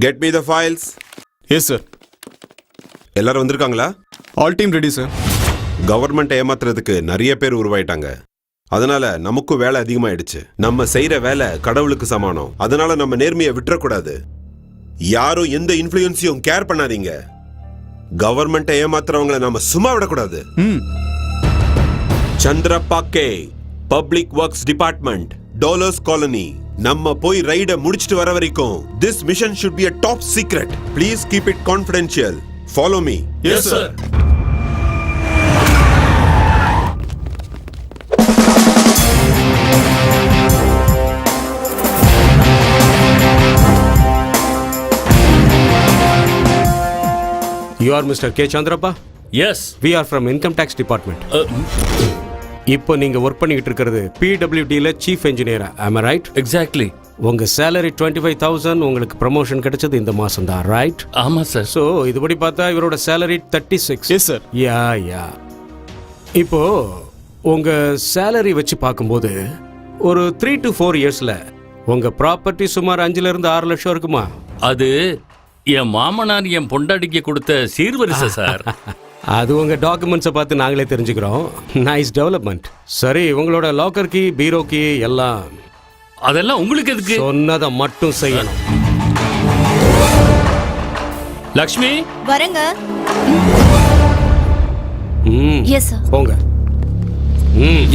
Get me the files. Yes, sir. எல்லாரும் வந்திருக்காங்களா? All team ready, sir. Government ஏமாத்துறதுக்கு நிறைய பேர் உருவாயிட்டாங்க. அதனால நமக்கும் வேலை அதிகமாயிடுச்சு. நம்ம செய்யற வேலை கடவுளுக்கு சமானம். அதனால நம்ம நேர்மையை விட்டுறக்கூடாது. யாரும் எந்த இன்ஃப்ளூயன்ஸையும் கேர் பண்ணாதீங்க. கவர்மெண்ட் ஏமாத்துறவங்களை நாம சும்மா விடக்கூடாது. Chandrappa K, public works department, dollars colony. நம்ம போய் ரைட முடிச்சிட்டு வர வரைக்கும் this mission should be a top secret. Please keep it confidential. Follow me. Yes, sir. You are Mr. K. Chandrappa? Yes. We are from Income Tax Department. இப்போ நீங்க work பண்ணிட்டு இருக்கிறது PWDல chief இன்ஜினியரா? Am I right? Exactly. உங்க salary 25,000, உங்களுக்கு promotion கிடைச்சது இந்த மாசம் தான், ரைட்? ஆமா சார். ஸோ இதுபடி பார்த்தா இவரோட salary 36. Yes, sir. யா. இப்போ உங்க salary வச்சு பார்க்கும்போது ஒரு 3 to 4 இயர்ஸ்ல உங்க ப்ராப்பர்ட்டி சுமார் 5 இருந்து 6 லட்சம் இருக்குமா? அது என் மாமனார் என் பொண்டாட்டிக்கு கொடுத்த சீர்வரிசை சார். அது உங்க டாக்குமெண்ட்ஸை பார்த்து நாங்களே தெரிஞ்சுக்கிறோம். Nice development. சரி, உங்களோட லாக்கர் கீ, பீரோ கீ எல்லாம் அதெல்லாம் உங்களுக்கு எதுக்கு? சொன்னதை மட்டும் செய்யணும். லக்ஷ்மி வரங்க. Yes sir. போங்க.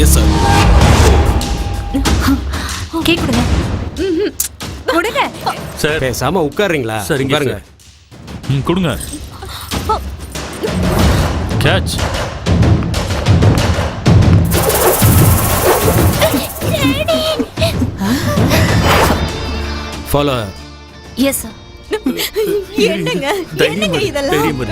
Yes, sir. கேக் கொடுங்க. கொடுங்க சார். பேசாம உட்காருங்களா? சரிங்க பாருங்க. கொடுங்க. கேட்ச். ஃபாலோ. Yes sir. என்னங்க இதெல்லாம்? தெரியும்.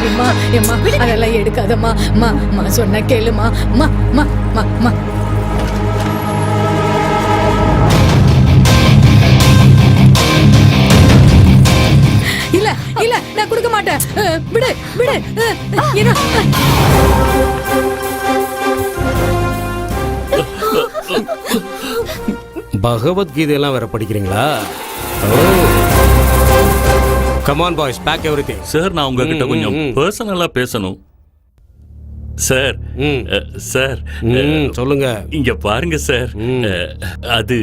அம்மா எம்மா அதெல்லாம் எடுக்காதம்மா. மா சொன்ன கேளுமா. மா மா மா மா இல்ல இல்ல நான் கொடுக்க மாட்டேன். விடு விடு. பகவத்கீதையெல்லாம் வேற படிக்கிறீங்களா? Come on boys, pack everything. Sir, நான் உங்ககிட்ட கொஞ்சம் பர்சனலா பேசணும். சார். சார் சொல்லுங்க. இங்க பாருங்க சார். அது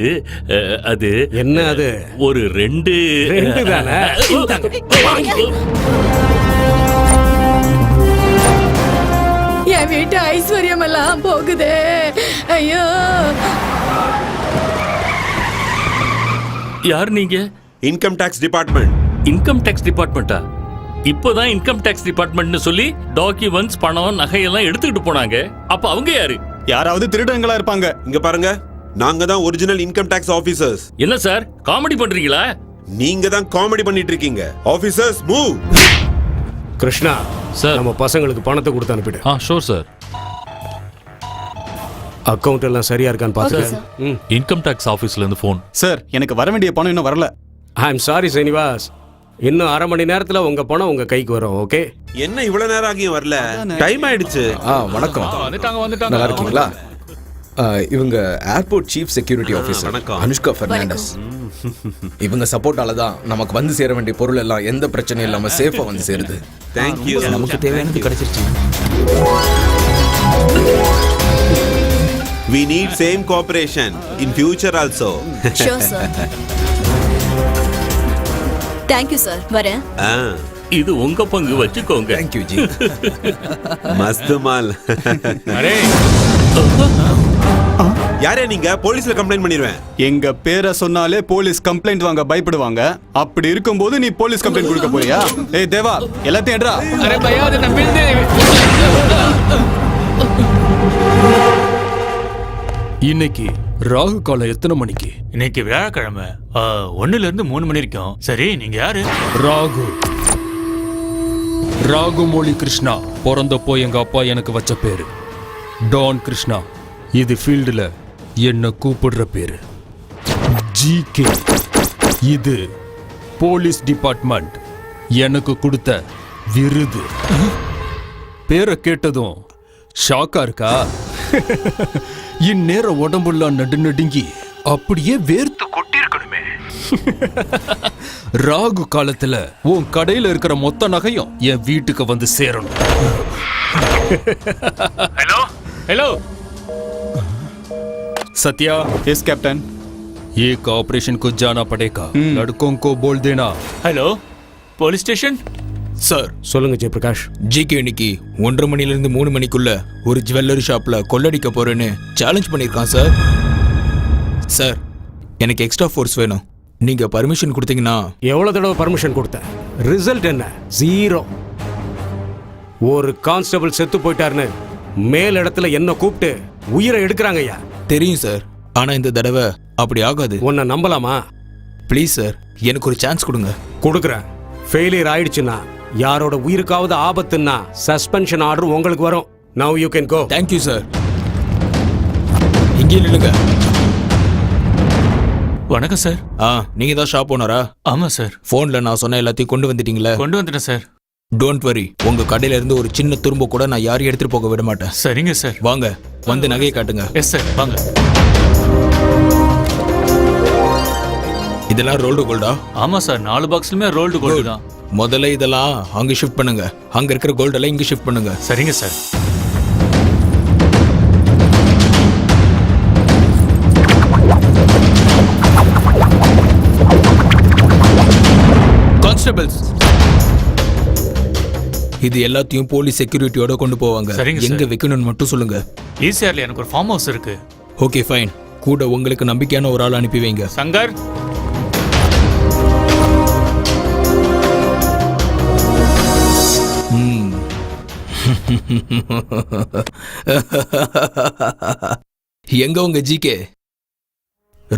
அது என்ன? அது ஒரு ரெண்டு தானே? என் வீட்டு ஐஸ்வர்யம் எல்லாம் போகுதே. ஐயோ. யார் நீங்க? Income tax department. Income tax டிபார்ட்மெண்டா? இப்போதான் இன்கம் டேக்ஸ் டிபார்ட்மெண்ட்னு சொல்லி டாக்குமெண்ட்ஸ், பணம், நகையெல்லாம் எடுத்துக்கிட்டு போனாங்க. அப்ப அவங்க யாரு? யாராவது திருடங்களா இருப்பாங்க. இங்க பாருங்க, நாங்க தான் ஒரிஜினல் இன்கம் டாக்ஸ் ஆபீசர்ஸ். என்ன சார் காமெடி பண்றீங்களா? நீங்க தான் காமெடி பண்ணிட்டு இருக்கீங்க. Officers move. கிருஷ்ணா சார், நம்ம பசங்களுக்கு பணத்தை கொடுத்து அனுப்பிடு. Sure sir. அக்கவுண்ட் எல்லாம் சரியா இருக்கான்னு பாருங்க. இன்கம் டாக்ஸ் ஆபீஸ்ல இருந்து ஃபோன். சார், எனக்கு வர வேண்டிய பணம் இன்னும் வரல. ஐ எம் சாரி சீனிவாஸ், இன்னும் 1/2 மணி நேரத்துல உங்க பணம் உங்க கைக்கு வரும். ஓகே? என்ன இவ்வளவு நேரம் ஆகியும் வரல? டைம் ஆயிடுச்சு. வணக்கம். வந்துட்டாங்க. நல்லா இருக்கீங்களா? இவங்க ஏர்போர்ட் சீஃப் செக்யூரிட்டி ஆஃபீஸர் வணக்கம். அனுஷ்கா பெர்னாண்டஸ். இவங்க சப்போர்ட்டால தான் நமக்கு வந்து சேர வேண்டிய பொருள் எல்லாம் எந்த பிரச்சனையும் இல்லாம சேஃபா வந்து சேருது. Thank you. நமக்கு தேவையானது கிடைச்சிருச்சு. We need same cooperation in future also. Sure sir. Thank you sir. வரேன். இது உங்க பங்கு, வச்சுக்கோங்க. Thank you ji. மஸ்து மால். அரே யாரே நீங்க? போலீஸ்ல கம்ப்ளைண்ட் பண்ணிடுவேன். எங்க பேரை சொன்னாலே போலீஸ் கம்ப்ளைண்ட் வாங்க பயப்படுவாங்க. அப்படி இருக்கும்போது நீ போலீஸ் கம்ப்ளைண்ட் கொடுக்க போறியா? ஏய் தேவா, எல்லாத்தையும் எடுறா. அரே பையா, அது நான் பில்தே. இன்னைக்கு ராகு காலம் எத்தனை மணிக்கு? இன்னைக்கு வியாழக்கிழமை 1 to 3 மணி இருக்கும். சரி, நீங்க யாரு? ராகுமொழி கிருஷ்ணா. பிறந்தப்போ எங்க அப்பா எனக்கு வச்ச பேரு டான் கிருஷ்ணா. இது ஃபீல்டுல என்ன கூப்பிடுற பேரு GK. இது போலீஸ் டிபார்ட்மெண்ட் எனக்கு கொடுத்த விருது. பேரை கேட்டதும் ஷாக்கா இருக்கா? இந்நேரம் உடம்புலாம் நடுநடுங்கி அப்படியே வேர்த்து கொட்டிருக்கணுமே. ராகு காலத்துல உன் கடையில இருக்கிற மொத்த நகையும் என் வீட்டுக்கு வந்து சேரணும். Hello hello Satya, yes captain. एक ऑपरेशन को जाना पड़ेगा. लड़कों को बोल देना. Hello police station. சார், சொல்லுங்க ஜெயபிரகாஷ். ஜிகே இன்னைக்கு 1:30 மணிலிருந்து 3 மணிக்குள்ள ஒரு ஜுவல்லரி ஷாப்ல கொள்ளடிக்க போறேன்னு சேலஞ்ச் பண்ணியிருக்கான் சார். சார், எனக்கு எக்ஸ்ட்ரா ஃபோர்ஸ் வேணும். நீங்க பர்மிஷன் கொடுத்தீங்கன்னா. எவ்வளவு தடவை பர்மிஷன் கொடுத்த? ரிசல்ட் என்ன? 0. ஒரு கான்ஸ்டபிள் செத்து போயிட்டாருன்னு மேல் இடத்துல என்ன கூப்பிட்டு உயிரை எடுக்கிறாங்க ஐயா. தெரியும் சார், ஆனா இந்த தடவை அப்படி ஆகாது. உன்னை நம்பலாமா? ப்ளீஸ் சார், எனக்கு ஒரு சான்ஸ் கொடுங்க. கொடுக்குறேன். ஃபெயிலியர் ஆயிடுச்சுன்னா, யாரோட உயிருக்காவது ஆபத்துன்னா சஸ்பென்ஷன் ஆர்டர் உங்களுக்கு வரும். Now you can go. Thank you sir. இங்கே நில்லுங்க. வணக்கம் சார். நீங்க தான் ஷாப் ஓனரா? ஆமா சார். போன்ல நான் சொன்ன எல்லாத்தையும் கொண்டு வந்துட்டீங்களா? கொண்டு வந்துட்டேன் சார். டோன்ட் வரி, உங்க கடையில இருந்து ஒரு சின்ன துரும்ப கூட நான் யாரையும் எடுத்துட்டு போக விட மாட்டேன். சரிங்க சார். வாங்க, வந்து நகையை காட்டுங்க. எஸ் சார், வாங்க. இதெல்லாம் ரோல்டு கோல்டா? ஆமா சார், 4 பாக்ஸ்லயுமே ரோல்டு கோல்டு தான். முதல்ல இதெல்லாம் அங்க ஷிஃப்ட் பண்ணுங்க. அங்க இருக்கிற கோல்டெல்லாம் இங்க ஷிஃப்ட் பண்ணுங்க. சரிங்க சார். கான்ஸ்டபிள்ஸ், இது எல்லாத்தையும் போலீஸ் செக்யூரிட்டியோட கொண்டு போவாங்க. சரிங்க எங்க வைக்கணும்னு மட்டும் சொல்லுங்க. ஈசிஆர்ல எனக்கு ஒரு ஃபார்ம் ஹவுஸ் இருக்கு. Okay fine. கூட உங்களுக்கு நம்பிக்கையான ஒரு ஆள் அனுப்பி வைங்க. சங்கர். எங்க உங்க ஜிகே?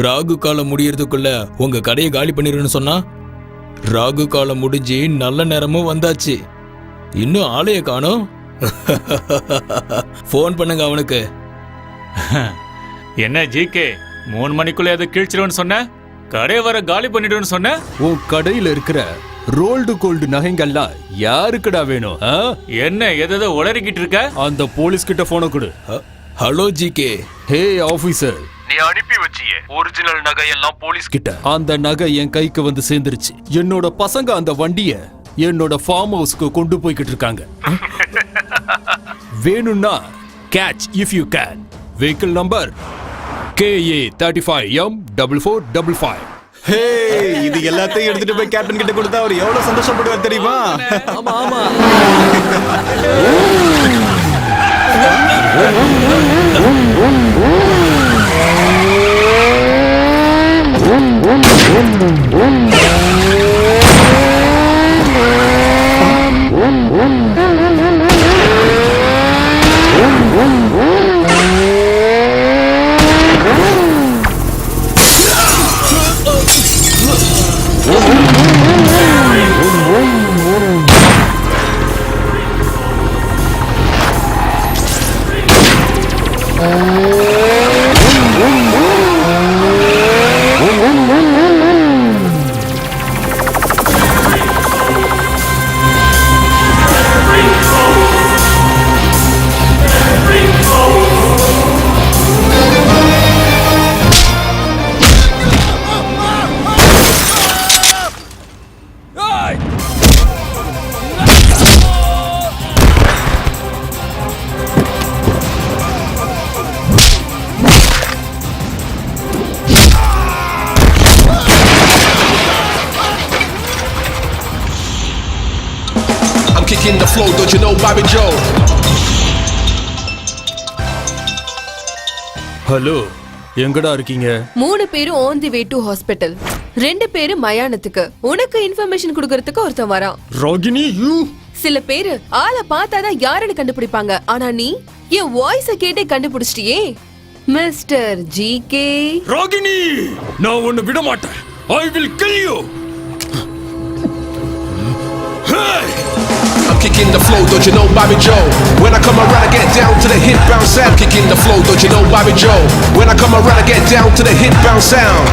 ராகு காலம் முடியறதுக்குள்ள உங்க கடையை காலி பண்ணிருன்னு சொன்னா, ராகு காலம் முடிஞ்சு நல்ல நேரமும் வந்தாச்சு, இன்னும் ஆளைய காணோம். போன் பண்ணுங்க அவனுக்கு. என்ன ஜிகே, 3 மணிக்குள்ள அதை கிழிச்சிருவேன்னு சொன்ன, கடை வர காலி பண்ணிடுவேன்னு சொன்ன. உன் கடையில இருக்கிற ரோல்டு கோல்டு நகைங்கள்லாம் யாருக்குடா வேணும்? என்ன எதை உளறிக்கிட்டு இருக்க? அந்த போலீஸ் கிட்ட போன கொடு. Hello GK. ஹே ஆபீசர், நீ அனுப்பி வச்சியே ஒரிஜினல் நகையெல்லாம் போலீஸ் கிட்ட. அந்த நகை என் கைக்கு வந்து சேர்ந்துருச்சு. என்னோட பசங்க அந்த வண்டிய என்னோட ஃபார்ம் ஹவுஸ்க்கு கொண்டு போய்கிட்டு இருக்காங்க. வேணும்னா catch if you can. Vehicle number KA35M4455. ஹே, இது எல்லாத்தையும் எடுத்துட்டு போய் கேப்டன் கிட்ட கொடுத்தா அவர் எவ்வளவு சந்தோஷப்படுவார் தெரியுமா? ஆமா ஆமா. Kicking the flow, don't you know Bobby Joe? Hello, எங்கடா இருக்கீங்க? 3 பேரும் on the way to hospital. 2 பேரு மயானத்துக்கு. உனக்கு இன்ஃபர்மேஷன் கொடுக்கறதுக்கு ஒருத்தன் வரான். ராகினி, யூ. சில பேரு ஆளை பார்த்தாதான் யாருன்னு கண்டுபிடிப்பாங்க. ஆனா நீ என் வாய்ஸ கேட்டே கண்டுபிடிச்சிட்டியே. Mister GK. ராகினி, நான் உன்னை விட மாட்டேன். I will kill you. I'm kicking the flow, don't you know Bobby Joe? When I come around, I get down to the hit bounce sound. Kicking the flow, don't you know Bobby Joe? When I come around, I get down to the hit bounce sound.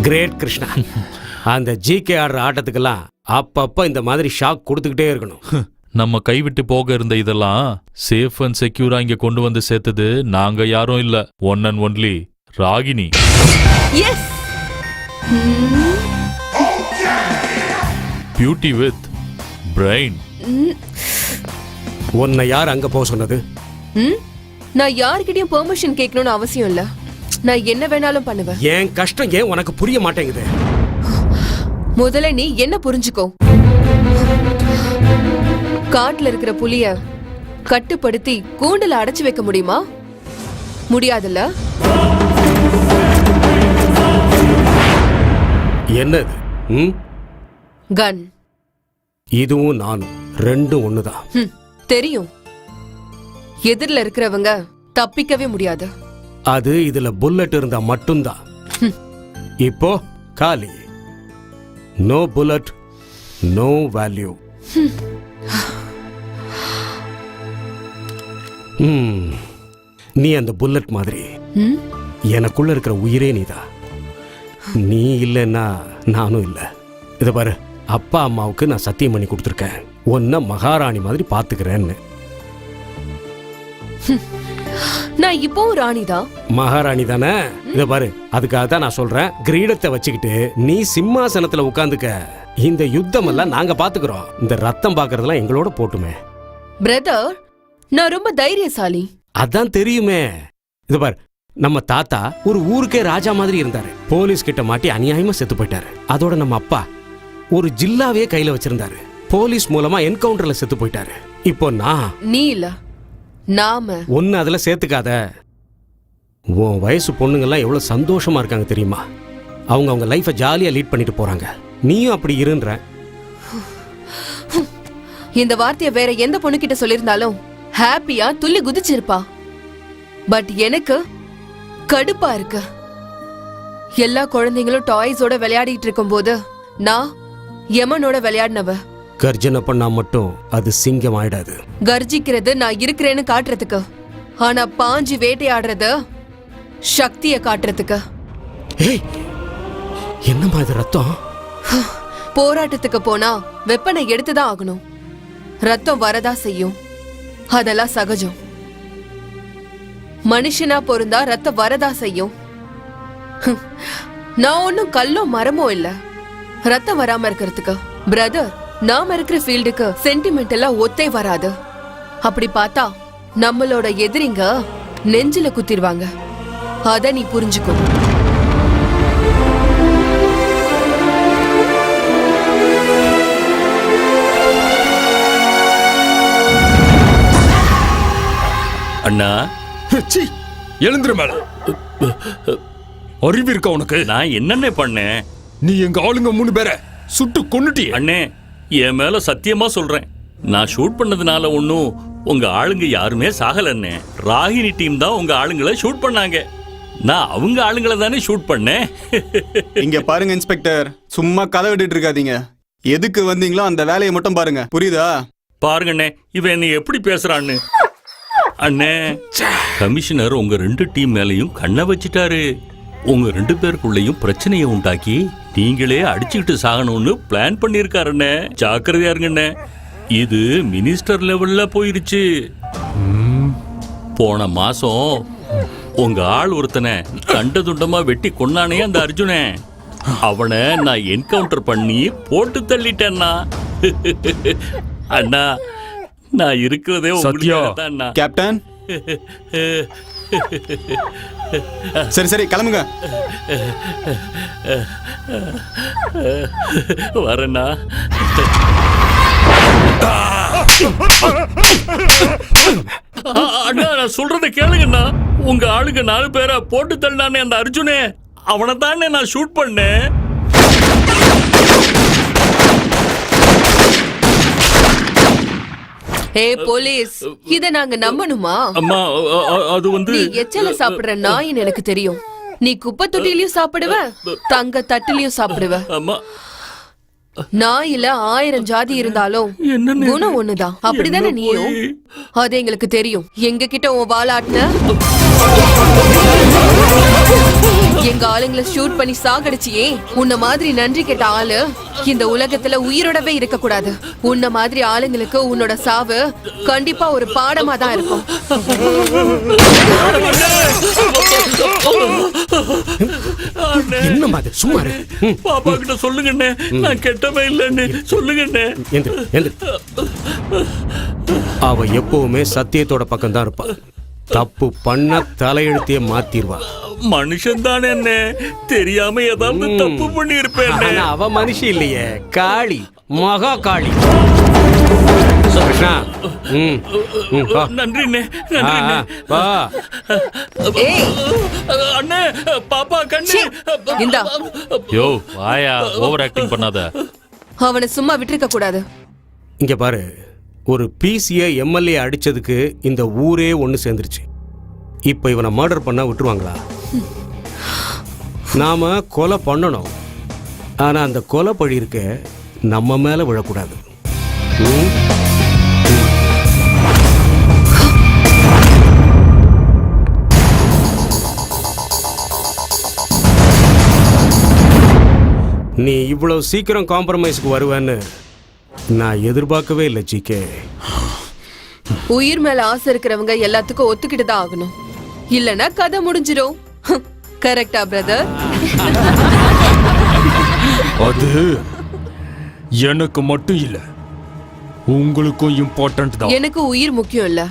Great Krishna. அந்த GK ஆடுற ஆட்டத்துக்கெல்லாம் அப்பப்ப இந்த மாதிரி shock கொடுத்துக்கிட்டே இருக்கணும். நம்ம கைவிட்டு போக இருந்த இதெல்லாம் சேஃப் அண்ட் செக்யூரா இங்க கொண்டு வந்து சேர்த்தது நாங்க யாரும் இல்ல, one and only Ragini. Yes, beauty with brain. உன்னை யார் அங்க போக சொன்னது? நான் யார்கிட்டயும் பெர்மிஷன் கேட்கணும்னு அவசியம் இல்ல. நான் என்ன வேணாலும் பண்ணுவேன். என் கஷ்டம் ஏன் உனக்கு புரிய மாட்டேங்குது? முதல்ல நீ என்ன புரிஞ்சுக்கோ. காட்டுல இருக்கிற புலிய கட்டுப்படுத்தி கூண்டுல அடைச்சு வைக்க முடியுமா? முடியாதுல்ல. என்னது? கன். இதுவும் நானும் ரெண்டும் ஒண்ணுதான். தெரியும். எதிரில இருக்கிறவங்க தப்பிக்கவே முடியாது. அது இதுல புல்லட் இருந்தா மட்டும்தான். இப்போ காலி. No bullet, no value. நீ அந்த புல்லட் மாதிரி. எனக்குள்ள இருக்கிற உயிரே நீதான். நீ இல்லைன்னா நானும் இல்ல. இத பாரு, அப்பா அம்மாவுக்கு நான் சத்தியம் பண்ணி கொடுத்துருக்கேன், உன்னை மகாராணி மாதிரி பாத்துக்கிறேன்னு. நான் இப்போ ராணிதான். மகாராணி தானே? இத பாரு, அதுக்காக தான் நான் சொல்றேன், கிரீடத்தை வச்சுக்கிட்டு நீ சிம்மாசனத்துல உட்கார்ந்துக்க. இந்த யுத்தம் எல்லாம் நாங்க பாத்துக்கிறோம். இந்த ரத்தம் பாக்குறதெல்லாம் எங்களோட போட்டுமே. பிரதர், நான் ரொம்ப தைரியசாலி. அதான் தெரியுமே. இத பாரு, நம்ம தாத்தா ஒரு ஊருக்கே ராஜா மாதிரி இருந்தாரு. போலீஸ் கிட்ட மாட்டி அநியாயமா செத்து போயிட்டாரு. அதோட நம்ம அப்பா ஒரு ஜில்லாவே கையில வச்சிருந்தாரு. போலீஸ் மூலமா என்கவுண்டர்ல செத்து போயிட்டாரு. இப்போ நான். நீ இல்ல, நாம. ஒன்னு அதுல சேர்த்துக்காத. உன் வயசு பொண்ணுங்கெல்லாம் எவ்வளவு சந்தோஷமா இருக்காங்க தெரியுமா? அவங்க லைஃபை ஜாலியா லீட் பண்ணிட்டு போறாங்க. நீயும் அப்படி இருன்ற. இந்த வார்த்தைய வேற எந்த பொண்ணு கிட்ட சொல்லிருந்தாலும் ஹாப்பியா துள்ளி குதிச்சிருப்பா. பட் எனக்கு கடுப்பா இருக்கு. எல்லா குழந்தைங்களும் டாய்ஸோட விளையாடிட்டு இருக்கும் போது நான் யமனோட விளையாடினவ. கர்ஜனை பண்ணா மட்டும் அது சிங்கம் ஆயிடாது. கர்ஜிக்கிறது நான் இருக்கிறேன்னு காட்டுறதுக்கு, ஆனா பாஞ்சு வேட்டையாடுறது சக்திய காட்டுறதுக்கு. என்னமா இது ரத்தம்? போராட்டத்துக்கு போனா வெப்பனை எடுத்துதான் ஆகணும். ரத்தம் வரதா செய்யும், அதெல்லாம் சகஜம். மனுஷனா பொருந்தா ரத்தம் வரதா செய்யும். நான் ஒன்னும் கல்லோ மரமோ இல்ல ரத்தம் வராம இருக்கிறதுக்கு. பிரதர், நாம இருக்கிற ஃபீல்டுக்கு சென்டிமெண்ட் எல்லாம் ஒத்தே வராது. அப்படி பார்த்தா நம்மளோட எதிரிங்க நெஞ்சில குத்திடுவாங்க. அத நீ புரிஞ்சுக்கோ. அண்ணா, எழுந்துரு மேல. அறிவு இருக்கா உனக்கு? நான் என்னென்ன பண்ணேன்? நீ எங்க ஆளுங்க 3 பேரை சுட்டு கொன்னுட்டி. அண்ணே, என் மேல சத்தியமா சொல்றேன், நான் ஷூட் பண்ணதுனால ஒன்னும் உங்க ஆளுங்க யாருமே சாகலண்ணே. ராகினி டீம் தான் உங்க ஆளுங்களை ஷூட் பண்ணாங்க. நான் அவங்க ஆளுங்களை தானே ஷூட் பண்ணேன். இங்க பாருங்க இன்ஸ்பெக்டர், சும்மா கதை விட்டுட்டு இருக்காதீங்க. எதுக்கு வந்தீங்களோ அந்த வேலையை மட்டும் பாருங்க, புரியுதா? பாருங்கண்ணே, இவன் என்னை எப்படி பேசுறான்னு. அண்ணே, கமிஷனர் உங்க 2 டீம் மேலையும் கண்ணை வச்சிட்டாரு. உங்க 2 பேருக்குள்ளேயும் பிரச்சனையை உண்டாக்கி நீங்களே அடிச்சுக்கிட்டு சாகணும்னு பிளான் பண்ணிருக்காருண்ணே. ஜாக்கிரதையா இருங்கண்ணே, இது மினிஸ்டர் லெவல்ல போயிருச்சு. போன மாசம் உங்க ஆள் ஒருத்தனை கண்ட துண்டமா வெட்டி கொன்னானே அந்த அர்ஜுனே, அவனை நான் என்கவுண்டர் பண்ணி போட்டு தள்ளிட்டேன்னா. அண்ணா, நான் இருக்கிறதே சத்யா. அண்ணா. கேப்டன், சரி சரி கிளம்புங்க. வரேண்ணா. அண்ணா, நான் சொல்றதை கேளுங்கண்ணா. உங்க ஆளுங்க 4 பேரை போட்டு தள்ளானே அந்த அர்ஜுனே, அவனை தானே நான் ஷூட் பண்ணேன். போலீஸ், இத நாங்க நம்பணுமா? அம்மா, அது வந்து நீ எச்சல சாப்பிடுற நாயின்னு எனக்கு தெரியும். நீ குப்பை தொட்டிலையும் சாப்பிடுவ, தங்க தட்டிலையும் சாப்பிடுவ. அம்மா, நாயில 1000 ஜாதி இருந்தாலும் குணம் ஒண்ணுதான். அப்படிதானே நீயும்? அது எங்களுக்கு தெரியும். எங்க கிட்ட உன் வாலாட்டின எங்க ஆளுங்களை ஷூட் பண்ணி சாகடிச்சியே, உன்ன மாதிரி நன்றி கேட்ட ஆளு இந்த உலகத்துல உயிரோடவே இருக்க கூடாது. உன்ன மாதிரி ஆளுங்களுக்கு உன்னோட சாவு கண்டிப்பா ஒரு பாடமா தான் இருக்கும். என்ன மாதிரி சும்மா இரு. பாப்பா கிட்ட சொல்லுங்கண்ணே, நான் கெட்டவே இல்லைன்னு சொல்லுங்கண்ணே. எந்திரு, எந்திரு. அவ எப்பவுமே சத்தியத்தோட பக்கம் தான் இருப்பா. தப்பு பண்ண தலையெழுத்தையே மாத்திருவா. மனுஷன் தானே என்ன, தெரியாம ஏதாவது தப்பு பண்ணி இருப்பேன். ஆனா அவ மனுஷி இல்லையே, காளி, மகா காளி. கிருஷ்ணா, வா. நன்றிண்ணே, நன்றிண்ணே. வா. ஏய், அண்ணே, பாப்பா கண்ணு. இந்தா. யோ வாயா, ஓவர் ஆக்டிங் பண்ணாத. அவனை சும்மா விட்டுருக்க கூடாது. இங்க பாரு, ஒரு பிசிய எம்எல்ஏ அடிச்சதுக்கு இந்த ஊரே ஒன்று சேர்ந்துருச்சு. இப்போ இவனை மர்டர் பண்ணா விட்டுருவாங்களா? நாம கொலை பண்ணணும், ஆனா அந்த கொலை பழி இருக்க நம்ம மேல விழக்கூடாது. நீ இவ்வளவு சீக்கிரம் காம்ப்ரமைஸ்க்கு வருவேன்னு நான் எதிர்பார்க்கவே இல்லை ஜிகே. உயிர் மேல ஆசை இருக்கிறவங்க எல்லாத்துக்கும் ஒத்துக்கிட்டு தான் ஆகணும், இல்லனா கதை முடிஞ்சிடும். கரெக்டா பிரதர்? அது எனக்கு மட்டும் இல்ல, உங்களுக்கும் இம்பார்ட்டன்ட் தான். எனக்கு உயிர் முக்கியம் இல்ல,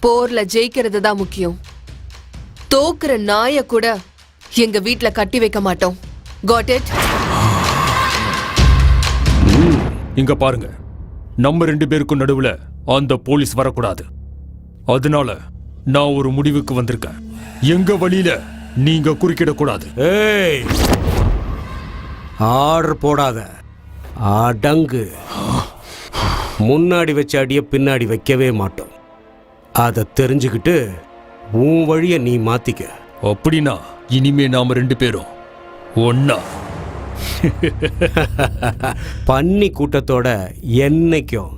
போர்ல ஜெயிக்கிறது தான் முக்கியம். தோக்குற நாய கூட எங்க வீட்ல கட்டி வைக்க மாட்டோம். Got it? இங்க பாருங்க, நம்ம 2 பேருக்கும் நடுவுல அந்த போலீஸ் வரக்கூடாது. அதனால நான் ஒரு முடிவுக்கு வந்திருக்கேன். எங்க வழியில நீங்க குறுக்கிடக்கூடாது. ஏய், ஆர்டர் போடாத, அடங்கு. முன்னாடி வச்ச அடிய பின்னாடி வைக்கவே மாட்டோம். அதை தெரிஞ்சுக்கிட்டு உன் வழிய நீ மாத்திக்க. அப்படின்னா இனிமே நாம 2 பேரும் ஒன்னா. பன்னி கூட்டத்தோட என்னைக்கும்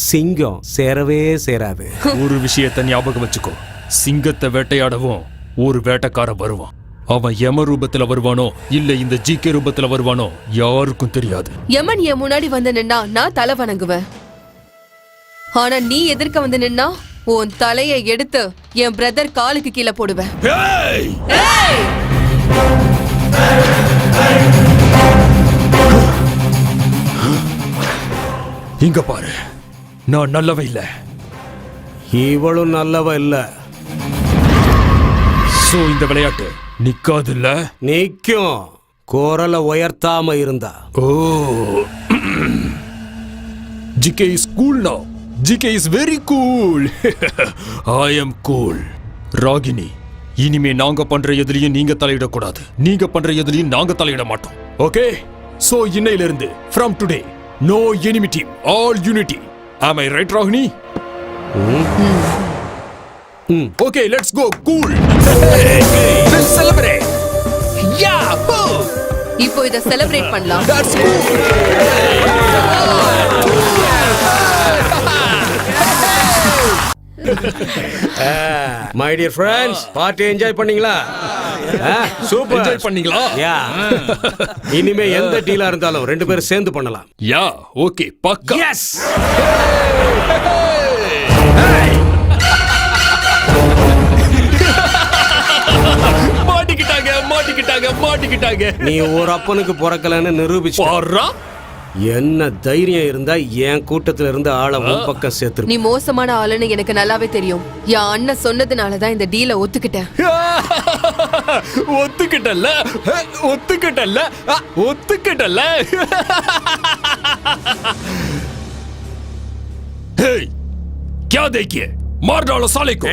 சிங்கம் சேரவே சேராது. ஒரு விஷயத்தை ஞாபகம் வச்சுக்கோ, சிங்கத்தை வேட்டையாடவும் ஒரு வேட்டைக்காரன் வருவான். அவன் யம ரூபத்துல வருவானோ இல்ல இந்த ஜிகே ரூபத்துல வருவானோ யாருக்கும் தெரியாது. யமன் என் முன்னாடி வந்து நின்னா நான் தலை வணங்குவேன். ஆனா நீ எதிர்க்க வந்து நின்னா உன் தலையை எடுத்து என் பிரதர் காலுக்கு கீழே போடுவேன். இங்க பாரு, நான் நல்லவ இல்ல. இவளும் நல்லவ இல்ல. சோ இந்த விளையாட்டு நிக்காது இல்ல? நிக்கும், குரலை உயர்த்தாம இருந்தா. Oh, GK is cool now. GK is very cool. I am cool. Ragini, இனிமே நாங்க பண்ற எதுலயும் நீங்க தலையிடக்கூடாது, நீங்க பண்ற எதுலயும் நாங்க தலையிட மாட்டோம். ஓகே? சோ இன்னையில இருந்து from today no enmity, all unity. Am I right, Ragini? Okay, let's go. Cool. Let's celebrate. Yahoo! இப்போ இத செலிப்ரேட் பண்ணலாம். That's cool. My dear friends, party enjoy பண்ணீங்களா? சூப்பர். என்ஜாய் பண்ணீங்களா? யா. இனிமே எந்த டீலா இருந்தாலும் 2 பேரும் சேர்ந்து பண்ணலாம். யா, ஓகே, பக்கா. எஸ். மாட்டிக்கிட்டாங்க, மாட்டிக்கிட்டாங்க, மாட்டிக்கிட்டாங்க. நீ ஒரு அப்பனுக்கு பிறக்கலன்னு நிரூபிச்சு. பாரா, என்ன தைரியம் இருந்தா என் கூட்டத்துல இருந்து ஆளை உன் பக்கம் சேர்த்து. நீ மோசமான ஆளுன்னு எனக்கு நல்லாவே தெரியும். என் அண்ணன் சொன்னதுனாலதான் இந்த டீலை ஒத்துக்கிட்டேன். ஒத்துக்கிட்டல்ல, ஒத்துக்கிட்டல்ல, ஒத்துக்கிட்டல்ல. हे, क्या देखिए, मार डालो साले को.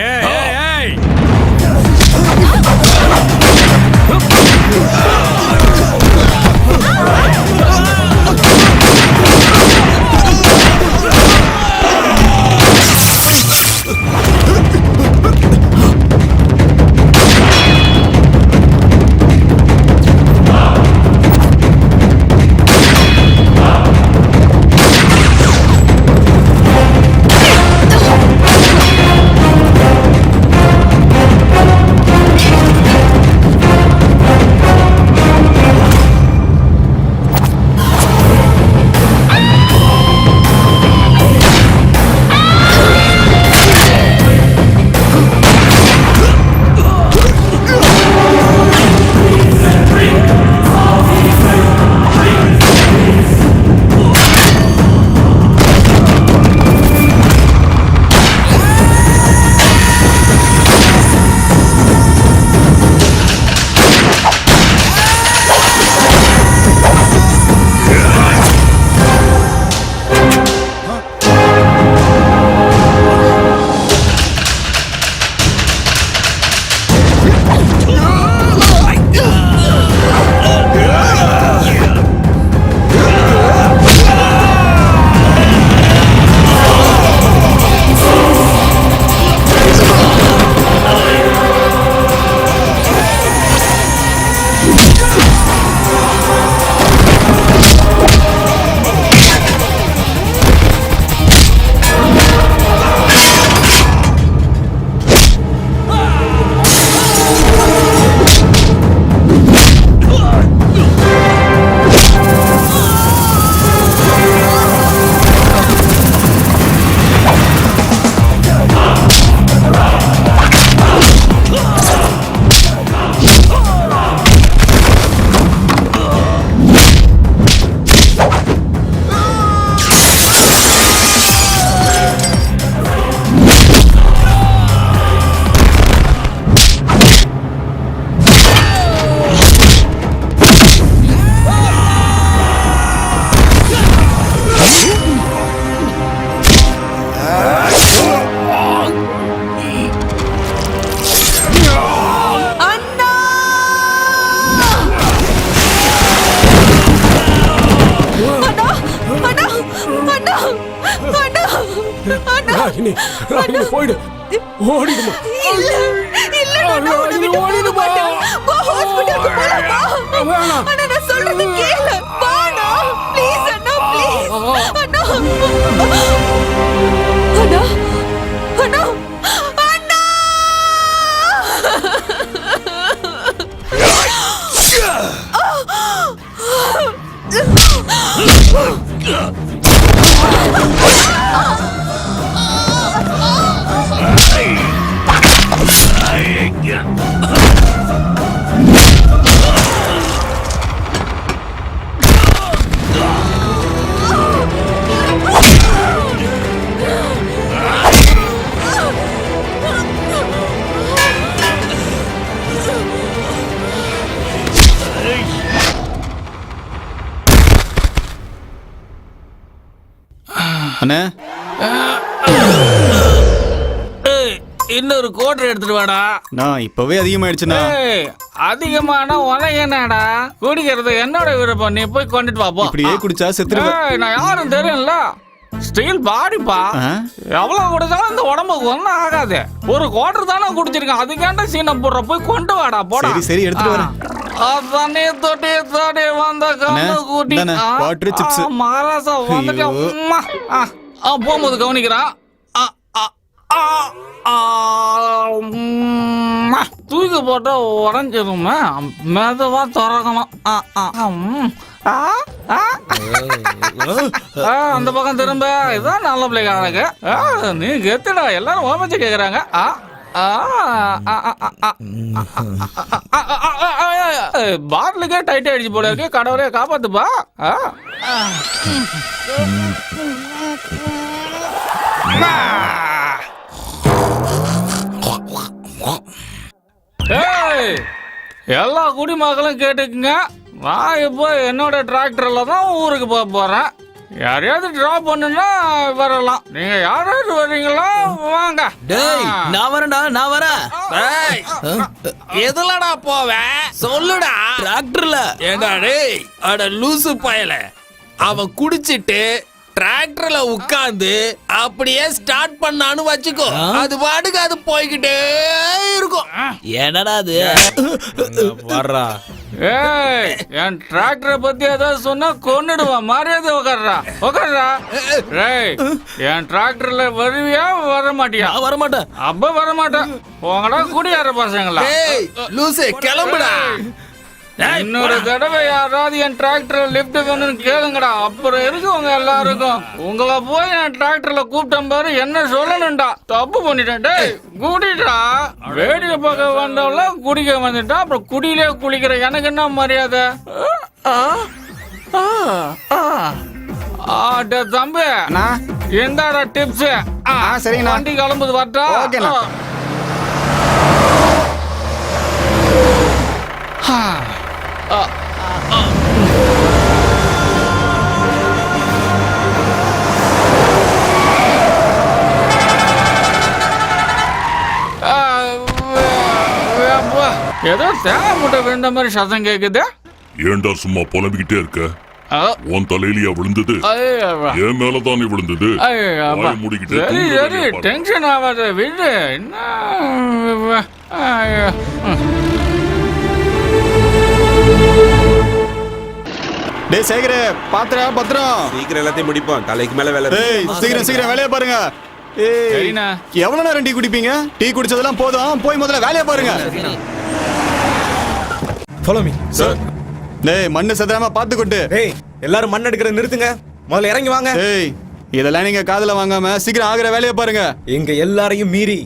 ராகினி ராகினி போயிடு ஓடிடுமா இல்ல இல்ல நான் உன்னை விட்டு போக மாட்டேன். வா, ஹாஸ்பிடலுக்கு போலாம், வா. அண்ணா, நான் சொல்றது கேளு. வா அண்ணா. Please Anna, please. அண்ணா. அண்ணா. அண்ணா. அண்ணா. அண்ணே இன்னொரு கோட்டர் எடுத்துட்டு வாடா. நான் இப்பவே அதிகமாயிடுச்சுண்ணா. அதிகமான உனக்கு என்னடா? குடிக்கிறது என்னோட விருப்பம், நீ போய் கொண்டுட்டு வா போ. இப்படியே குடிச்சா செத்துருவேன். நான் யாரும் தெரியும்ல, ஸ்டீல் பாடிப்பா. எவ்வளவு குடிச்சாலும் இந்த உடம்புக்கு ஒன்றும் ஆகாது. ஒரு கோட்டர் தானே குடிச்சிருக்கேன், அதுக்காண்ட சீனை போடுற, போய் கொண்டு வாடா போடா. சரி சரி எடுத்துட்டு வரேன். அதானே தொட்டி தொட்டி வந்த கண்ணு கூட்டி வாட்டர் சிப்ஸ் மகாராசா வந்துட்டு போகும்போது கவனிக்கிறான். தூக்கி போட்டா உடஞ்சிருமே, மெதுவா திறக்கணும். அந்த பக்கம் திரும்ப, இதான் நல்ல பிள்ளைங்க எனக்கு. நீ கெத்துடா, எல்லாரும் ஓமச்சு கேக்குறாங்க. பாட்டிலுக்கே டைட் ஆயிடுச்சு போல இருக்கு. கடவுளே காப்பாத்துப்பா. எல்லா குடிமக்களும் கேட்டுக்குங்க, நான் இப்போ என்னோட டிராக்டர்ல தான் ஊருக்கு போக போறேன். யாரையாவது டிராப் பண்ணுன்னா வரலாம். நீங்க யாராவது வர்றீங்களா? வாங்க. நான் வரேன்டா, நான் வரேன். எதுலடா போவேன் சொல்லுடா. டிராக்டர்ல. ஏண்டா டேய், அட லூசு பயல, அவன் குடிச்சிட்டு டிராக்டர்ல உட்கார்ந்து அப்படியே ஸ்டார்ட் பண்ணான்னு வச்சுக்கோ, அது பாட்டுக்கு அது போய்கிட்டே இருக்கும். என்னடா அது? வர்றா. ஏய், என் டிராக்டரை பத்தி ஏதாவது சொன்னா கொன்னுடுவான். மரியாதை உட்கார்றா, உட்கார்றா. ஏய், என் டிராக்டர்ல வருவியா வர மாட்டியா? வரமாட்டேன். அப்ப வரமாட்டேன். போங்கடா குடியார பசங்களா. லூசு கிளம்புடா. இன்னொரு தடவை யாராவது என் டிராக்டரை லிப்ட் வேணும்னு கேளுங்கடா, அப்புறம் இருக்கு உங்க எல்லாருக்கும். உங்களை போய் என் டிராக்டர்ல கூப்பிட்டேன் பாரு, என்ன சொல்லணும்டா. தப்பு பண்ணிட்டேன். டேய் குடிடா. வேடிக்கை பார்க்க வந்தவள குடிக்க வந்துட்டா, அப்புறம் குடியிலே குளிக்கிற எனக்கு என்ன மரியாதை? தம்பி எந்தாடா டிப்ஸ்? சரிங்க, வண்டி கிளம்புது, வரட்டா? ஏதோ தேங்காய் மூட்டை விழுந்த மாதிரி சத்தம் கேக்குது. ஏண்டா சும்மா புலம்பிக்கிட்டே இருக்க? உன் தலையிலியா விழுந்தது? என் மேலதானே விழுந்தது. சரி சரி, டென்ஷன் ஆகாத, விடு. என்ன டேய் சேகரே, பாத்திரா பத்திரம். சீக்கிரம் எல்லாத்தையும் முடிப்போம், தலைக்கு மேல வேலை. சீக்கிரம் சீக்கிரம் வேலையை பாருங்க. எவ்வளவு நேரம் டீ குடிப்பீங்க? டீ குடிச்சதெல்லாம் போதும், போய் முதல்ல வேலையை பாருங்க. Follow me sir. டேய் மண்ணு சதுராம பாத்து கொட்டு. டேய் எல்லாரும் மண் எடுக்கிற நிறுத்துங்க, முதல்ல இறங்கி வாங்க. டேய் இதெல்லாம் நீங்க காதுல வாங்காம சீக்கிரம் ஆகுற வேலையை பாருங்க. எங்க எல்லாரையும் மீறி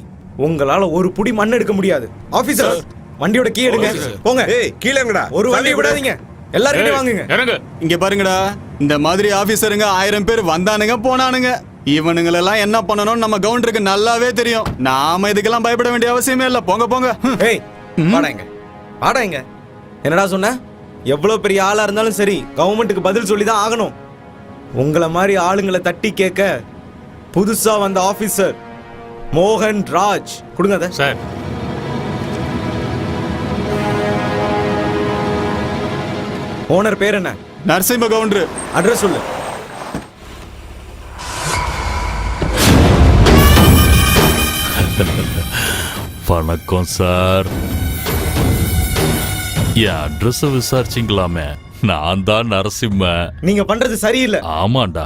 உங்களால ஒரு புடி மண் எடுக்க முடியாது. ஆபீசர் வண்டியோட கீ எடுங்க, போங்க. ஏய் கீழங்கடா, ஒரு வண்டி விடாதீங்க, எல்லாரும் வாங்குங்க. இங்க பாருங்கடா, இந்த மாதிரி ஆபீசருங்க 1000 பேர் வந்தானுங்க போனானுங்க. இவனுங்களெல்லாம் என்ன பண்ணணும்னு நம்ம கவுண்டருக்கு நல்லாவே தெரியும். நாம இதுக்கெல்லாம் பயப்பட வேண்டிய அவசியமே இல்ல. போங்க போங்க. ஏய் வாடாங்க வாடாங்க. என்னடா சொன்ன? எவ்வளவு பெரிய ஆளா இருந்தாலும் சரி, கவர்மெண்ட்டுக்கு பதில் சொல்லி தான் ஆகணும். உங்களை மாதிரி ஆளுங்களை தட்டி கேட்க புதுசா வந்த ஆபீசர் மோகன் ராஜ் கொடுங்க சார். ஓனர் பேர் என்ன? நரசிம்ம கவுண்டர். அட்ரஸ் சொல்லு. வணக்கம் சார். என் அட்ரஸ் விசாரிச்சிங்களாமே? நான் தான் நரசிம்ம. நீங்க பண்றது சரியில்லை. ஆமாண்டா.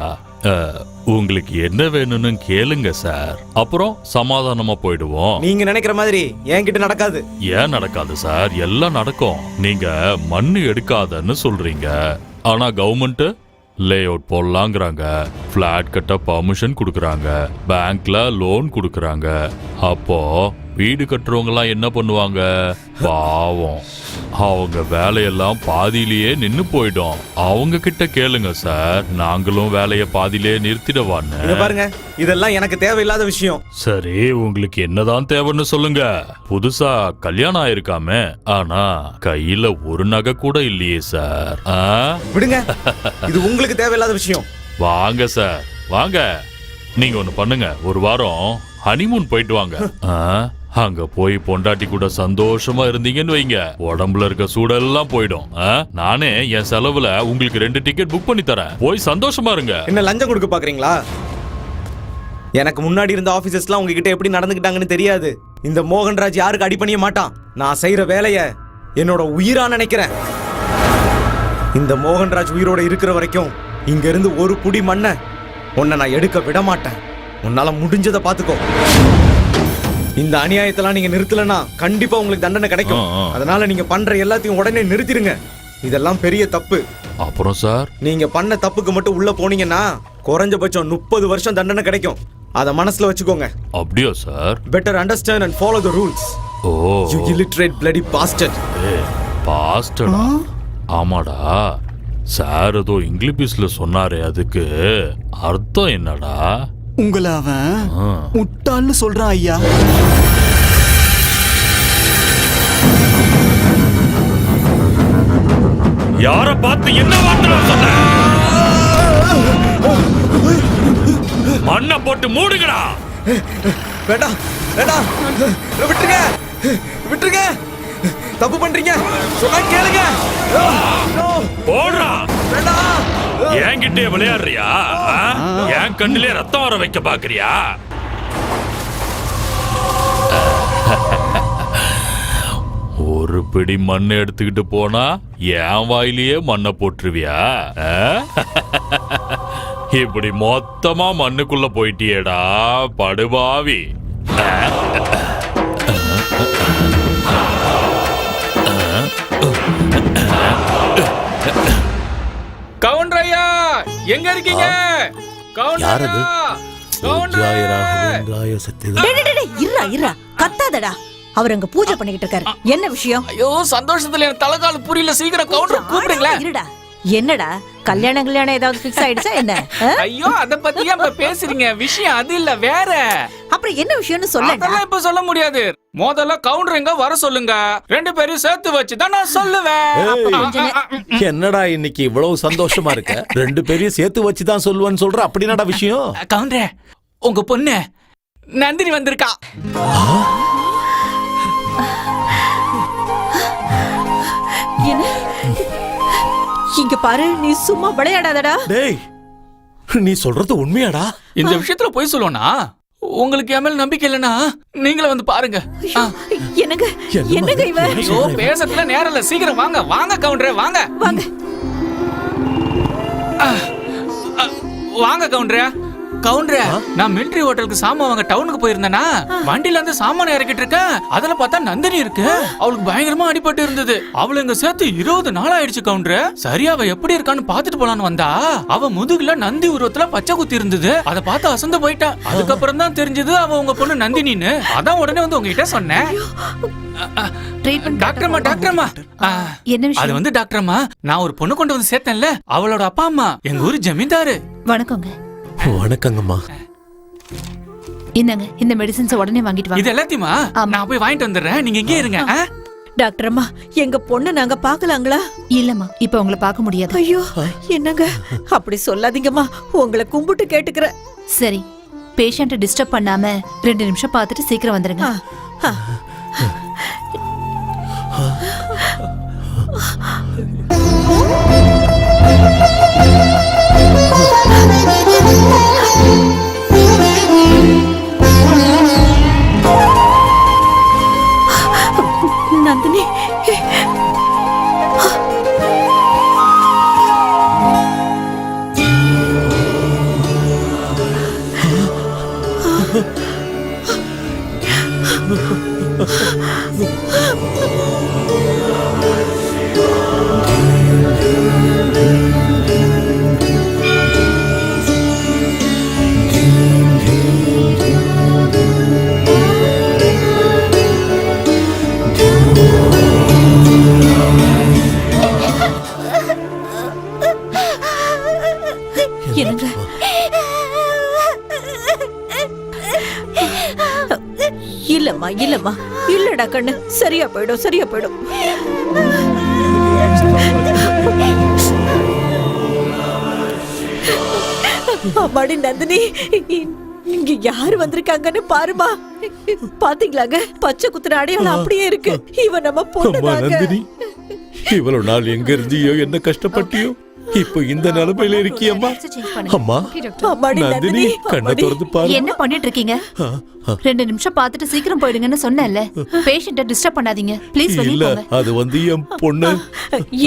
உங்களுக்கு என்ன வேணும்னு கேளுங்க சார், அப்புறம் சமாதானமா போயிடுவோம். நீங்க நினைக்கிற மாதிரி என்கிட்ட நடக்காது. ஏன் நடக்காது சார்? எல்லாம் நடக்கும். நீங்க மண்ணு எடுக்காதன்னு சொல்றீங்க, ஆனா கவர்மெண்ட் லே அவுட் போடலாங்கிறாங்க, பிளாட் கட்ட பர்மிஷன் கொடுக்கறாங்க, பேங்க்ல லோன் கொடுக்கறாங்க. அப்போ வீடு கட்டுறவங்க எல்லாம் என்ன பண்ணுவாங்க? பாவம், அவங்க வேலையெல்லாம் பாதியிலேயே நின்னு போயிடும். அவங்க கிட்ட கேளுங்க சார், நாங்களும் வேலைய பாதியிலேயே நிறுத்திடவான்னு. பாருங்க, இதெல்லாம் எனக்கு தேவையில்லாத விஷயம். சரி, உங்களுக்கு என்னதான் தேவைன்னு சொல்லுங்க. புதுசா கல்யாணம் ஆயிருக்காமே, ஆனா கையில ஒரு நகை கூட இல்லையே சார். விடுங்க, இது உங்களுக்கு தேவையில்லாத விஷயம். வாங்க சார், வாங்க. நீங்க ஒண்ணு பண்ணுங்க, ஒரு வாரம் ஹனிமூன் போயிட்டு வாங்க. அங்க போய் பொண்டாட்டி கூட சந்தோஷமா இருந்தீங்கன்னு வைங்க, உடம்புல இருக்க சூடெல்லாம் போயிடும். நானே என் செலவுல உங்களுக்கு 2 டிக்கெட் புக் பண்ணி தரேன், போய் சந்தோஷமா இருங்க. என்ன லஞ்சம் கொடுக்க பாக்குறீங்களா? எனக்கு முன்னாடி இருந்த ஆபீசர்ஸ்லாம் உங்ககிட்ட எப்படி நடந்துக்கிட்டாங்கன்னு தெரியாது. இந்த மோகன்ராஜ் யாருக்கு அடிபணிய மாட்டான். நான் செய்யற வேலைய என்னோட உயிரா நினைக்கிறேன். இந்த மோகன்ராஜ் உயிரோட இருக்கிற வரைக்கும் இங்க இருந்து ஒரு புடி மண்ணை உன்னை நான் எடுக்க விட மாட்டேன். உன்னால முடிஞ்சதை பாத்துக்கோ. இந்த அநியாயத்தெல்லாம் நீங்க நிறுத்தலனா கண்டிப்பா உங்களுக்கு தண்டனை கிடைக்கும். அதனால நீங்க பண்ற எல்லாத்தையும் உடனே நிறுத்திடுங்க. இதெல்லாம் பெரிய தப்பு. அப்புறம் சார், நீங்க பண்ண தப்புக்கு மட்டும் உள்ள போனீங்கன்னா குறைஞ்சபட்சம் 30 வருஷம் தண்டனை கிடைக்கும். அத மனசுல வச்சுக்கோங்க. அப்படியே sir? Better understand and follow the rules. Oh, you illiterate bloody bastard. பாஸ்டர்டா? ஆமாடா. சார் ஏதோ இங்கிலீஷ்ல சொன்னாரே, அதுக்கு அர்த்தம் என்னடா? உங்களை அவன் முட்டாள்னு சொல்றான் ஐயா. யார பார்த்து என்ன வார்த்தை சொன்ன? மண்ணை போட்டு மூடுங்கடா. வேண்டாம் வேண்டாம், விட்டுருங்க விட்டுருங்க. தப்பு பண்றீங்க, சொன்னா கேளுங்க. போடுறா. என்கிட்டே விளையாடுறியா? என் கண்ணிலே ரத்தம் வர வைக்க பாக்குறியா? ஒரு பிடி மண்ணை எடுத்துக்கிட்டு போனா என் வாயிலேயே மண்ணை போட்டுருவியா? இப்படி மொத்தமா மண்ணுக்குள்ள போயிட்டியேடா படுபாவி. கவுண்டரையா, எங்க இருக்கீங்க? கவுண்டரையா, கத்தாதடா. அவர் அங்க பூஜை பண்ணிக்கிட்டு இருக்காரு. என்ன விஷயம்? ஐயோ, சந்தோஷத்துல எனக்கு தலைகால புரியல. சீக்கிரம் கவுண்டர் கூப்பிடுங்களா. இருடா. என்னடா கல்யாணம் ஏதாவது ஃபிக்ஸ் ஆயிடுச்சா என்ன? ஐயோ, அத பத்தி ஏன் பேசுறீங்க? விஷயம் அது இல்ல, வேற. அப்புறம் என்ன விஷயம்னு சொல்ல? அதெல்லாம் இப்ப சொல்ல முடியாது. முதல்ல கவுண்டர் எங்க வர சொல்லுங்க. 2 பேரையும் சேர்த்து வச்சுதான் நான் சொல்லுவேன். என்னடா இன்னைக்கு இவ்வளவு சந்தோஷமா இருக்க? 2 பேரையும் சேர்த்து வச்சுதான் சொல்லுவேன்னு சொல்ற, அப்படி என்னடா விஷயம்? கவுண்டரே, உங்க பொண்ணு நந்தினி வந்திருக்கா. இங்க பாரு, நீ சும்மா விளையாடாதடா. டேய், நீ சொல்றது உண்மையாடா? இந்த விஷயத்துல போய் சொல்லுவனா? உங்களுக்கு என் மேல நம்பிக்கை இல்லனா நீங்களே வந்து பாருங்க. என்னங்க என்னங்க இவ? ஐயோ, பேசத்துல நேரம் இல்ல. சீக்கிரம் வாங்க வாங்க கவுண்டரே, வாங்க வாங்க வாங்க கவுண்டரே. கவுண்டரே, நான் மிலிட்டரி ஹோட்டலுக்கு சாமான் வாங்க டவுனுக்கு போயிருந்தேனா, வண்டியில இருந்து சாமான இறக்கிட்டு இருக்கேன். அதுல பார்த்தா நந்தினி இருக்கு. அவளுக்கு பயங்கரமா அடிபட்டு இருந்தது. அவளை இங்க சேர்த்து 20 நாள் ஆயிடுச்சு கவுண்டரே. சரியா அவ எப்படி இருக்கான்னு பாத்துட்டு போலான்னு வந்தா, அவ முதுகுல நந்தி உருவத்துல பச்சை குத்தி இருந்தது. அதை பார்த்து அசந்து போயிட்டா. அதுக்கப்புறம் தான் தெரிஞ்சது அவ உங்க பொண்ணு நந்தினின்னு. அதான் உடனே வந்து உங்ககிட்ட சொன்னேன். டாக்டர்மா டாக்டர்மா, அது வந்து டாக்டர்மா, நான் ஒரு பொண்ணு கொண்டு வந்து சேர்த்தேன்ல, அவளோட அப்பா அம்மா எங்க ஊரு ஜமீன்தாரு. வணக்கங்க. வணக்கங்கம்மா. இந்தாங்க, இந்த மெடிசின்ஸ் உடனே வாங்கிட்டு வாங்க. இது எல்லாத்தையுமா? நான் போய் வாங்கிட்டு வந்துடுறேன், நீங்க இங்கே இருங்க. டாக்டர் அம்மா, எங்க பொண்ணு நாங்க பாக்கலாங்களா? இல்லம்மா, இப்ப உங்களை பார்க்க முடியாது. ஐயோ, என்னங்க அப்படி சொல்லாதீங்கம்மா, உங்களை கும்பிட்டு கேட்டுக்கிறேன். சரி, பேஷண்ட்டை டிஸ்டர்ப் பண்ணாம 2 நிமிஷம் பார்த்துட்டு சீக்கிரம் வந்துருங்க. என்னங்க இல்லம்மா இல்லம்மா இல்லடா கண்ணு, சரியா போயிடும் சரியா போயிடும். அம்மாடி நந்தினி, இங்க யாரு வந்திருக்காங்கன்னு பாருமா. பாத்தீங்களாங்க, பச்சை குத்துன அடையாளம் அப்படியே இருக்கு. இவன் நம்ம பொண்ணுதாங்க. நந்தினி, இவ்வளவு நாள் எங்க இருந்தியோ, என்ன கஷ்டப்பட்டியோ, இப்போ இந்த நிலைமையில இருக்கியம்மா. அம்மா நந்தினி, கண்ணை திறந்து பாரு. என்ன பண்ணிட்டு இருக்கீங்க? 2 நிமிஷம் பார்த்துட்டு சீக்கிரம் போயிடுங்கன்னு சொன்னேன்ல. பேஷண்ட்டை டிஸ்டர்ப் பண்ணாதீங்க ப்ளீஸ். வெளிய இல்ல, போங்க. அது வந்து என் பொண்ணு.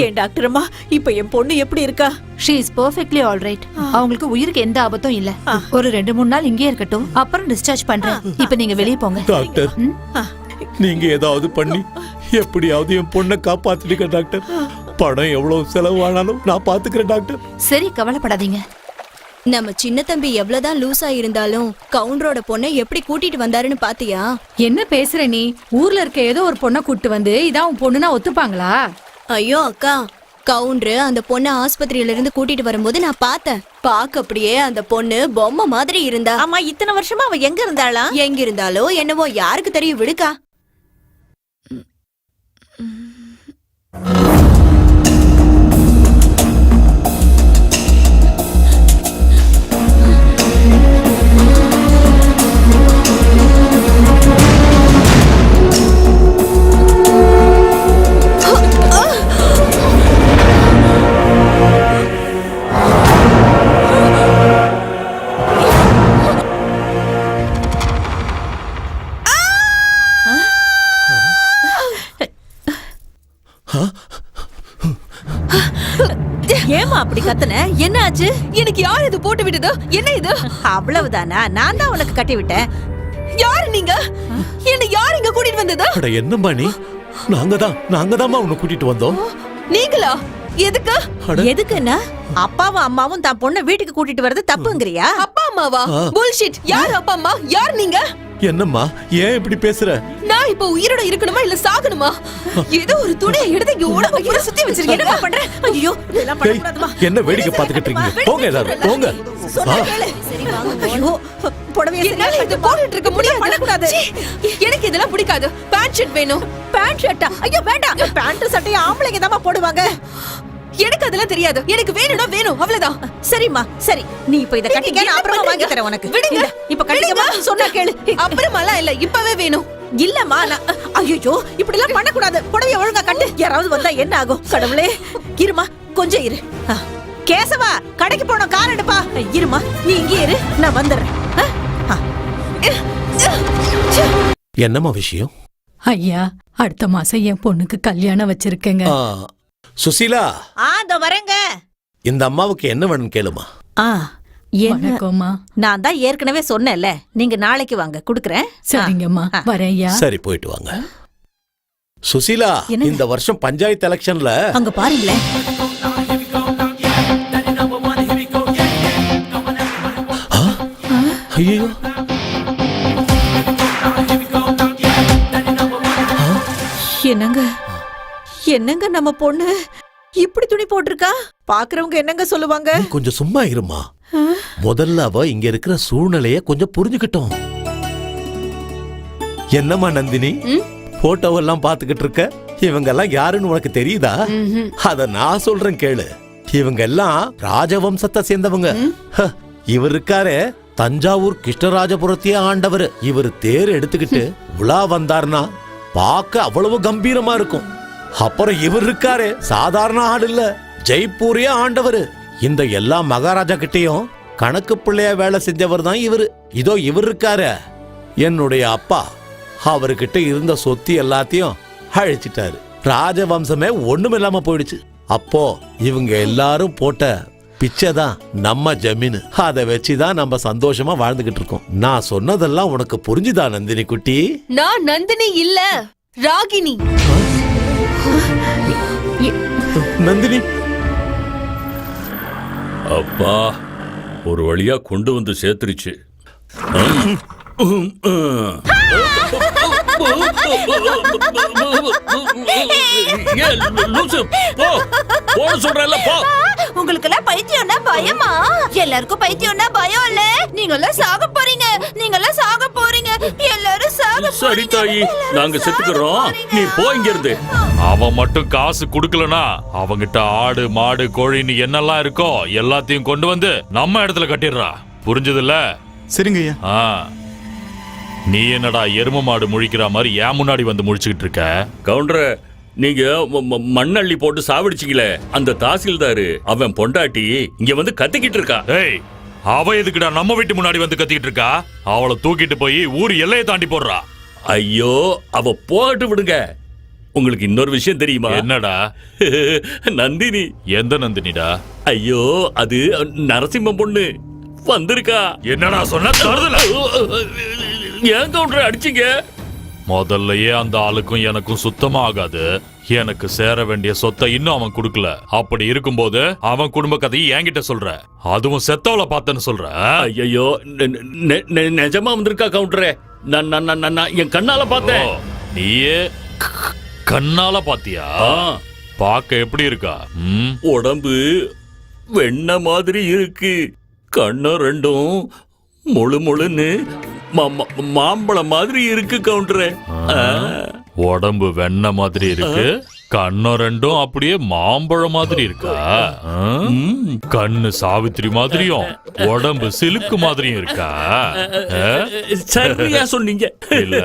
ஏன் டாக்டர் அம்மா, இப்ப என் பொண்ணு எப்படி இருக்கா? She is perfectly all right. அவங்களுக்கு உயிருக்கு எந்த ஆபத்தும் இல்ல. ஒரு 2-3 நாள் இங்கே இருக்கட்டும், அப்புறம் டிஸ்சார்ஜ் பண்றேன். இப்ப நீங்க வெளிய போங்க. டாக்டர், நீங்க ஏதாவது பண்ணி எப்படியாவது என் பொண்ணை காப்பாத்திடுங்க டாக்டர். பணம் எவ்வளவு செலவானாலும் நான் பாத்துக்கிறேன் டாக்டர். சரி, கவலைப்படாதீங்க. நம்ம சின்ன தம்பி எவ்வளவுதான் லூசா இருந்தாலும் கவுண்டரோட பொண்ணை எப்படி கூட்டிட்டு வந்தாருன்னு பாத்தியா? என்ன பேசுற நீ? ஊர்ல இருக்க ஏதோ ஒரு பொண்ணை கூட்டு வந்து இதான் உன் பொண்ணுனா ஒத்துப்பாங்களா? ஐயோ அக்கா, கவுண்டரு அந்த பொண்ணை ஆஸ்பத்திரியில இருந்து கூட்டிட்டு வரும்போது நான் பார்த்தேன். பாக்க அப்படியே அந்த பொண்ணு பொம்மை மாதிரி இருந்தா. ஆமா, இத்தனை வருஷமா அவ எங்க இருந்தாளா? எங்க இருந்தாலோ என்னவோ யாருக்கு தெரியும், விடுக்கா. ஏமா அப்படி கத்துன? என்ன ஆச்சு? எனக்கு யார் இது போட்டு விட்டது? என்ன இது? அவ்வளவுதானா? நான் தான் உனக்கு கட்டி விட்டேன். யாரு நீங்க? என்ன யார் இங்க கூட்டிட்டு வந்தது? அட என்னம்மா நீ? நாங்க தான் உன்னை கூட்டிட்டு வந்தோம். நீங்களா? எதுக்கு? எதுக்குன்னா அப்பாவும் அம்மாவும் தான் பொண்ணை வீட்டுக்கு கூட்டிட்டு வரது தப்புங்கறியா? அப்பா அம்மாவா? புல்ஷிட். யார் அப்பா அம்மா? யார் நீங்க? என்னம்மா ஏன் இப்படி பேசுற? நான் இப்ப உயிரோட இருக்கணுமா இல்ல சாகணுமா? ஏதோ ஒரு துணியை எடுத்து இங்க உடம்பு பூரா சுத்தி வச்சிருக்கீங்க. என்ன பண்ற? ஐயோ, இதெல்லாம் பண்ண கூடாதுமா. என்ன வேடிக்கை பார்த்துக்கிட்டு இருக்கீங்க? போங்க எல்லாரும் போங்க. ஐயோ, புடவைய என்னால இத போட்டுட்டு இருக்க முடியாது. பண்ண கூடாது. எனக்கு இதெல்லாம் பிடிக்காது. பேண்ட் ஷர்ட் வேணும். பேண்ட் ஷர்ட்டா? ஐயோ வேண்டாம். பேண்ட் சட்டையை ஆம்பளைங்க தான் போடுவாங்க. எனக்கு அதெல்லாம் தெரியாது. எனக்கு வேணும்னா வேணும், அவ்வளவுதான். சரிம்மா சரி, நீ இப்ப இத கட்டிக்க, நான் அப்புறமா வாங்கி தரேன் உனக்கு. விடுங்க. இப்ப கட்டிக்கமா, சொன்னா கேளு. அப்புறமாலாம் இல்ல, இப்பவே வேணும். இல்லம்மா, ஐயோ இப்படி எல்லாம் பண்ண கூடாது. புடவைய ஒழுங்கா கட்டு. யாராவது வந்தா என்ன ஆகும்? கடவுளே, இருமா கொஞ்சம் இரு. கேசவா, கடைக்கு போனோம், கார் எடுப்பா. இருமா, நீ இங்கே இரு, நான் வந்துடுறேன். என்னம்மா விஷயம்? ஐயா, அடுத்த மாசம் என் பொண்ணுக்கு கல்யாணம் வச்சிருக்கேங்க. சுசீலா, இதோ வரேங்க. இந்த அம்மாவுக்கு என்ன வேணும்னு கேளுமா. வணக்கம்மா. நான் தான் ஏற்கனவே சொன்னேன்ல, நீங்க நாளைக்கு வாங்க, குடுக்குறேன். சரிங்கம்மா, வரேன் ஐயா. சரி, போயிட்டு வாங்க. சுசீலா, இந்த வருஷம் பஞ்சாயத்து எலெக்ஷன்ல அங்க பாருங்களேன். ஐயோ, என்னங்க என்னங்க நம்ம பொண்ணு இப்படி துணி போட்டிருக்கா? பாக்குறவங்க என்னங்க சொல்லுவாங்க? கொஞ்சம் சும்மா இருமா. முதல்ல அவ இங்க இருக்கிற சூழ்நிலைய கொஞ்சம் புரிஞ்சுக்கிட்டோம். என்னம்மா நந்தினி, போட்டோவெல்லாம் பாத்துக்கிட்டு இருக்க? இவங்க எல்லாம் யாருன்னு உனக்கு தெரியுதா? அத நான் சொல்றேன் கேளு. இவங்க எல்லாம் ராஜவம்சத்தை சேர்ந்தவங்க. இவர் இருக்காரு, தஞ்சாவூர் கிருஷ்ணராஜபுரத்தையே ஆண்டவர். இவர் தேர் எடுத்துக்கிட்டு உலா வந்தார்னா பார்க்க அவ்வளவு கம்பீரமா இருக்கும். அப்புறம் இவர் இருக்காரு, சாதாரண ஆள் இல்ல, ஜெய்ப்பூரையே ஆண்டவர். இந்த எல்லா மகாராஜா கிட்டையும் கணக்கு பிள்ளைய வேலை செஞ்சவர் தான் இவரு. இதோ இவர் இருக்காரு, என்னுடைய அப்பா. அவர்கிட்ட இருந்த சொத்து எல்லாத்தையும் அழிச்சிட்டாரு. ராஜவம்சமே ஒண்ணுமில்லாம போயிடுச்சு. அப்போ இவங்க எல்லாரும் போட்ட பிச்சை தான் நம்ம ஜமீன். அதை வச்சுதான் நம்ம சந்தோஷமா வாழ்ந்துகிட்டு இருக்கோம். நான் சொன்னதெல்லாம் உனக்கு புரிஞ்சுதா நந்தினி குட்டி? நான் நந்தினி இல்ல, ராகினி. நந்தினி, அப்பா, ஒரு வழியா கொண்டு வந்து சேர்த்துருச்சு. உங்களுக்கு எல்லாம் பைத்தியம்னா பயமா? எல்லாருக்கும் பைத்தியம்னா பயம் இல்ல. நீங்க எல்லாம் சாக போறீங்க, நீங்க எல்லாம் சாக போறீங்க, எல்லாரும் சாக சரி தாயி, நாங்க செத்துக்கிறோம், நீ போ இங்க இருந்து. அவன் மட்டும் காசு குடுக்கலனா அவங்கிட்ட ஆடு மாடு கோழின்னு என்னெல்லாம் இருக்கோ எல்லாத்தையும் கொண்டு வந்து நம்ம இடத்துல கட்டிடுறா. புரிஞ்சதுல்ல? சரிங்க ஐயா. நீ என்னடா எரும மாடு முழிக்கிற மாதிரி ஏன் முன்னாடி வந்து முழிச்சுக்கிட்டு இருக்க? கவுண்டர், நீங்க மண்ணள்ளி போட்டு சாவடிச்சிங்களே அந்த தாசில்தாரு, அவன் பொண்டாட்டி இங்க வந்து கத்திக்கிட்டு இருக்கா. ஏய், அவ எதுக்குடா நம்ம வீட்டு முன்னாடி வந்து கத்திக்கிட்டு இருக்கா? அவளை தூக்கிட்டு போய் ஊர் எல்லையை தாண்டி போடுறா. ஐயோ, அவ போகட்டு விடுங்க. உங்களுக்கு இன்னொரு விஷயம் தெரியுமா? என்னடா? நந்தினி. எந்த நந்தினிடா? ஐயோ, அது நரசிம்மம் பொண்ணு வந்திருக்கா. என்னடா சொன்ன? ஏன் கவுண்டர் அடிச்சீங்க? முதல்லயே அந்த ஆளுக்கும் எனக்கும் சுத்தமா ஆகாது. எனக்கு சேர வேண்டிய சொத்தை இன்னும் அவன் கொடுக்கல. அப்படி இருக்கும்போது அவன் குடும்ப கதையை என்கிட்ட சொல்ற, அதுவும் செத்தவளை பார்த்தேன்னு சொல்ற. ஐயோ, நிஜமா வந்திருக்கா கவுண்டரே? நான் என் கண்ணால பார்த்தேன். நீயே கண்ணால பாத்தியா? பார்க்க எப்படி இருக்கா? உடம்பு வெண்ண மாதிரி இருக்கு, கண்ணு ரெண்டும் முழு முழுன்னு மாம்பழம் மாதிரி இருக்கு கவுண்டரே. உடம்பு வெண்ண மாதிரி இருக்கு, கண்ணு ரெண்டும் அப்படியே மாம்பழம் மாதிரி இருக்கா? கண்ணு சாவித்திரி மாதிரியும் உடம்பு சிலுக்கு மாதிரியும் இருக்கா? சரியா சொன்னீங்க. இல்ல,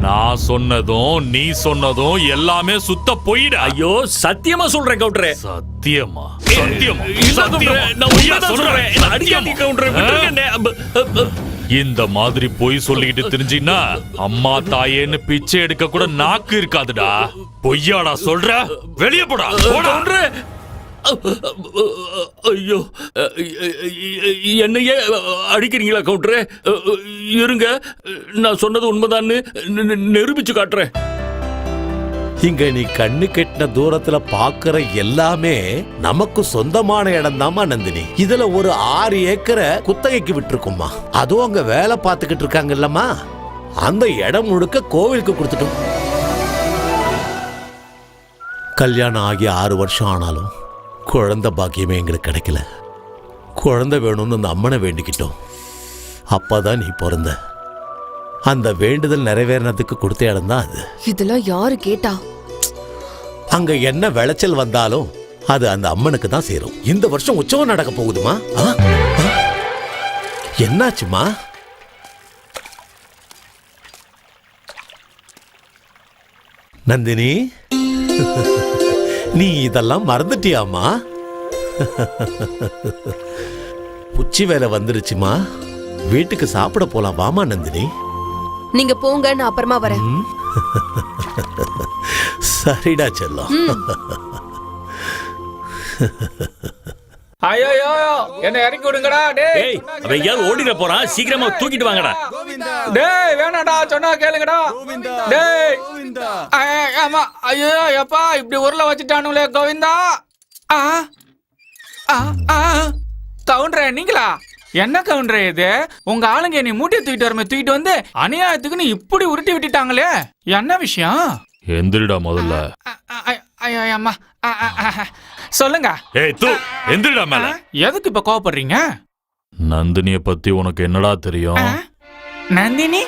நான் சொன்னதும் நீ சொன்னதும் எல்லாமே சுத்த போயிட. ஐயோ, சத்தியமா சொல்றேன் கவுண்டரே. சத்தியமா? இந்த மாதிரி பொய் சொல்லிக்கிட்டு தெரிஞ்சினா அம்மா தாயேன்னு பிச்சை எடுக்க கூட நாக்கு இருக்காதுடா. பொய்யாடா சொல்ற? வெளியே போடா. ஐயோ, என்னையே அடிக்கிறீங்களா கவுண்டரே? இருங்க, நான் சொன்னது உண்மைதான்னு நிரூபிச்சு காட்டுறேன். இங்க நீ கண்ணு கெட்டின தூரத்துல பாக்குற எல்லாமே நமக்கு சொந்தமான இடம் தாமா நந்தினி. இதுல ஒரு 6 ஏக்கரை குத்தகைக்கு விட்டுருக்குமா. அதுவும் அங்க வேலை பார்த்துக்கிட்டு இருக்காங்க இல்லம்மா, அந்த இடம் முழுக்க கோவிலுக்கு கொடுத்துட்டோம். கல்யாணம் ஆகி 6 வருஷம் ஆனாலும் குழந்தை பாக்கியமே எங்களுக்கு கிடைக்கல. குழந்தை வேணும்னு அந்த அம்மனை வேண்டிக்கிட்டோம். அப்பதான் நீ பிறந்த. அந்த வேண்டுதல் நிறைவேறினதுக்கு கொடுத்த இடம் தான் அது. இதெல்லாம் யாரு கேட்டா? அங்க என்ன விளைச்சல் வந்தாலும் அது அந்த அம்மனுக்கு தான் சேரும். இந்த வருஷம் உற்சவம் நடக்க போகுதுமா. என்னாச்சுமா? நந்தினி, நீ இதெல்லாம் மறந்துட்டியாமா? உச்சி வேலை வந்துருச்சுமா, வீட்டுக்கு சாப்பிட போலாம். வாமா நந்தினி. நீங்க போங்க, நான் அப்புறமா வரேன். சரிடா செல்லம். ஐயோ, என்ன இறக்கி விடுங்கடா. டேய், அவன் எங்கேயாவது ஓடிட போறான், சீக்கிரமா தூக்கிட்டு வாங்கடா. டேய், வேணாடா, சொன்னா கேளுங்கடா. டேய், ஆமா. ஐயோ எப்பா, இப்படி உருளை வச்சுட்டானுங்களே கோவிந்தா. கவுண்டரே, நீங்களா? என்ன கவுண்டரே இது? உங்க ஆளுங்க நீ மூட்டை தூக்கிட்டு வந்து அநியாயத்துக்குன்னு இப்படி உருட்டி விட்டுட்டாங்களே, என்ன விஷயம்? எந்திரிடா முதல்ல. ஐயோ அம்மா, சொல்லுங்க. ஏய் தூ, எந்திரிடா மேல. எதுக்கு இப்ப கோவப்படுறீங்க? நந்தினிய பத்தி உனக்கு என்னடா தெரியும்? நந்தினி?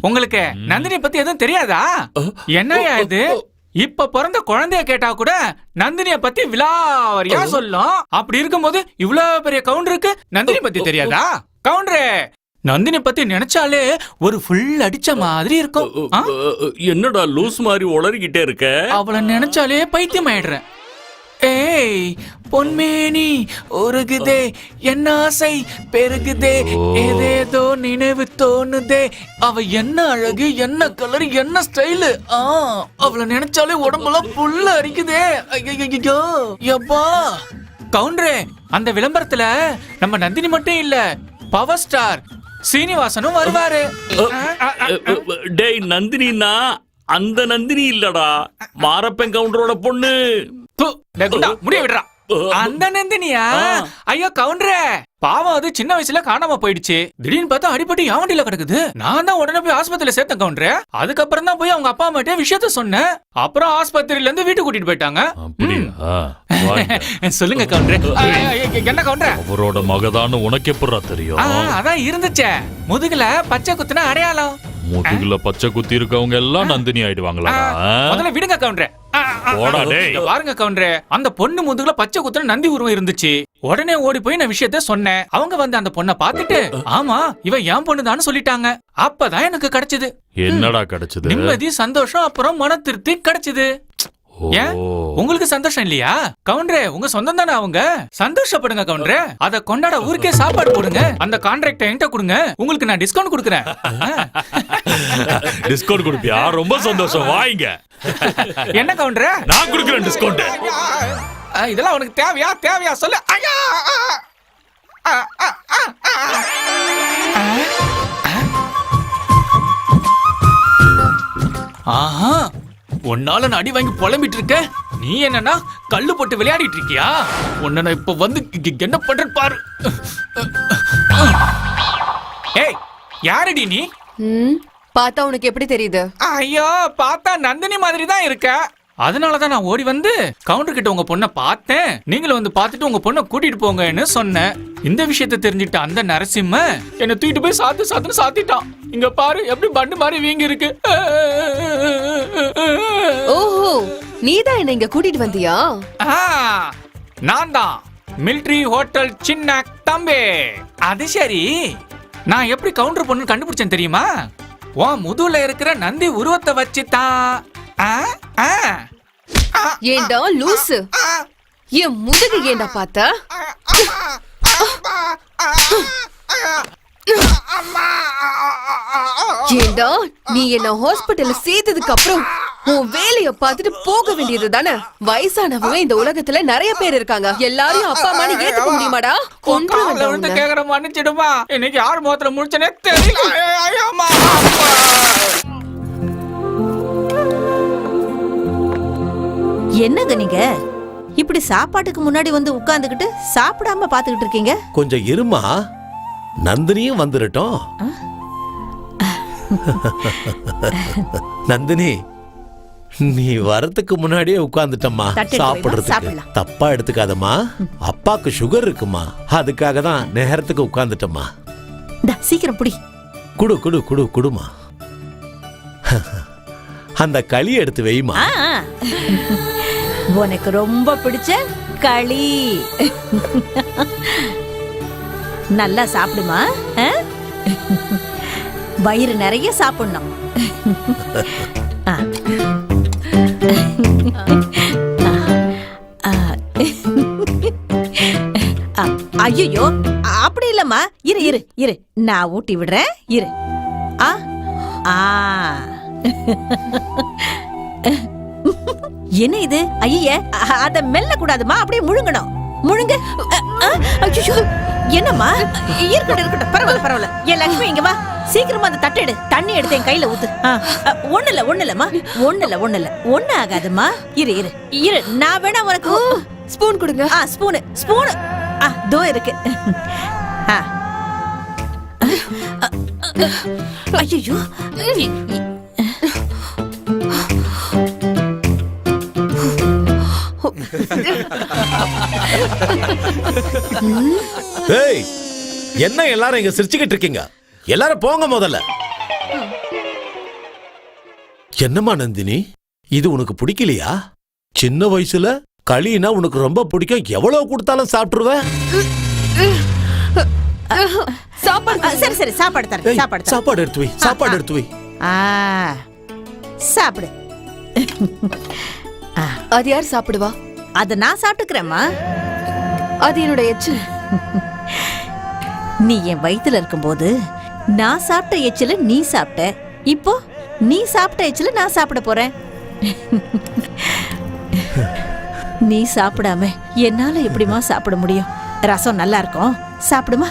உங்களுக்கு நந்தினியை பத்தி எதுவும் தெரியாதா? என்னையா இது? இப்ப பிறந்த குழந்தைய கேட்டா கூட நந்தினிய பத்தி விலாவரியா சொல்லும். அப்படி இருக்கும்போது இவ்வளவு பெரிய கவுண்டருக்கு நந்தினி பத்தி தெரியாதா? கவுண்டரே, நந்தினி பத்தி நினைச்சாலே ஒரு ஃபுல் அடிச்ச மாதிரி இருக்கும். என்னடா லூஸ் மாதிரி உளறிக்கிட்டே இருக்க? அவளை நினைச்சாலே பைத்தியம் ஆயிடுறேன். ஏய் பொன்மேனி உருகுதே, என் ஆசை பெருகுதே, ஏதேதோ நினைவு தோணுதே. அவ என்ன அழகு, என்ன கலர், என்ன ஸ்டைலு. அவளை நினைச்சாலே உடம்பெல்லாம் புல்ல அரிக்குதே. ஐயோ எப்பா. கவுண்டரே, அந்த விளம்பரத்துல நம்ம நந்தினி மட்டும் இல்ல, பவர் ஸ்டார் சீனிவாசனும் வருவாரு. டேய், நந்தினினா அந்த நந்தினி இல்லடா, மாரப்பன் கவுண்டரோட பொண்ணு. முடிய விடுறா. அந்த நந்தினியா? ஐயோ கவுண்டரே, பாவம் அது சின்ன வயசுல காணாம போயிடுச்சு. திடீர்னு பார்த்தா அடிபட்டு யாவண்டில கிடக்குது. நான் தான் உடனே போய் ஆஸ்பத்திரியில சேர்த்தேன் கவுண்டரே. அதுக்கப்புறம் தான் போய் அவங்க அப்பா அம்மாட்டே விஷயத்த சொன்னேன். அப்புறம் ஆஸ்பத்திரியில இருந்து வீட்டுக்கு கூட்டிட்டு போயிட்டாங்க. சொல்லுங்க கவுண்டரே. என்ன கவுண்டரே? அவரோட மகதான்னு உனக்கு எப்படா தெரியும்? அதான் இருந்துச்சே, முதுகுல பச்சை குத்துன அடையாளம். முதுகுல பச்சை குத்தி இருக்கவங்க எல்லாம் நந்தினி ஆயிடுவாங்களா? முதல்ல விடுங்க கவுண்டரே. பாருங்க கவுண்டரே, அந்த பொண்ணு முதுகுல பச்சை குத்துன நந்தி உருவம் இருந்துச்சு. உடனே ஓடி போய் நான் விஷயத்த சொன்னேன். அவங்க வந்து அந்த பொண்ணை பார்த்துட்டு, ஆமா இவ என் பொண்ணுதான்னு சொல்லிட்டாங்க. அப்பதான் எனக்கு கிடைச்சது. என்னடா கிடைச்சது? நிம்மதி, சந்தோஷம், அப்புறம் மன திருப்தி கிடைச்சது. ஏன் உங்களுக்கு சந்தோஷம் இல்லையா கவுண்டரே? உங்க சொந்தம் தானே அவங்க. சந்தோஷப்படுங்க கவுண்டரே. அத கொண்டாட ஊருக்கே சாப்பாடு போடுங்க. அந்த கான்ட்ராக்ட் என்கிட்ட கொடுங்க, உங்களுக்கு நான் டிஸ்கவுண்ட் கொடுக்கறேன். டிஸ்கவுண்ட் கொடுப்பியா? ரொம்ப சந்தோஷம், வாங்க. என்ன கவுண்டரே? நான் கொடுக்கறேன் டிஸ்கவுண்ட். இதெல்லாம் உனக்கு தேவையா? தேவையா சொல்லு. ஐயா ஆஹா, உன்னால நான் அடி வாங்கி புலம்பிட்டு இருக்க. நீ என்னன்னா கல்லு போட்டு விளையாடிட்டு இருக்கியா? உன்ன நான் இப்ப வந்து என்ன பண்ற பாரு. ஏய், யாரடி நீ? பார்த்தா உனக்கு எப்படி தெரியுது? ஐயோ, பார்த்தா நந்தினி மாதிரி தான் இருக்க. அதனாலதான் நான் ஓடி வந்து கவுண்டர் கிட்ட உங்க பொண்ணை பார்த்தேன். நீங்களும் வந்து பார்த்துட்டு உங்க பொண்ணை கூட்டிட்டு போங்கன்னு சொன்னேன். இந்த விஷயத்தை தெரிஞ்சுட்டு அந்த நரசிம்ம என்ன தூக்கிட்டு போய் சாத்துன்னு சாத்திட்டான். இங்க பாரு எப்படி பண்டு மாதிரி வீங்கி இருக்கு. ஓஹோ, நீதான் என்ன இங்க கூட்டிட்டு வந்தியா? நான் தான் மிலிட்டரி ஹோட்டல் சின்ன தம்பி. அது சரி, நான் எப்படி கவுண்டர் பொண்ணு கண்டுபிடிச்சேன் தெரியுமா? உன் முதுகுல இருக்கிற நந்தி உருவத்தை வச்சுதான். ஏண்டா லூசு, என் முதுகு ஏண்டா பார்த்த? ஏண்டா நீ என்ன ஹாஸ்பிட்டல்ல சேர்த்ததுக்கு அப்புறம் உன் வேலைய பார்த்துட்டு போக வேண்டியது தானே? வயசானவங்க இந்த உலகத்துல நிறைய பேர் இருக்காங்க. எல்லாரையும் அப்பா அம்மா ஏத்துக்க முடியுமாடா? கொன்று கேக்குற மன்னிச்சிடுமா. இன்னைக்கு யார் முகத்துல முடிச்சனே தெரியல. என்னங்க நீங்க இப்படி சாப்பாட்டுக்கு முன்னாடி வந்து உட்கார்ந்துகிட்டு சாப்பிடாம பாத்துக்கிட்டு இருக்கீங்க? கொஞ்சம் இருமா, நந்தினியும் வந்துடட்டும். நந்தினி, நீ வரதுக்கு முன்னாடியே உட்கார்ந்துட்டம்மா சாப்பிடுறதுக்கு. தப்பா எடுத்துக்காதம்மா, அப்பாக்கு சுகர் இருக்குமா, அதுக்காக தான் நேரத்துக்கு உட்கார்ந்துட்டம்மா. சீக்கிரம் புடி. குடு குடு குடு குடுமா. அந்த களி எடுத்து வைமா. உனக்கு ரொம்ப பிடிச்ச களி. நல்லா சாப்பிடுமா. வயிறு நிறைய சாப்பிடணும். ஐயோ, அப்படி இல்லம்மா. இரு இரு இரு, நான் ஊட்டி விடுறேன். இரு. என்ன இது? ஐய, அத மெல்ல கூடாதுமா, அப்படியே முழுங்கணும். முழுங்க. ஐயோ, என்னம்மா? இருக்கட்டும் இருக்கட்டும், பரவாயில்ல பரவாயில்ல. ஏன் லட்சுமி, இங்க வா, சீக்கிரமா அந்த தட்டை எடு. தண்ணி எடுத்து என் கையில ஊத்து. ஒண்ணு இல்லம்மா, ஒண்ணு ஆகாதுமா. இரு இரு இரு, நான் வேணா உனக்கு ஸ்பூன் கொடுங்க. ஸ்பூனு தோ இருக்கு. ஐயோ, ஏய், என்ன எல்லாரும் இங்க சிரிச்சுக்கிட்டு இருக்கீங்க? எல்லாரும் போங்க முதல்ல. என்னம்மா நந்தினி, இது உனக்கு பிடிக்கலையா? சின்ன வயசுல களினா உனக்கு ரொம்ப பிடிக்கும், எவ்வளவு கொடுத்தாலும் சாப்பிட்டுருவ. சரி சரி, சாப்பாடு தரேன். சாப்பாடு எடுத்து வை, சாப்பாடு எடுத்து வை. சாப்பிடு. அது யார் சாப்பிடுவா? அத நான் சாப்பிட்டுக்கிறேம்மா. அது என்னோட எச்சில். நீ என் வயித்துல இருக்கும்போது நான் சாப்பிட்ட எச்சில நீ சாப்பிட்ட. இப்போ நீ சாப்பிட்ட எச்சில நான் சாப்பிட போறேன். நீ சாப்பிடாம என்னால எப்படிமா சாப்பிட முடியும்? ரசம் நல்லா இருக்கும், சாப்பிடுமா.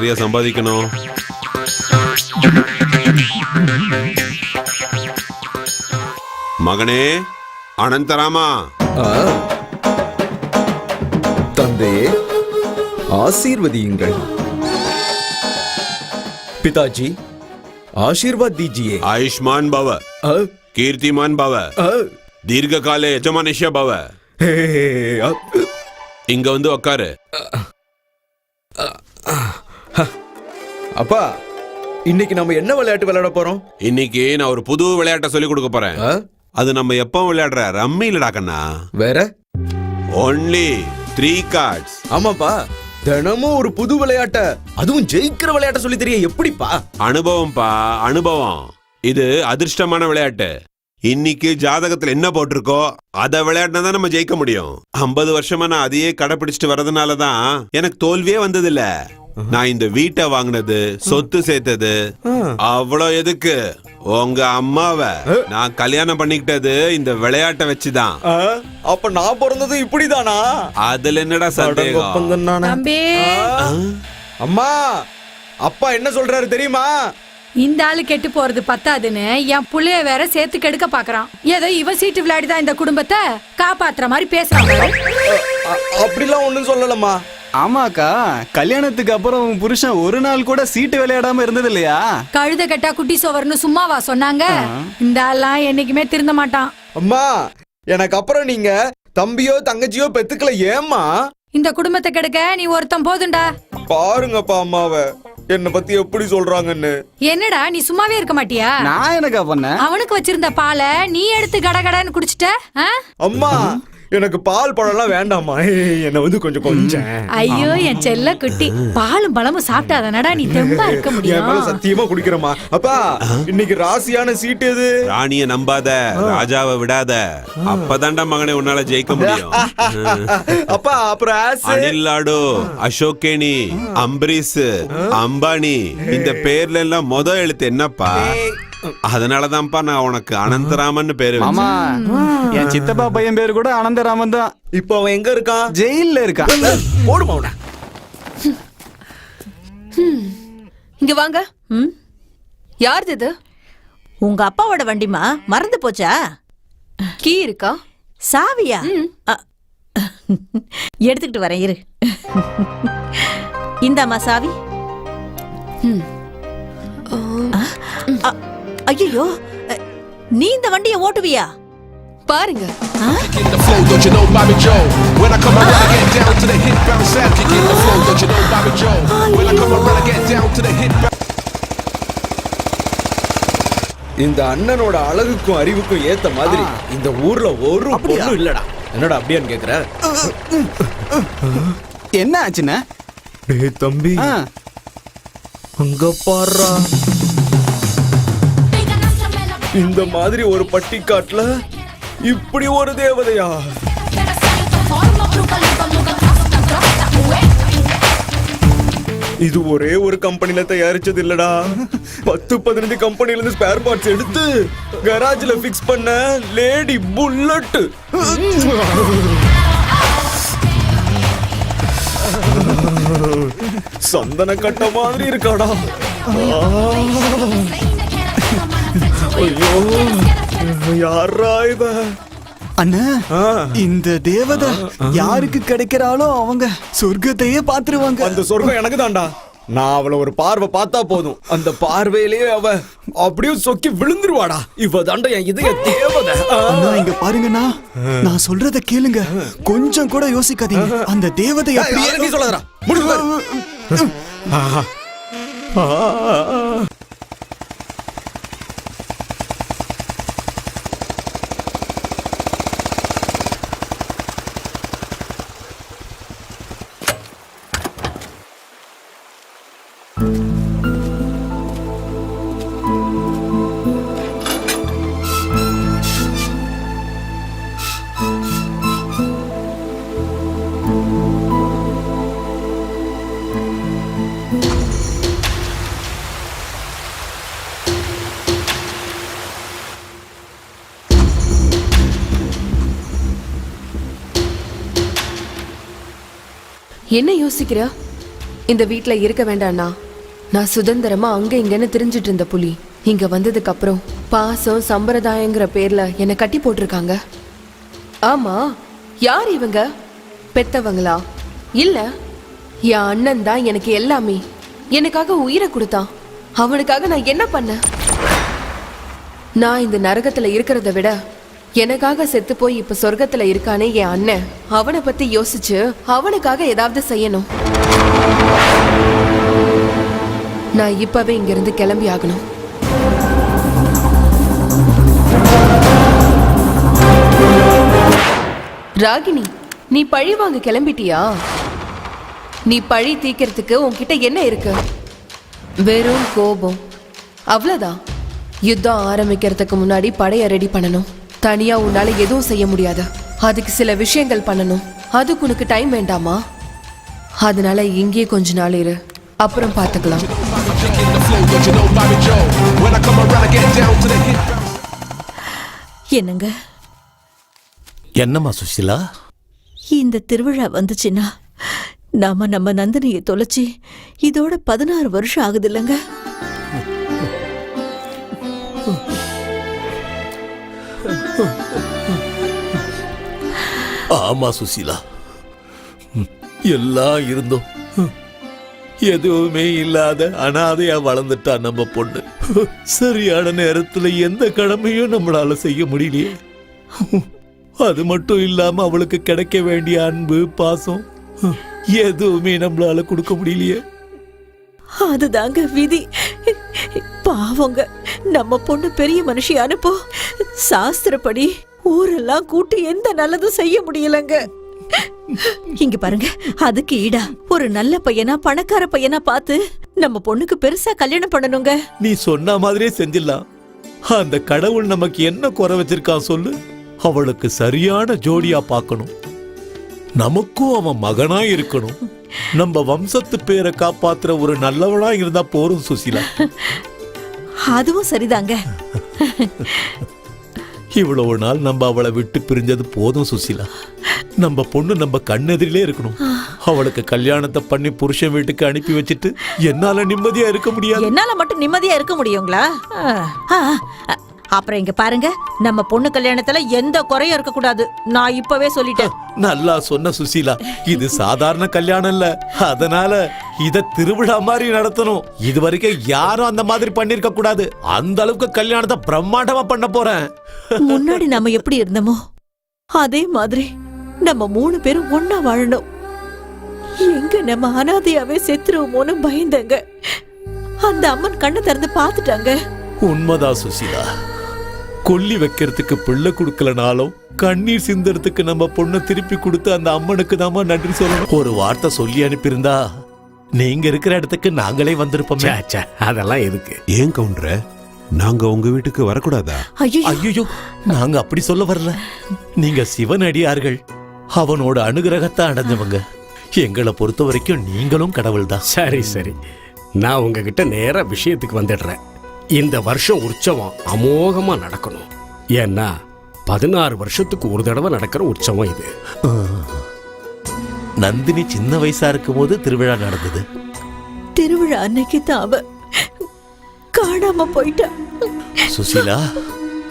நிறைய சம்பாதிக்கணும். மகனே அனந்தராமா, தந்தையே ஆசீர்வதியுங்கள். पिताजी आशीर्वाद दीजिए. आयुष्मान भव, कीर्तिमान भव, दीर्घ काले यजमानिष्य भव. இங்க வந்து உட்காரு. அப்பா, இன்னைக்கு நம்ம என்ன விளையாட்டு விளையாட போறோம்? இன்னைக்கு நான் ஒரு புது விளையாட்டை சொல்லி கொடுக்க போறேன். அது நம்ம எப்ப விளையாடுற ரம்மி இல்லடா கண்ணா. வேற? Only 3 cards. ஆமாப்பா, தினமும் ஒரு புது விளையாட்ட, அதுவும் ஜெயிக்கிற விளையாட்ட சொல்லி தெரிய எப்படிப்பா? அனுபவம்பா, அனுபவம். இது அதிர்ஷ்டமான விளையாட்டு. இன்னைக்கு ஜாதகத்துல என்ன போட்டிருக்கோ அத விளையாடினா தான் நம்ம ஜெயிக்க முடியும். 50 வருஷமா நான் அதையே கடைபிடிச்சிட்டு வர்றதுனாலதான் எனக்கு தோல்வியே வந்தது இல்ல. நான் இந்த வீட்டை வாங்கினது, சொத்து சேர்த்தது அவ்வளவு எதுக்கு, உங்க அம்மாவை நான் கல்யாணம் பண்ணிக்கிட்டது இந்த விளையாட்டை வச்சுதான். அப்ப நான் பிறந்தது இப்படிதானா? அதுல என்னடா சந்தேகம்? தம்பி, அம்மா, அப்பா என்ன சொல்றாரு தெரியுமா? இந்த ஆளு கெட்டு போறது பத்தாதுன்னு என் புள்ளைய வேற சேர்த்து கெடுக்க பாக்குறான். ஏதோ இவன் சீட்டு விளையாடிதான் இந்த குடும்பத்தை காப்பாத்துற மாதிரி பேசுறான். அப்படிலாம் ஒண்ணும் சொல்லலம்மா. ஆமாக்கா, கல்யாணத்துக்கு அப்புறம் உன் புருஷன் ஒரு நாள் கூட சீட்டு விளையாடாம இருந்தது இல்லையா? கழுத கட்டா குட்டி சோவர்னு சும்மாவா சொன்னாங்க? இந்த ஆள்லாம் என்னைக்குமே திருந்த மாட்டான். அம்மா, எனக்கு அப்புறம் நீங்க தம்பியோ தங்கச்சியோ பெத்துக்கல ஏம்மா? இந்த குடும்பத்தை கெடுக்க நீ ஒருத்தன் போதுண்டா. பாருங்கப்பா அம்மாவை என்ன பத்தி எப்படி சொல்றாங்கன்னு. என்னடா நீ சும்மாவே இருக்க மாட்டியா? நான் எனக்கா பண்ணேன்? அவனுக்கு வச்சிருந்த பாலை நீ எடுத்து கடகடன்னு குடிச்சிட்ட. அம்மா, எனக்கு பால் பழம்லாம் வேண்டாமா, என்ன வந்து கொஞ்சம் ஐயோ என் செல்ல குட்டி, பாலும் பழமும் சாப்பிட்டாதனடா நீ தெம்பா இருக்க முடியும். சத்தியமா குடிக்கிறமா. அப்பா, இன்னைக்கு ராசியான சீட்டு எது? ராணிய நம்பாத, ராஜாவை விடாத, அப்பதான்டா மகனே உன்னால ஜெயிக்க முடியும். அப்பா, அப்புறம் அனில் லாடு, அசோகேணி, அம்பரீஷ், அம்பானி, இந்த பேர்ல எல்லாம் முத எழுத்து என்னப்பா? அதனாலதான்ப்பா நான் உனக்கு அனந்தராமன் பேரு. ஆமா, என் சித்தப்பா பையன் பேரு கூட அனந்தராமன் தான். இப்போ அவன் எங்க இருக்கான்? ஜெயில்ல இருக்கான். போடுமா அவன. இங்க வாங்க. யார் இது? உங்க அப்பாவோட வண்டிமா, மறந்து போச்சா? கீ இருக்கா? சாவியா? எடுத்துக்கிட்டு வரேன் இரு. இந்தாம்மா சாவி. ஐயோ, நீ இந்த வண்டியை ஓட்டுவியா? பாருங்க. Kicking the flow, don't you know Bobby Joe? When I come around, I get down to the hit bounce sound. Kicking the flow, don't you know Bobby Joe? When I come around, I get down to the hit bounce. இந்த அண்ணனோட அழகுக்கும் அறிவுக்கும் ஏத்த மாதிரி இந்த ஊர்ல ஒரு பொண்ணு இல்லடா. என்னடா அப்படியான்னு கேக்குற? என்ன ஆச்சுன்னா? டேய் தம்பி, அங்க பாருடா. இந்த மாதிரி ஒரு பட்டிக்காட்டுல இப்படி ஒரு தேவதையா? இது ஒரே ஒரு கம்பெனில தயாரிச்சது இல்லடா. 10-15 கம்பெனில இருந்து ஸ்பேர் பார்ட்ஸ் எடுத்து கராஜ்ல ஃபிக்ஸ் பண்ண லேடி புல்லட். சந்தன கட்ட மாதிரி இருக்காடா. ஐயோ, யாரா இவ? அண்ணா, இந்த தேவதை யாருக்கு கிடைக்கிறாளோ அவங்க சொர்க்கத்தையே பாத்துருவாங்க. அந்த சொர்க்கம் எனக்கு தான்டா. நான் அவளை ஒரு பார்வை பார்த்தா போதும், அந்த பார்வையிலேயே அவ அப்படியே சொக்கி விழுந்துருவாடா. இவ தாண்டா என் இதய தேவதை. இங்க பாருங்கண்ணா, நான் சொல்றத கேளுங்க, கொஞ்சம் கூட யோசிக்காதீங்க. அந்த தேவதை அப்படியே சொல்லறா. முடிவு. என்ன யோசிக்கிற? இந்த வீட்ல இருக்க வேண்டாம்னா நான் சுதந்திரமா அங்க இங்கன்னு திரிஞ்சிட்டு இருந்த புலி இங்க வந்ததுக்கு அப்புறம் பாசம் சம்பிரதாயங்கிற பேர்ல என்னை கட்டி போட்டிருக்காங்க. ஆமா, யார் இவங்க? பெத்தவங்களா? இல்ல, என் அண்ணன் தான் எனக்கு எல்லாமே. எனக்காக உயிரை கொடுத்தான். அவனுக்காக நான் என்ன பண்ண? நான் இந்த நரகத்துல இருக்கிறத விட எனக்காக செத்து போய் இப்ப சொர்க்கத்துல இருக்கானே என் அண்ணன், அவனை பத்தி யோசிச்சு அவனுக்காக ஏதாவது செய்யணும். நான் இப்பவே இங்கிருந்து கிளம்பி ஆகணும். ராகினி, நீ பழி வாங்க கிளம்பிட்டியா? நீ பழி தீக்கிறதுக்கு உன்கிட்ட என்ன இருக்கு? வெறும் கோபம், அவ்வளவுதான். யுத்தம் ஆரம்பிக்கிறதுக்கு முன்னாடி படைய ரெடி பண்ணணும். தனியா உன்னால எதுவும் செய்ய முடியாது. அதுக்கு சில விஷயங்கள் பண்ணணும். அதுக்கு உனக்கு டைம் வேண்டாமா? அதனால இங்கே கொஞ்ச நாள் இரு, அப்புறம் பார்த்துக்கலாம். என்னங்க? என்னம்மா சுசிலா? இந்த திருவிழா வந்துச்சுன்னா நாம நம்ம நந்தினியை தொலைச்சி இதோட 16 வருஷம் ஆகுது இல்லைங்க? ஆமா சுசிலா, எல்லாம் இருந்தோம் எதுவுமே இல்லாத அனாதையா வளர்ந்துட்டா நம்ம பொண்ணு. சரியான நேரத்துல எந்த கடமையும் நம்மளால செய்ய முடியலையே. அது மட்டும் இல்லாம அவளுக்கு கிடைக்க வேண்டிய அன்பு பாசம் எதுவுமே நம்மளால கொடுக்க முடியலையே. அதுதாங்க விதி. பாவங்க, நம்ம பொண்ணு பெரிய மனுஷி அனுப்போ. சாஸ்திரப்படி ஊரெல்லாம் கூட்டி எந்த நல்லதும் செய்ய முடியலங்க. இங்க பாருங்க, அதுக்கு ஈடா ஒரு நல்ல பையனா பணக்கார பையனா பார்த்து நம்ம பொண்ணுக்கு பெருசா கல்யாணம் பண்ணணுங்க. நீ சொன்ன மாதிரியே செஞ்சிடலாம். அந்த கடவுள் நமக்கு என்ன குறை வச்சிருக்கான் சொல்லு? அவளுக்கு சரியான ஜோடியா பார்க்கணும். நமக்கும் அவன் மகனா இருக்கணும். நம்ம வம்சத்து பேரை காப்பாத்துற ஒரு நல்லவனா இருந்தா போரும் சுசிலா. அதுவும் சரிதாங்க. இவ்வளவு நாள் நம்ம அவளை விட்டு பிரிஞ்சது போதும் சுசிலா. நம்ம பொண்ணு நம்ம கண்ணெதிரிலே இருக்கணும். அவளுக்கு கல்யாணத்தை பண்ணி புருஷன் வீட்டுக்கு அனுப்பி வச்சிட்டு என்னால நிம்மதியா இருக்க முடியாது. என்னால மட்டும் நிம்மதியா இருக்க முடியுங்களா? அப்புறம் இங்க பாருங்க, நம்ம பொண்ணு கல்யாணத்துல எந்த குறையும் இருக்க கூடாது. நான் இப்பவே சொல்லிட்டேன். நல்லா சொன்ன சுசீலா. இது சாதாரண கல்யாணம் இல்ல, அதனால இத திருவிழா மாதிரி நடத்தணும். இது வரைக்கும் யாரும் அந்த மாதிரி பண்ணிருக்க கூடாது. அந்த அளவுக்கு கல்யாணத்தை பிரம்மாண்டமா பண்ண போறேன். முன்னாடி நம்ம எப்படி இருந்தோமோ அதே மாதிரி நம்ம 3 பேரும் ஒன்னா வாழணும். எங்க நம்ம அனாதையாவே செத்துருவோமோன்னு பயந்தங்க. அந்த அம்மன் கண்ணை திறந்து பாத்துட்டாங்க. உண்மைதான் சுசீலா. கொல்லி வைக்கிறதுக்கு பிள்ளை கொடுக்கலனாலும் கண்ணீர் சிந்தறதுக்கு நம்ம பொண்ணை திருப்பி கொடுத்து அந்த அம்மனுக்கு தாமா நன்றி சொல்லணும். ஒரு வார்த்தை சொல்லி அனுப்பியிருந்தா நீங்க இருக்கிற இடத்துக்கு நாங்களே வந்திருப்போம். அதெல்லாம் எதுக்கு? ஏன் கவுண்டர, நாங்க உங்க வீட்டுக்கு வரக்கூடாதா? ஐயோ, நாங்க அப்படி சொல்ல வரல. நீங்க சிவன் அடியார்கள், அவனோட அனுகிரகத்தை அடைஞ்சவங்க. எங்களை பொறுத்த வரைக்கும் நீங்களும் கடவுள் தான். சரி சரி, நான் உங்ககிட்ட நேரா விஷயத்துக்கு வந்துடுறேன். இந்த வருஷம் உற்சவம் அமோகமா நடக்கணும். ஏன்னா 16 வருஷத்துக்கு ஒரு தடவை நடக்கிற உற்சவம் இது. நந்தினி சின்ன வயசா இருக்கும் போது திருவிழா நடந்தது. திருவிழா அன்னைக்கு தான் அவ காணாம போயிட்டா. சுசீலா,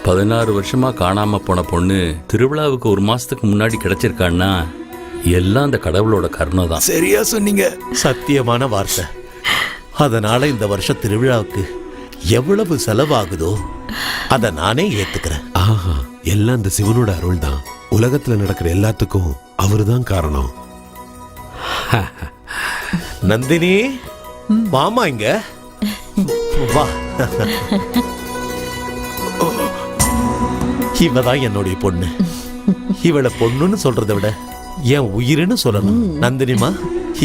16 வருஷமா காணாம போன பொண்ணு திருவிழாவுக்கு 1 மாசத்துக்கு முன்னாடி கிடைச்சிருக்கான்னா எல்லாம் அந்த கடவுளோட கருணை தான். சரியா சொன்னீங்க. சத்தியமான வார்த்தை. அதனால இந்த வருஷம் திருவிழாவுக்கு எவ்வளவு செலவாகுதோ அத நானே ஏத்துக்கிறேன். ஆஹா, எல்லாம் இந்த சிவனோட அருள் தான். உலகத்துல நடக்கிற எல்லாத்துக்கும் அவருதான் காரணம். நந்தினி, மாமா இங்க வா. இவதான் என்னுடைய பொண்ணு. இவளை பொண்ணுன்னு சொல்றதை விட என் உயிர்னு சொல்லணும். நந்தினிமா,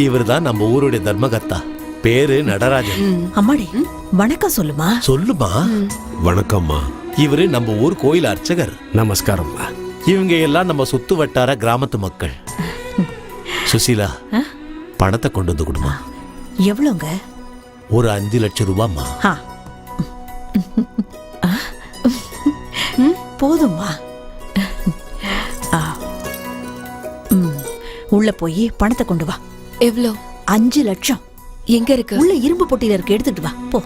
இவர்தான் நம்ம ஊருடைய தர்மகர்த்தா. பேரு நடராஜன். அம்மாடி, வணக்கம் சொல்லுமா. சொல்லுமா. வணக்கம்மா. இவரு நம்ம ஊர் கோயில் அர்ச்சகர். நமஸ்காரம்மா. இவங்க எல்லாம் நம்ம சுத்து வட்டார கிராமத்து மக்கள். சுசீலா, பணத்தை கொண்டு வந்து கொடுமா. எவ்வளவுங்க? ஒரு 5 லட்சம் ரூபாய்மா. போதும்மா. உள்ள போய் பணத்தை கொண்டு வா. எவ்வளோ? 5 லட்சம். எங்க இருக்கு? உள்ள இரும்பு பொட்டியில இருக்கு, எடுத்துட்டு வா போ.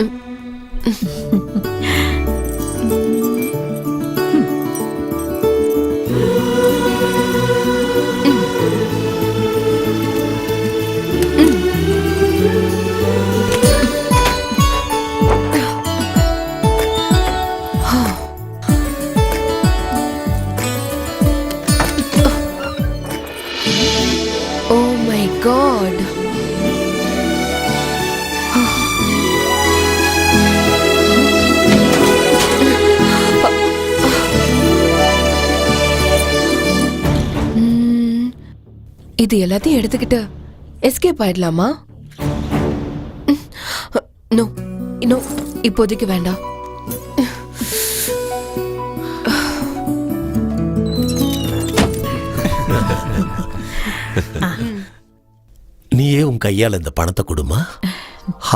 Oh my God. இது எல்லாத்தையும் எடுத்துக்கிட்டு எஸ்கேப் ஆயிடலாமா? நோ நோ, இப்போதைக்கு வேண்டாம். நீயே உன் கையால் இந்த பணத்தை கொடுமா,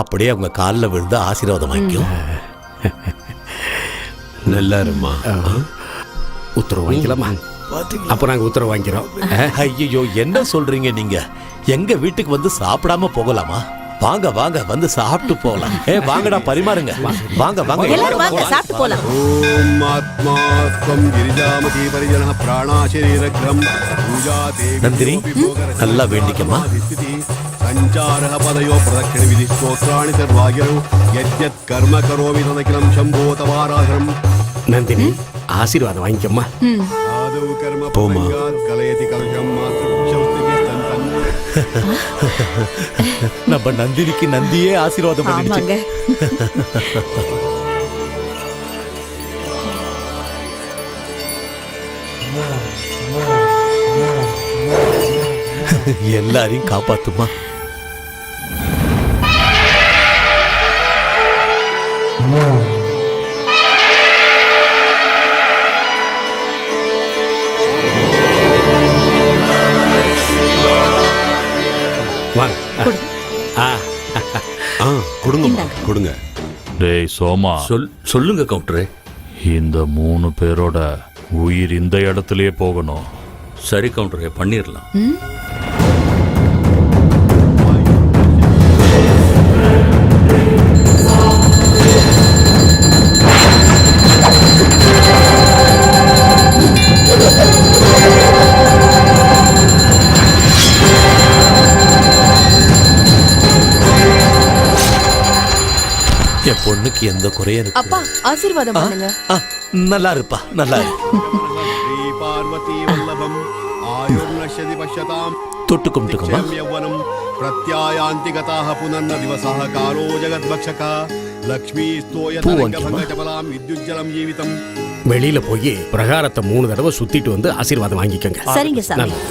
அப்படியே அவங்க காலில் விழுந்து ஆசீர்வாதம் வாங்கிக்கும். நல்லா இருமா. உத்தரவு வாங்கிக்கலாமா? அப்போ நாங்கள் உத்தரவு வாங்கிறோம். ஐயோ, என்ன சொல்றீங்க நீங்க? எங்க வீட்டுக்கு வந்து சாப்பிடாம போகலாமா? வாங்க வாங்க, வந்து சாப்பிட்டு போகலாம். வாங்கடா, பரிமாறுங்க. வாங்க வாங்க, எல்லாரும் வாங்க, சாப்பிட்டு போலாம். ஓம் ஆத்மாத்வம் கிரிஜாமதி பரிஜன பிராணா சரீரக்ரம் பூஜா தேவி நந்தினி, நல்லா வேண்டிக்கமா. சஞ்சாரஹ பதயோ பிரதக்ஷண விதி ஸ்தோத்ராணி சர்வாகிரோ யத்யத் கர்ம கரோமி ததகிலம் சம்போ தவாராகரம். நந்தினி, ஆசீர்வாதம் வாங்கிக்கம்மா. ஆதௌ கர்ம போமா. கலயதி கலகம் நம்ம நந்தினிக்கு நந்தியே ஆசீர்வாதம் பண்ணிடுச்சு. எல்லாரையும் காப்பாத்துமா. கொடுங்க கொடுங்க. டேய் சோமா, சொல்லுங்க கவுண்டரே. இந்த 3 பேரோட உயிர் இந்த இடத்துலயே போகணும். சரி கவுண்டரே, பண்ணிடலாம். என் பொண்ணுக்கு எந்த குறையும் இருக்கு? அப்பா, ஆசீர்வாதம் பண்ணுங்க. நல்லா இருப்பா, நல்லா இரு. பார்வதி வல்லபம் ஆயுர்நஷ்யதி பஷ்யதாம் தொட்டு கும்பிட்டுக்கமா. யௌவனம் பிரத்யாயாந்தி கதாஹ புனர்ன திவசஹ காலோ ஜகத்பக்ஷகா லக்ஷ்மீ ஸ்தோயதரங்கபங்கஜபலாம் வித்யுஜ்ஜலம் ஜீவிதம். வெளியில போய் பிரகாரத்தை 3 தடவை சுத்திட்டு வந்து ஆசீர்வாதம் வாங்கிக்கங்க. சரிங்க சார். நல்லது.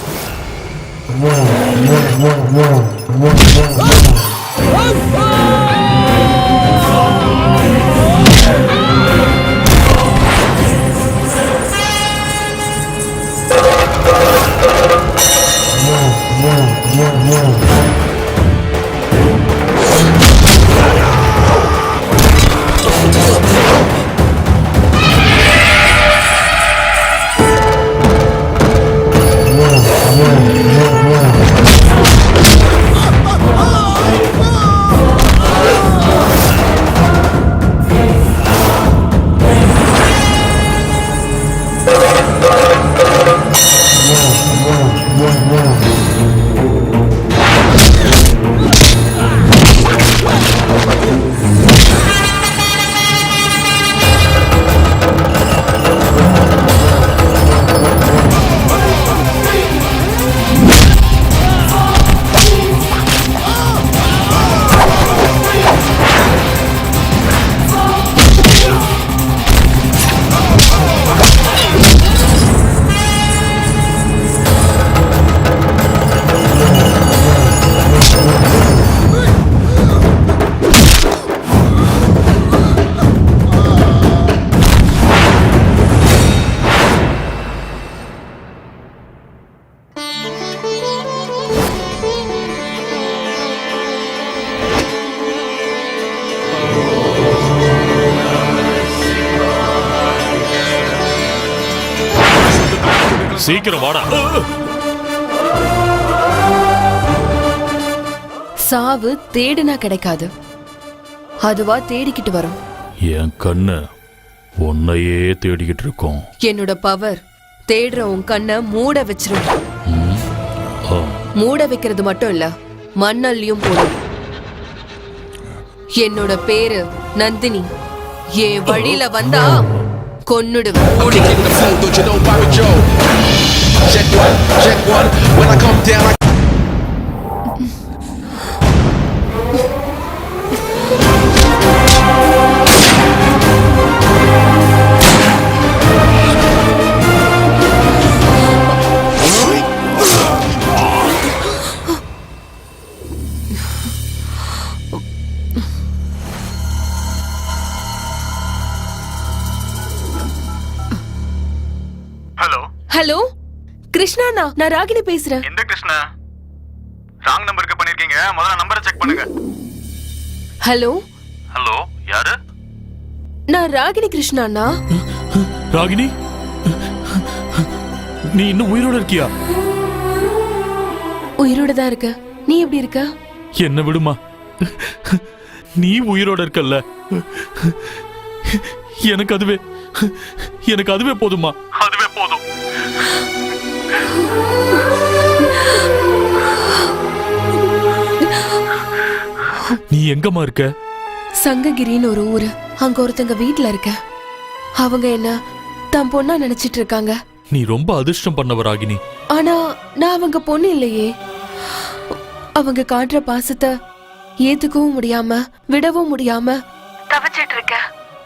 சீக்கிரம் வாடா. சாவு தேடுனா கிடைக்காது, அதுவா தேடிக்கிட்டு வரும். என் கண்ணு உன்னையே தேடிக்கிட்டு இருக்கோம். என்னோட பவர் தேடுற உன் கண்ணை மூட வச்சிரும். மூட வைக்கிறது மட்டும் இல்ல, மண்ணல்லையும் போடும். என்னோட பேரு நந்தினி. என் வழியில வந்தா கொன்னுடுவேன். Kicking the flow, don't you know Bobby Joe? Check one. When I come down, hello கிருஷ்ணாண்ணா, நான் ராகினி பேசுறேன். எந்த கிருஷ்ணா? ராங் நம்பருக்கு பண்ணிருக்கீங்க, முதல்ல நம்பரை செக் பண்ணுங்க. ஹலோ ஹலோ, யாரு? நான் ராகினி கிருஷ்ணாண்ணா. ராகினி, நீ இன்னும் உயிரோட இருக்கியா? உயிரோட தான் இருக்க. நீ எப்படி இருக்க? என்ன விடுமா, நீ உயிரோட இருக்கல்ல, எனக்கு அதுவே போதுமா. அதுவே போதும். நீ எங்கம்மா இருக்க? சங்ககிரின்னு ஒரு ஊரு, அங்க ஒருத்தங்க வீட்ல இருக்க. அவங்க என்ன தன் பொண்ணா நினைச்சிட்டு இருக்காங்க. நீ ரொம்ப அதிர்ஷ்டம் பண்ணவ ராகினி. ஆனா நான் அவங்க பொண்ணு இல்லையே. அவங்க காட்டுற பாசத்தை ஏத்துக்கவும் முடியாம விடவும் முடியாம தவிச்சிட்டு இருக்க.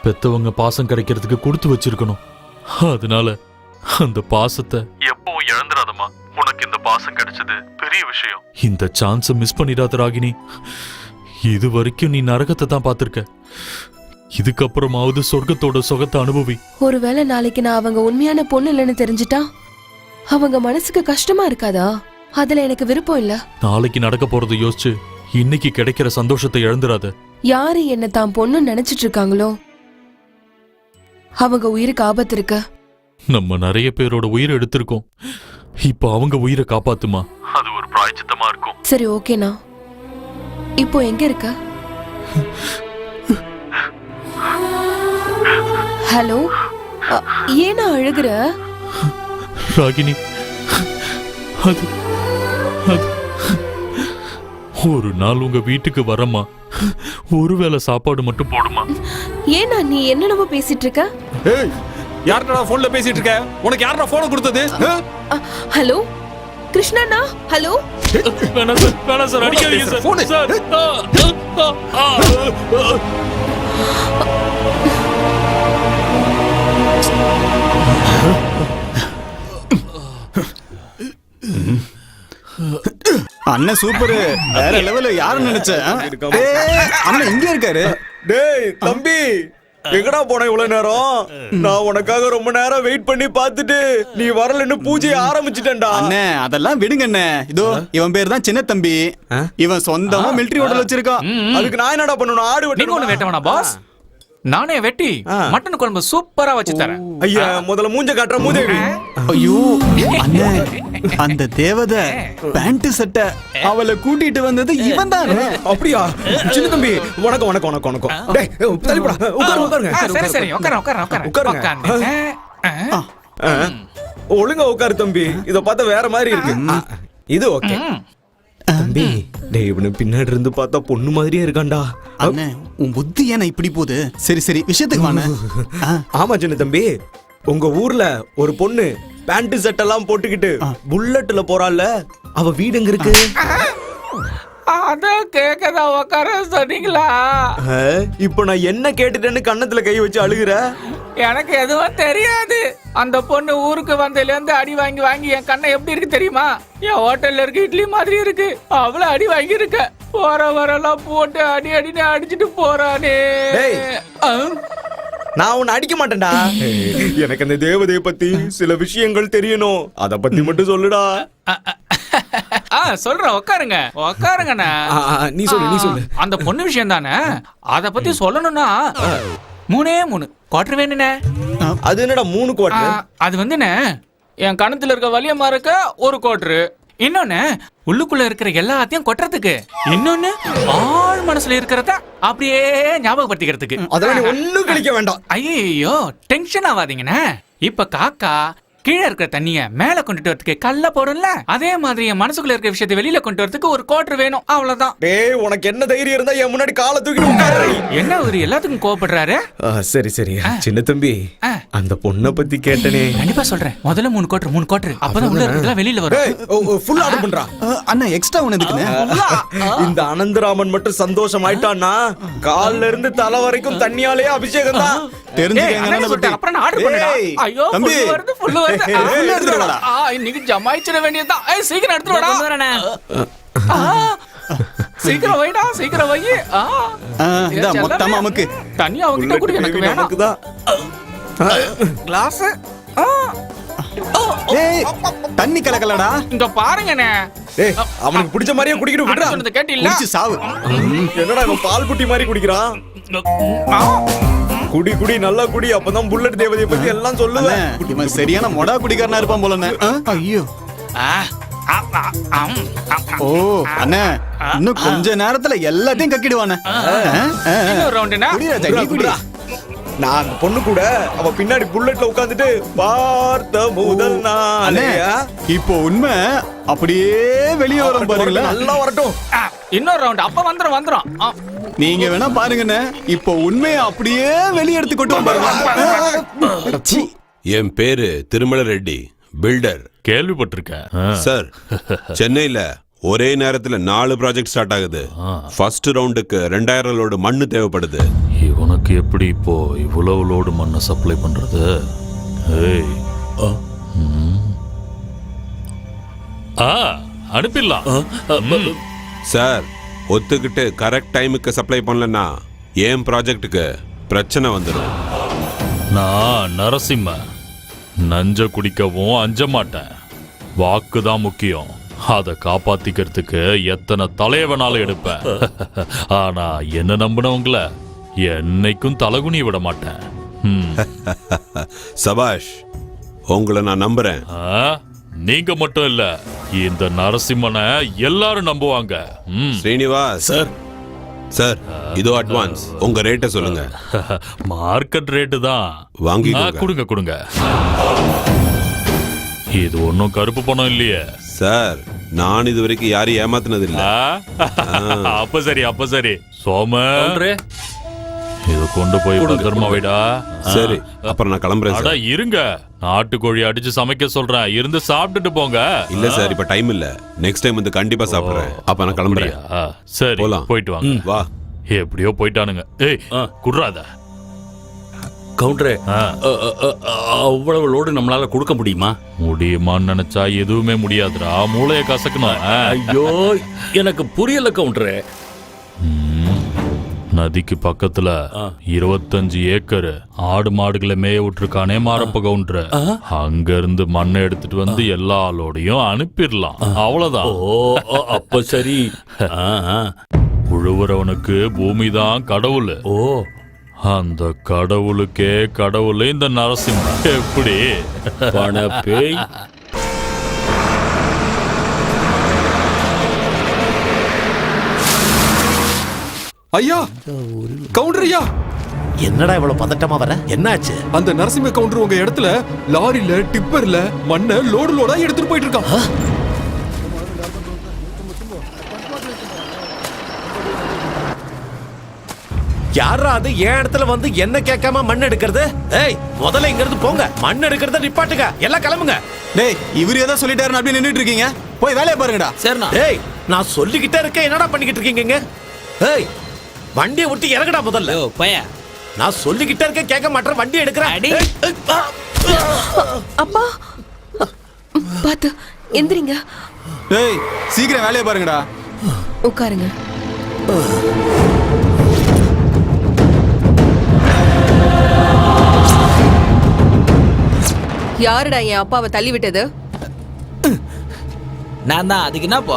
பெத்தவங்க பாசம் கிடைக்கிறதுக்கு கொடுத்து வச்சிருக்கணும். அதனால அந்த பாசத்தை எப்பவும் இழந்துடாதம்மா. உனக்கு இந்த பாசம் கிடைச்சது பெரிய விஷயம். இந்த சான்ஸை மிஸ் பண்ணிடாத ராகினி. இது வரைக்கும் நீ நரகத்தை தான் பார்த்திருக்க. இதுக்கப்புறமாவது சொர்க்கத்தோட சுகத்தை அனுபவி. ஒருவேளை நாளைக்கு நான் அவங்க உண்மையான பொண்ணு இல்லைன்னு தெரிஞ்சுட்டா அவங்க மனசுக்கு கஷ்டமா இருக்காதா? அதுல எனக்கு விருப்பம் இல்ல. நாளைக்கு நடக்க போறதை யோசிச்சு இன்னைக்கு கிடைக்கிற சந்தோஷத்தை இழந்துடாத. யாரு என்ன தான் பொண்ணு நினைச்சிட்டு இருக்காங்களோ அவங்க உயிருக்கு ஆபத்து இருக்கு. நம்ம நிறைய பேரோட உயிரை எடுத்திருக்கோம். இப்போ அவங்க உயிரை காப்பாத்துமா, அது ஒரு பிராயச்சித்தமா இருக்கும். சரி, ஓகேண்ணா. இப்போ எங்க இருக்க? ஹலோ, ஏன்னா அழுகுற? ராகினி, அது ஒரு நாள் உங்க வீட்டுக்கு வரமா, ஒருவேளை சாப்பாடு மட்டும் போடுமா. ஏன்னா நீ என்னென்னவோ பேசிட்டு இருக்க? ஏய், யார்டா போன்ல பேசிட்டு இருக்க? உனக்கு யாரா போன் கொடுத்தது? ஹலோ கிருஷ்ணாண்ணா, ஹலோ. வேணாம் சார், அடிக்காதீங்க சார். Phone sir. அண்ணன் சூப்பர், வேற லெவல்ல. யாரு நினைச்ச? அண்ணன் இங்க இருக்காரு. டேய் தம்பி, எங்கடா போன இவ்வளவு நேரம்? நான் உனக்காக ரொம்ப நேரம் வெயிட் பண்ணி பார்த்துட்டு நீ வரலன்னு பூஜையை ஆரம்பிச்சிட்டேன்டா. அண்ணே அதெல்லாம் விடுங்க அண்ணே. இதோ இவன் பேர் தான் சின்ன தம்பி. இவன் சொந்தமா மிலிட்டரி ஹோட்டல் வச்சிருக்கான். அதுக்கு நான் என்னடா பண்ணணும்? ஆடு வெட்டணும். ஒண்ணு வெட்டவனா பாஸ்? நானே வெட்டி மட்டன் குழம்பு சூப்பரா வச்சு தரேன். ஐயா, முதல்ல மூஞ்ச காட்டுற மூதேவி. ஐயோ அண்ணே, அந்த தேவதை பேண்ட் சட்டை அவளை கூட்டிட்டு வந்தது இவன் தான். அப்படியா? சின்ன தம்பி, வணக்கம் வணக்கம் வணக்கம் வணக்கம். டேய் தள்ளிப்படா, உட்காருங்க. சரி சரி, உட்காருங்க. ஒழுங்கா உட்காரு தம்பி. இத பார்த்தா வேற மாதிரி இருக்கு. இது ஓகே தம்பி. டேய், இவனு பின்னாடி இருந்து பார்த்தா பொண்ணு மாதிரியே இருக்கான்டா. அண்ணே, உன் புத்தி ஏன்னா இப்படி போகுது? சரி சரி, விஷயத்துக்கு வாண்ணே. ஆமா சின்ன தம்பி, உங்க ஊர்ல ஒரு பொண்ணு பேண்ட் சட்டெல்லாம் போட்டுக்கிட்டு புல்லட்ல போறாள்ல, அவ வீடு எங்க இருக்கு? அதான் கேக்கதா உட்கார சொன்னீங்களா? இப்போ நான் என்ன கேட்டுட்டேன்னு கண்ணத்துல கை வச்சு அழுகுற? எனக்கு எதுவும் தெரியாது. அந்த பொண்ணு ஊருக்கு வந்ததுல இருந்து அடி வாங்கி வாங்கி என் கண்ணை எப்படி இருக்கு தெரியுமா? என் ஹோட்டல்ல இருக்க இட்லி மாதிரி இருக்கு. அவ்வளவு அடி வாங்கி இருக்க. போற வரலாம் போட்டு அடி அடின்னு அடிச்சுட்டு போறானே. நான் உன்னை அடிக்க மாட்டேன்டா. எனக்கு அந்த தேவதையை பத்தி சில விஷயங்கள் தெரியணும். அத பத்தி மட்டும் சொல்லுடா. சொல்றேன், உட்காருங்கண்ணா. நீ சொல்லு. அந்த பொண்ணு விஷயம் தானே, அத பத்தி சொல்லணும்னா 3 குவார்டர் வேணுண்ணே. அது என்னடா 3 குவார்டர்? அது வந்துண்ணே, என் கணத்துல இருக்க வலியமா இருக்க 1 குவார்டர், இன்னொன்னு உள்ளுக்குள்ள இருக்கிற எல்லாத்தையும் கொட்டுறதுக்கு, இன்னொன்னு ஆள் மனசுல இருக்கிறத அப்படியே ஞாபகப்படுத்திக்கிறதுக்கு. அதெல்லாம் ஒண்ணும் கழிக்க வேண்டாம். ஐயோ டென்ஷன் ஆகாதீங்கண்ணே. இப்ப காக்கா கீழே இருக்கிற தண்ணிய மேல கொண்டுட்டு வரதுக்கு கல்ல போடும்ல, அதே மாதிரி என் மனசுக்குள்ள இருக்கிற விஷயத்தை வெளியில கொண்டு வரதுக்கு ஒரு கோட்டர் வேணும், அவ்வளவுதான். டேய் உனக்கு என்ன தைரியம் இருந்தா என் முன்னாடி காலை தூக்கிட்டு உட்காரு. என்ன ஒரு எல்லாத்துக்கும் கோவப்படுறாரு? சரி சரி சின்ன தம்பி, அந்த பொண்ணை பத்தி கேட்டனே. கண்டிப்பா சொல்றேன். முதல்ல 3 கோட்டர் அப்பதான் உள்ள இருக்கிறதெல்லாம் வெளியில வரும். ஃபுல் ஆர்டர் பண்றா. அண்ணா எக்ஸ்ட்ரா ஒன்னு எதுக்குன்னு? இந்த அனந்தராமன் மட்டும் சந்தோஷம் ஆயிட்டான்னா கால்ல இருந்து தலை வரைக்கும் தண்ணியாலேயே அபிஷேகம் தான். தெரிஞ்சுக்கங்க. அப்புறம் நான் ஆர்டர் பண்ணேன். ஐயோ தம்பி ஃபுல் வருது. இன்னைக்கு ஜமாயிச்சிட வேண்டியதுதான். சீக்கிரம் எடுத்து வாடா. சீக்கிரம் வைடா, சீக்கிரம் வை. மொத்தமா நமக்கு தண்ணி அவங்கிட்ட கூட எனக்கு வேணாம். கிளாஸ் தண்ணி கலக்கலடா. இங்க பாருங்கண்ணே. அவனுக்கு பிடிச்ச மாதிரியே குடிக்கிட்டு விடுறா. சொன்னது கேட்டில்ல? சாவு. என்னடா இவன் பால் புட்டி மாதிரி குடிக்கிறான். குடி குடி நல்லா குடி, அப்பதான் புல்லட் தேவதையை பத்தி எல்லாம் சொல்லுவேன். இவன் சரியான மொடா குடிக்காரனா இருப்பான் போல. ஐயோ ஓ அண்ணே, இன்னும் கொஞ்ச நேரத்துல எல்லாத்தையும் கக்கிடுவானே. நான் அந்த பொண்ணு கூட அவ பின்னாடி புல்லட்ல உட்கார்ந்துட்டு பார்த்த முதல் நாளே. இப்போ உண்மை அப்படியே வெளியே வரும் பாருங்களேன். நல்லா வரட்டும். இன்னொரு ரவுண்ட் அப்ப வந்துரும். நீங்க வேணா பாருங்கண்ணே, இப்போ உண்மையை அப்படியே வெளியே எடுத்து கொண்டு பாருங்க. என் பேரு திருமல ரெட்டி, பில்டர். கேள்விப்பட்டிருக்கேன் சார். சென்னையில ஒரே நேரத்துல 4 ப்ராஜெக்ட் ஸ்டார்ட் ஆகுது. ஃபர்ஸ்ட் ரவுண்டுக்கு 2000 லோடு மண்ணு தேவைப்படுது. இவனுக்கு எப்படி இப்போ இவ்வளவு லோடு மண்ணை சப்ளை பண்றது? அனுப்பிடலாம் சார். ஒத்துக்கிட்டு கரெக்ட் டைமுக்கு சப்ளை பண்ணலன்னா ஏன் ப்ராஜெக்ட்டுக்கு பிரச்சனை வந்துடும். நான் நரசிம்ம நஞ்ச குடிக்கவும் அஞ்ச மாட்டேன். வாக்கு தான் முக்கியம். அதை காப்பாத்திக்கிறதுக்கு எத்தனை தலைவனாலும் எடுப்பேன். ஆனா என்ன நம்பினவங்கள என்னைக்கும் தலகுனி விட மாட்டேன். சபாஷ், உங்களை நான் நம்புறேன். நீங்க மட்டும் இல்ல, இந்த நரசிம்மனை எல்லாரும் நம்புவாங்க. ஸ்ரீனிவாஸ் சார். சார் இதோ அட்வான்ஸ். உங்க ரேட்டை சொல்லுங்க. மார்க்கெட் ரேட்டு தான். வாங்கி கொடுங்க. இது ஒன்னும் கருப்பு பணம் இல்லையே சார். நான் இது வரைக்கும் யாரையும் ஏமாத்தினது இல்ல. அப்ப சரி சோம, இத கொண்டு போய் பத்திரமா வைடா. சரி, அப்புறம் நான் கிளம்புறேன். இருங்க, நாட்டுக்கோழி அடிச்சு சமைக்க சொல்றேன், இருந்து சாப்பிட்டுட்டு போங்க. இல்ல சார், இப்ப டைம் இல்ல. நெக்ஸ்ட் டைம் வந்து கண்டிப்பா சாப்பிடுறேன். அப்ப நான் கிளம்புறேன். சரி போலாம், போயிட்டு வாங்க. வா. எப்படியோ போயிட்டானுங்க. குடுறாத கவுண்டரே. அவ்வளவு லோடு நம்மளால கொடுக்க முடியுமான்னு நினைச்சா எதுவுமே முடியாதுடா. மூளைய கசக்கணும். ஐயோ எனக்கு புரியல கவுண்டரே. நதிக்கு பக்கத்துல 25 ஏக்கர் ஆடு மாடுகளை மேய விட்டுருக்கானே மாரப்ப கவுண்டர். அங்க இருந்து மண்ணை எடுத்துட்டு வந்து எல்லா லோடையும் அனுப்பிடலாம். அவ்வளவுதான். அப்ப சரி. உழுவுறவனுக்கு பூமிதான் கடவுள். அந்த கடவுளுக்கே கடவுள் இந்த நரசிம்மன். எப்படி பண பேய். ஐயா, கவுண்டர் ஐயா. என்னடா இவ்வளவு பதட்டமா வர? என்னாச்சு? அந்த நரசிம்ம கவுண்டர் உங்க இடத்துல லாரில டிப்பர்ல மண்ணை லோடா எடுத்துட்டு போயிட்டு இருக்கான். யாரா அது என் இடத்துல வந்து என்ன கேட்காம மண் எடுக்கிறது? ஏய், முதல்ல இங்க இருந்து போங்க. மண் எடுக்கிறத நிப்பாட்டுங்க. எல்லாம் கிளம்புங்க. டேய், இவரு ஏதோ சொல்லிட்டாரு, அப்படி நின்னுட்டு இருக்கீங்க. போய் வேலையை பாருங்கடா. சரிண்ணா. டேய், நான் சொல்லிக்கிட்டே இருக்கேன், என்னடா பண்ணிக்கிட்டு இருக்கீங்க? ஏய், வண்டியை விட்டு இறங்கடா முதல்ல. பையா, நான் சொல்லிக்கிட்டே இருக்கேன், கேட்க மாட்டேன். வண்டி எடுக்கிறேன். அப்பா பாத்து எந்திரிங்க. டேய், சீக்கிரம் வேலையை பாருங்கடா. உட்காருங்க. யாருடா என் அப்பாவை தள்ளி விட்டது? நான் தான். அதுக்கு என்ன போ?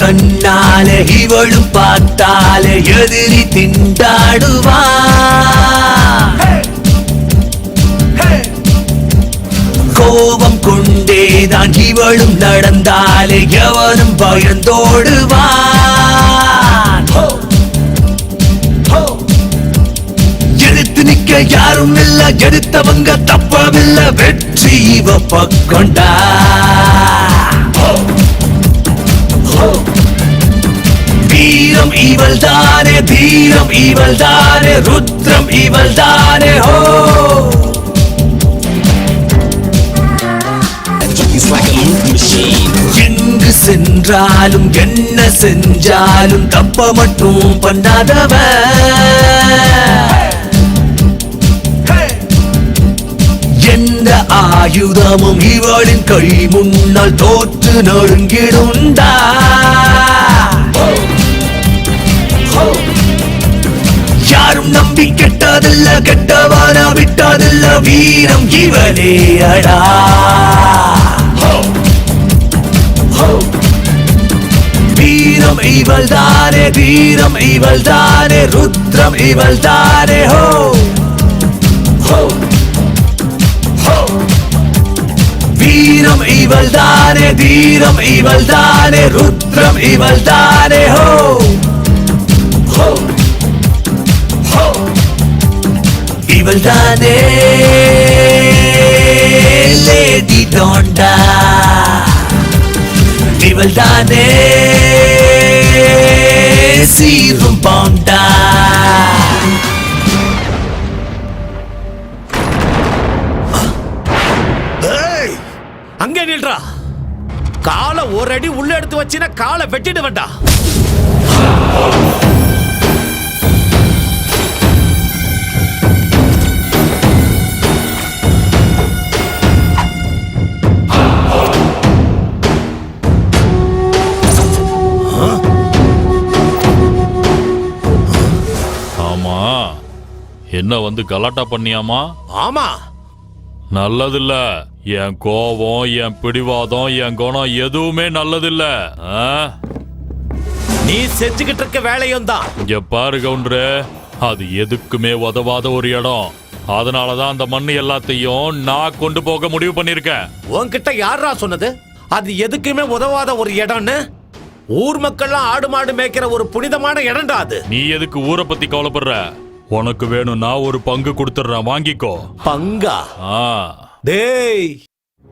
கண்ணால இவளும் பார்த்தால எதிரி திண்டாடுவா. கோபம் கொண்டேதான் இவளும் நடந்தாலே எவனும் பயந்தோடுவான். எடுத்து நிக்க யாரும் இல்ல, எடுத்தவங்க தப்பமில்ல, வெற்றி இவ பக்கொண்டா. வீரம் இவள் தானே, தீரம் இவள் தானே, ருத்ரம் இவள் தானே. ஹோ எங்கு சென்றாலும் என்ன செஞ்சாலும் தப்ப மட்டும் பண்ணாதவ. எந்த ஆயுதமும் இவளின் கை முன்னால் தோற்று நொறுங்கிடுண்டா. யாரும் நம்பி கெட்டதில்ல, கெட்டவான விட்டதில்ல, வீரம் இவளே அடா. வீரம் இவள் தானே, வீரம் இவள் தானே, ருத்ரம் இவள் தானே. ஹோ வீரம் இவள் தானே, தீரம் இவள் தானே, ருத்ரம் இவள் தானே. ஹோ இவள் தானே லேடி டோண்டா. இவள் தானே சீரும் பாண்டா. அங்கே நில்றா. காலை ஒரு அடி உள்ள எடுத்து வச்சினா காலை வெட்டிடு வேண்டா. ஆமா, என்ன வந்து கலாட்டா பண்ணியாமா? ஆமா, நல்லதில்ல. என் கோபம், என் பிடிவாதம், என் குணம் எதுவுமே நல்லதில்ல. நீ செஞ்சுக்கிட்டு இருக்க வேலையும் தான். இங்க பாரு கவுண்டரு, அது எதுக்குமே உதவாத ஒரு இடம். அதனாலதான் அந்த மண்ணு எல்லாத்தையும் நான் கொண்டு போக முடிவு பண்ணிருக்கேன். உன்கிட்ட யாரா சொன்னது அது எதுக்குமே உதவாத ஒரு இடம்னு? ஊர் மக்கள்லாம் ஆடு மாடு மேய்க்கிற ஒரு புனிதமான இடம்டா அது. நீ எதுக்கு ஊரை பத்தி கவலைப்படுற? உனக்கு வேணும்னா ஒரு பங்கு கொடுத்துறேன், வாங்கிக்கோ. பங்கா? டேய்,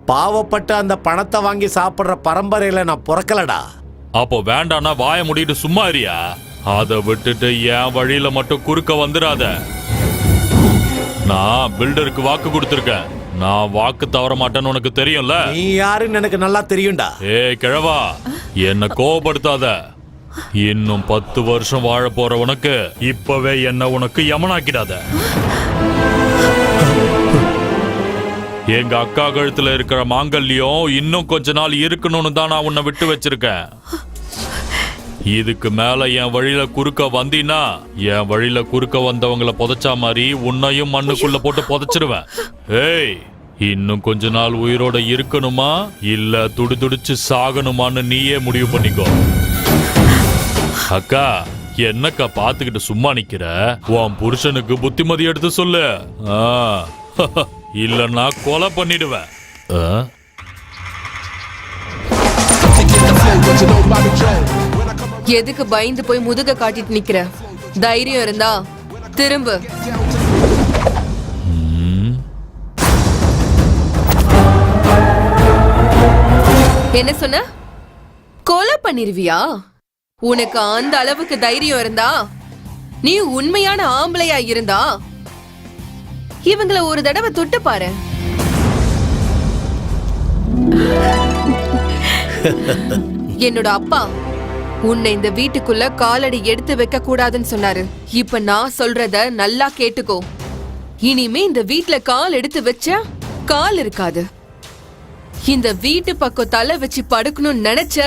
பாவப்பட்ட அந்த பணத்தை வாங்கி சாப்பிடுற பரம்பரையில நான் பிறக்கலடா. அப்போ வேண்டானா வாய முடிட்டு சும்மா இருயா. அதை விட்டுட்டு என் வழியில மட்டும் குறுக்க வந்துடாத. நான் பில்டருக்கு வாக்கு கொடுத்திருக்கேன். நான் வாக்கு தவற மாட்டேன்னு உனக்கு தெரியும்ல. நீ யாருன்னு எனக்கு நல்லா தெரியும்டா. ஏய் கிழவா, என்ன கோபப்படுத்தாத. இன்னும் 10 வருஷம் வாழ போற உனக்கு இப்பவே என்ன உனக்கு யமனாக்கிடாத. எங்க அக்கா கழுத்துல இருக்கிற மாங்கல்யம் இன்னும் கொஞ்ச நாள் இருக்கணும்னு தான் நான் உன்னை விட்டு வச்சிருக்கேன். இதுக்கு மேல என் வழியில குறுக்க வந்தீன்னா, என் வழியில குறுக்க வந்தவங்களை புதைச்சா மாதிரி உன்னையும் மண்ணுக்குள்ள போட்டு புதைச்சிருவேன். ஏய், இன்னும் கொஞ்ச நாள் உயிரோட இருக்கணுமா இல்ல துடிதுடிச்சு சாகணுமான்னு நீயே முடிவு பண்ணிக்கோ. அக்கா, என்னக்கா பாத்துக்கிட்டு சும்மா நிக்கிற? உன் புருஷனுக்கு புத்திமதி எடுத்து சொல்லு. இல்லன்னா கொலை பண்ணிடுவேன். எதுக்கு பயந்து போய் முதுக காட்டிட்டு நிக்கிற? தைரியம் இருந்தா திரும்ப. என்ன சொன்ன? கொலை பண்ணிருவியா? உனக்கு அந்த அளவுக்கு தைரியம் இருந்தா, நீ உண்மையான ஆம்பளையா இருந்தா இவங்கள ஒரு தடவை தொட்டு பாரு. என்னோட அப்பா உன்னை இந்த வீட்டுக்குள்ள காலடி எடுத்து வைக்க கூடாதுன்னு சொன்னாரு. இப்ப நான் சொல்றத நல்லா கேட்டுக்கோ. இனிமே இந்த வீட்டுல கால் எடுத்து வச்ச கால் இருக்காது. இந்த வீட்டு பக்கம் தலை வச்சு படுக்கணும்னு நினைச்ச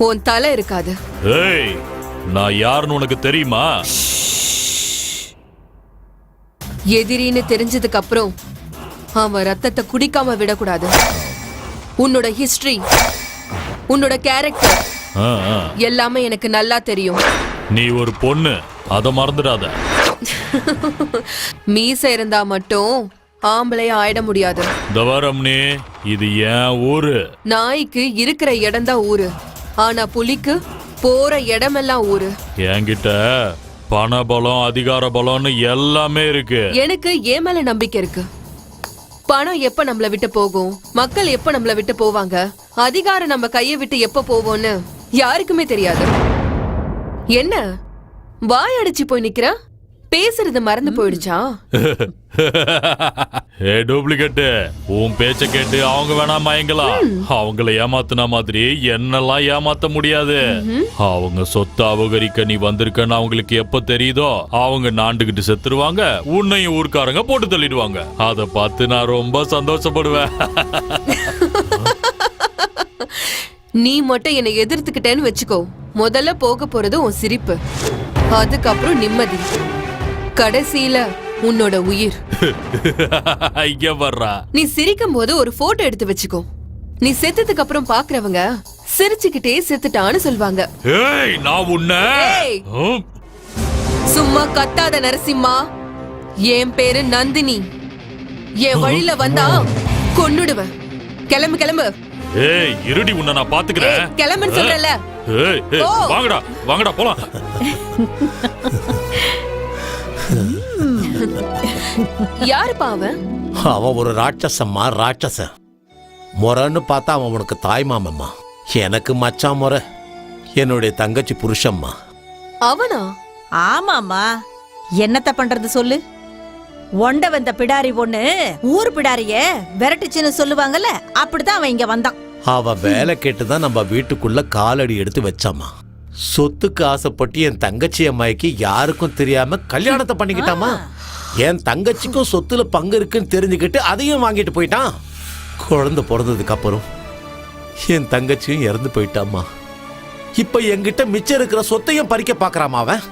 உன் தலை இருக்காது. ஏய், நான் யாருன்னு உனக்கு தெரியுமா? எதிரின்னு தெரிஞ்சதுக்கு அப்புறம் அவன் ரத்தத்தை குடிக்காம விடக்கூடாது. உன்னோட ஹிஸ்டரி உன்னோட கேரக்டர் ஆ, ஆ. எல்லாமே எனக்கு நல்லா தெரியும். நீ ஒரு பொண்ணு, அத மறந்துடாத. மீசை இருந்தா மட்டும் ஆம்பளையா ஆயிட முடியாது. தவரம்னே, இது ஏன் ஊரு. நாய்க்கு இருக்கிற இடம் தான் ஊரு, ஆனா புலிக்கு போற இடமெல்லாம் ஊரு. என்கிட்ட பண பலம், அதிகார பலம்னு எல்லாமே இருக்கு. எனக்கு ஏன் மேல நம்பிக்கை இருக்கு. பணம் எப்ப நம்மள விட்டு போகும், மக்கள் எப்ப நம்மள விட்டு போவாங்க, அதிகாரம் நம்ம கையை விட்டு எப்ப போவோம்னு யாருக்குமே தெரியாது. என்ன வாய் அடிச்சு போய் நிக்கிற? பேசுறது மறந்து போயிடுச்சா? ஏ டூப்ளிகேட், உன் பேச்ச கேட்டு அவங்க வேணா மயங்கலாம். அவங்கள ஏமாத்துன மாதிரி என்னெல்லாம் ஏமாத்த முடியாது. அவங்க சொத்தை அபகரிக்க நீ வந்திருக்கன்னு அவங்களுக்கு எப்ப தெரியுதோ அவங்க நாண்டுகிட்டு செத்துருவாங்க. உன்னையும் ஊர்க்காரங்க போட்டு தள்ளிடுவாங்க. அத பார்த்து நான் ரொம்ப சந்தோஷப்படுவேன். நீ மட்டும் என்னை எதிர்த்துக்கிட்டேன்னு வச்சுக்கோ, முதல்ல போக போறது உன் சிரிப்பு, அதுக்கப்புறம் நிம்மதி, கடைசியில உன்னோட உயிர். இங்க வர்றா. நீ சிரிக்கும் போது ஒரு போட்டோ எடுத்து வச்சுக்கோ. நீ செத்ததுக்கு அப்புறம் பாக்குறவங்க சிரிச்சுக்கிட்டே செத்துட்டான்னு சொல்வாங்க. ஏய், நான் உன்னை சும்மா கத்தாத நரசிம்மா. என் பேரு நந்தினி. என் வழியில வந்தா கொன்னுடுவேன். கிளம்பு கிளம்பு. ஏய், இருடி, உன்னை நான் பாத்துக்கிறேன். கிளம்புன்னு சொல்றல. ஏய், வாங்கடா வாங்கடா போலாம். யாருப்பா அவன்? அவன் ஒரு ராட்சசம்மா, ராட்சசன். முறைன்னு பார்த்தா அவன் உனக்கு தாய் மாமம்மா. எனக்கு மச்சான் முறை, என்னுடைய தங்கச்சி புருஷம்மா. அவனா? ஆமாமா, என்னத்த பண்றது சொல்லு. ஒண்ட வந்த பிடாரி ஒண்ணு ஊர் பிடாரிய விரட்டுச்சுன்னு சொல்லுவாங்கல்ல, அப்படிதான் அவன் இங்க வந்தான். அவ வேலை கேட்டுதான் நம்ம வீட்டுக்குள்ள காலடி எடுத்து வச்சாமா. சொத்துக்கு ஆசைப்பட்டு என் தங்கச்சி அம்மாய்க்கு யாருக்கும் தெரியாம கல்யாணத்தை பண்ணிக்கிட்டாமா. என் தங்கச்சிக்கும் சொத்துல பங்கு இருக்குன்னு தெரிஞ்சுக்கிட்டு அதையும் வாங்கிட்டு போயிட்டான். குழந்தை பிறந்ததுக்கு அப்புறம் என் தங்கச்சியும் இறந்து போயிட்டாமா. இப்ப என்கிட்ட மிச்சம் இருக்கிற சொத்தையும் பறிக்க பாக்குறாமா அவன்.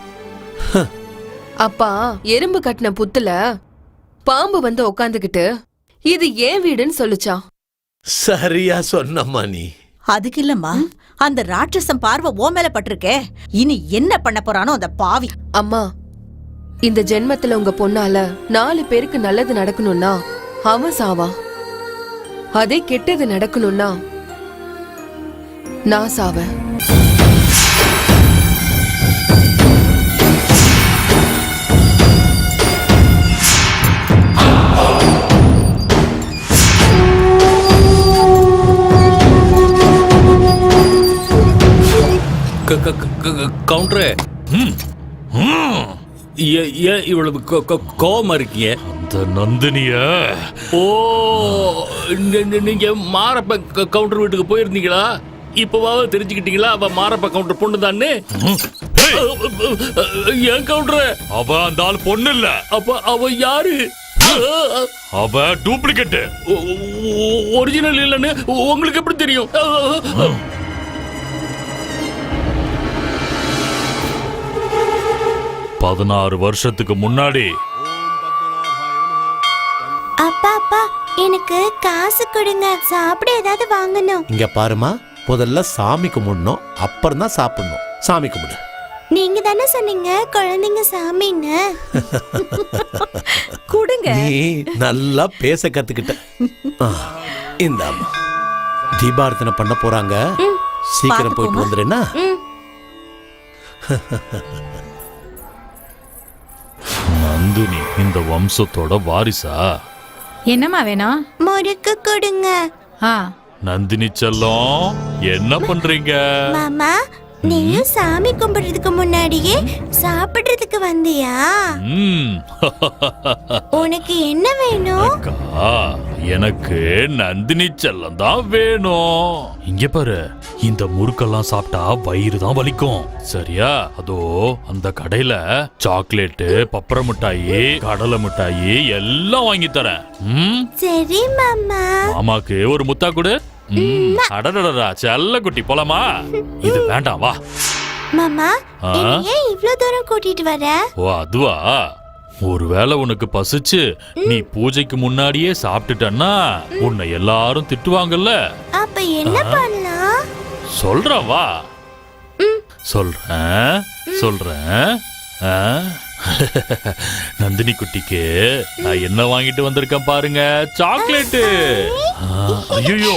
அப்பா எறும்பு கட்டின புத்துல பாம்பு வந்து உக்காந்துக்கிட்டு இது ஏன் வீடுன்னு சொல்லுச்சான். சரியா சொன்னம்மா நீ. அதுக்கு இல்லம்மா, அந்த ராட்சசம் பார்வை ஓ மேல பட்டிருக்கே. இனி என்ன பண்ண போறானோ அந்த பாவி. அம்மா, இந்த ஜென்மத்துல உங்க பொண்ணால 4 பேருக்கு நல்லது நடக்கணும்னா அவன் சாவான். அதே கெட்டது நடக்கணும்னா நான் சாவேன். கவுண்டரே, ஏன் இவ்வளவு கோவமா இருக்கீங்க? அந்த நந்தினிய நீங்க மாரப்ப கவுண்டர் வீட்டுக்கு போயிருந்தீங்களா? இப்பவாவது தெரிஞ்சுக்கிட்டீங்களா அவ மாரப்ப கவுண்டர் பொண்ணு தானே? ஏன் கவுண்டர், அவ அந்த ஆள் பொண்ணு இல்ல. அப்ப அவ யாரு? அவ டூப்ளிகேட், ஒரிஜினல் இல்லன்னு உங்களுக்கு எப்படி தெரியும்? 16 வருஷத்துக்கு முன்னாடி. அப்பா அப்பா, எனக்கு காசு கொடுங்க, சாப்பிட ஏதாவது வாங்கணும். இங்க பாருமா, முதல்ல சாமி கும்பிடணும், அப்புறம் தான் சாப்பிடணும். சாமி கும்பிடு. நீங்க தானே சொன்னீங்க குழந்தைங்க சாமின்னு. கொடுங்க. நீ நல்லா பேச கத்துக்கிட்ட. இந்தாமா, தீபார்த்தனை பண்ண போறாங்க, சீக்கிரம் போயிட்டு வந்துடுனா. நந்தினி இந்த வம்சத்தோட வாரிசா? என்னம்மா வேணும்? முறுக்கு கொடுங்க. நந்தினி செல்லம், என்ன பண்றீங்க? மாமா, நீயும் சாமி கும்பிடுறதுக்கு முன்னாடியே சாப்பிடுறதுக்கு வந்தியா? உனக்கு என்ன வேணும்? எனக்கு நந்தினி செல்லம் தான் வேணும். இங்க பாரு, இந்த முறுக்கெல்லாம் சாப்பிட்டா வயிறு தான் வலிக்கும், சரியா? அதோ அந்த கடையில சாக்லேட்டு, பப்பர மிட்டாயி, கடலை மிட்டாயி எல்லாம் வாங்கி தரேன். சரி மாமா. மாமாக்கு ஒரு முத்தா கொடு. அடடடா, செல்ல குட்டி, போலாமா? இது வேண்டாம், வா. மாமா, ஏன் இவ்ளோ தூரம் கூட்டிட்டு வர? ஓ, அதுவா? ஒருவேளை உனக்கு பசிச்சு நீ பூஜைக்கு முன்னாடியே சாப்பிட்டுட்டன்னா உன்னை எல்லாரும் திட்டுவாங்கல்ல. அப்ப என்ன பண்ணலாம்? சொல்றேன் வா. சொல்றேன். நந்தினி குட்டிக்கு நான் என்ன வாங்கிட்டு வந்திருக்கேன் பாருங்க, சாக்லேட்டு. ஐயோ,